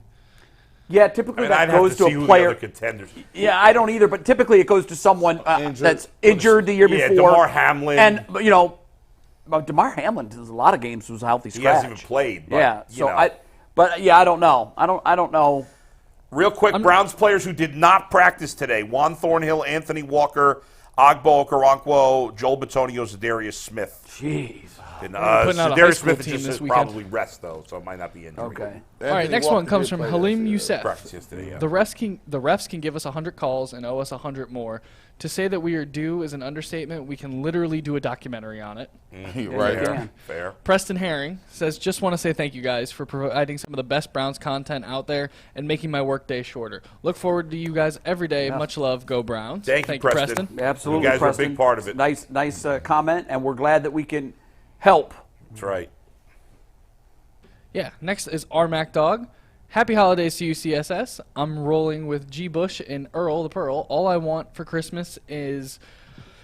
Yeah, typically that I'd goes have to see a player. Who the other contenders. Yeah, I don't either, but typically it goes to someone that's injured the year before. DeMar Hamlin. And, DeMar Hamlin does a lot of games was a healthy scratch. He hasn't even played. But, yeah, I don't know. I don't know. Real quick, Browns players who did not practice today: Juan Thornhill, Anthony Walker, Agbo Okoronkwo, Joel Bitonio, Zadarius Smith. Jeez. Zadarius Smith just probably rest, though, so it might not be injured. Okay. All right, next one comes from Halim Youssef. Practice yesterday, yeah. The refs can give us 100 calls and owe us 100 more. To say that we are due is an understatement. We can literally do a documentary on it. Right. Fair. Preston Herring says, just want to say thank you guys for providing some of the best Browns content out there and making my workday shorter. Look forward to you guys every day. Yeah. Much love. Go Browns. Thank you, Preston. Absolutely, you guys Preston. are a big part of it. Nice comment, and we're glad that we can help. That's right. Yeah, next is R Mac Dog. Happy holidays to you, CSS. I'm rolling with G. Bush and Earl the Pearl. All I want for Christmas is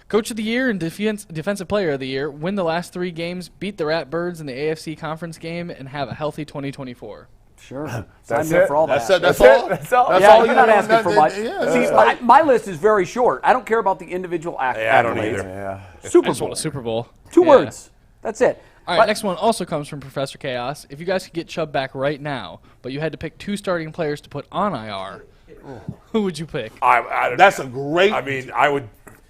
Coach of the Year and Defensive Player of the Year, win the last 3 games, beat the Ratbirds in the AFC Conference game, and have a healthy 2024. Sure. That's Sign me up it. for all that. That's all? That's all. That's Yeah, all you're not asking for much. Yeah, See, my list is very short. I don't care about the individual accolades. Yeah, I don't either. Yeah. Super I just Bowl. want a Super Bowl. 2 Yeah. words. That's it. All right, next one also comes from Professor Chaos. If you guys could get Chubb back right now, but you had to pick 2 starting players to put on IR, who would you pick? I That's a great. I mean, I would.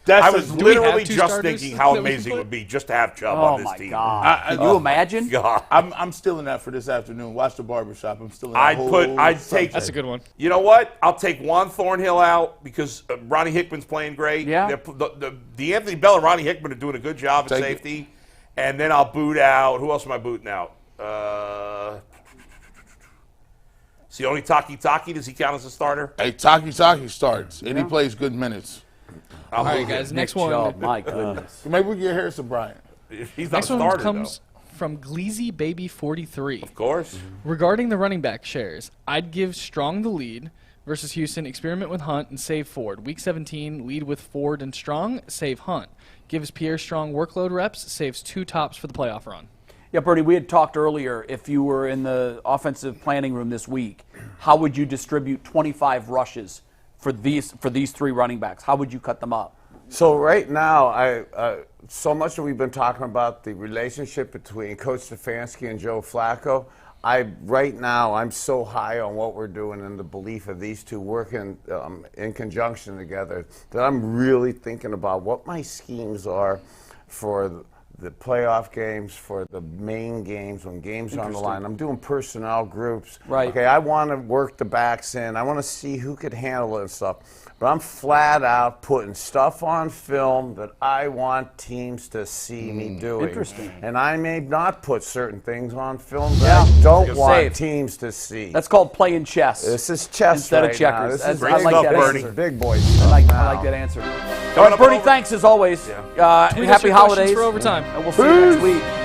I was we literally have two just starters thinking how that we amazing it can would be just to have Chubb Oh on this my team. God! Can you imagine? God. I'm stealing that for this afternoon. Watch the barbershop. I'm stealing that I'd take. That's a good one. You know what? I'll take Juan Thornhill out because Ronnie Hickman's playing great. Yeah. The Anthony Bell and Ronnie Hickman are doing a good job at Take it. safety. And then I'll boot out. Who else am I booting out? Sione Taki. Does he count as a starter? Hey, Taki starts, and he plays good minutes. All right, guys, next one. Chubb, my goodness. Maybe we get Harrison Bryant. He's not Next a one starter, comes though. from Gleazy Baby 43. Of course. Regarding the running back shares, I'd give Strong the lead versus Houston, experiment with Hunt, and save Ford. Week 17, lead with Ford and Strong, save Hunt. Gives Pierre Strong workload reps, saves 2 tops for the playoff run. Yeah, Bertie, we had talked earlier, if you were in the offensive planning room this week, how would you distribute 25 rushes for these 3 running backs? How would you cut them up? So right now, so much that we've been talking about the relationship between Coach Stefanski and Joe Flacco. Right now, I'm so high on what we're doing and the belief of these two working in conjunction together that I'm really thinking about what my schemes are for the playoff games, for the main games, when games are on the line. I'm doing personnel groups. Right. Okay, I want to work the backs in. I want to see who could handle it and stuff. But I'm flat out putting stuff on film that I want teams to see me doing. Interesting. And I may not put certain things on film that I don't want Save. teams to see. That's called playing chess. This is chess instead right of checkers. now. This That's- is I great like stuff, that Bernie. answer. big boys. I like that answer. All right, up Bernie, over- thanks as always. Tweet us Happy your questions holidays. for overtime. And we'll see you next week.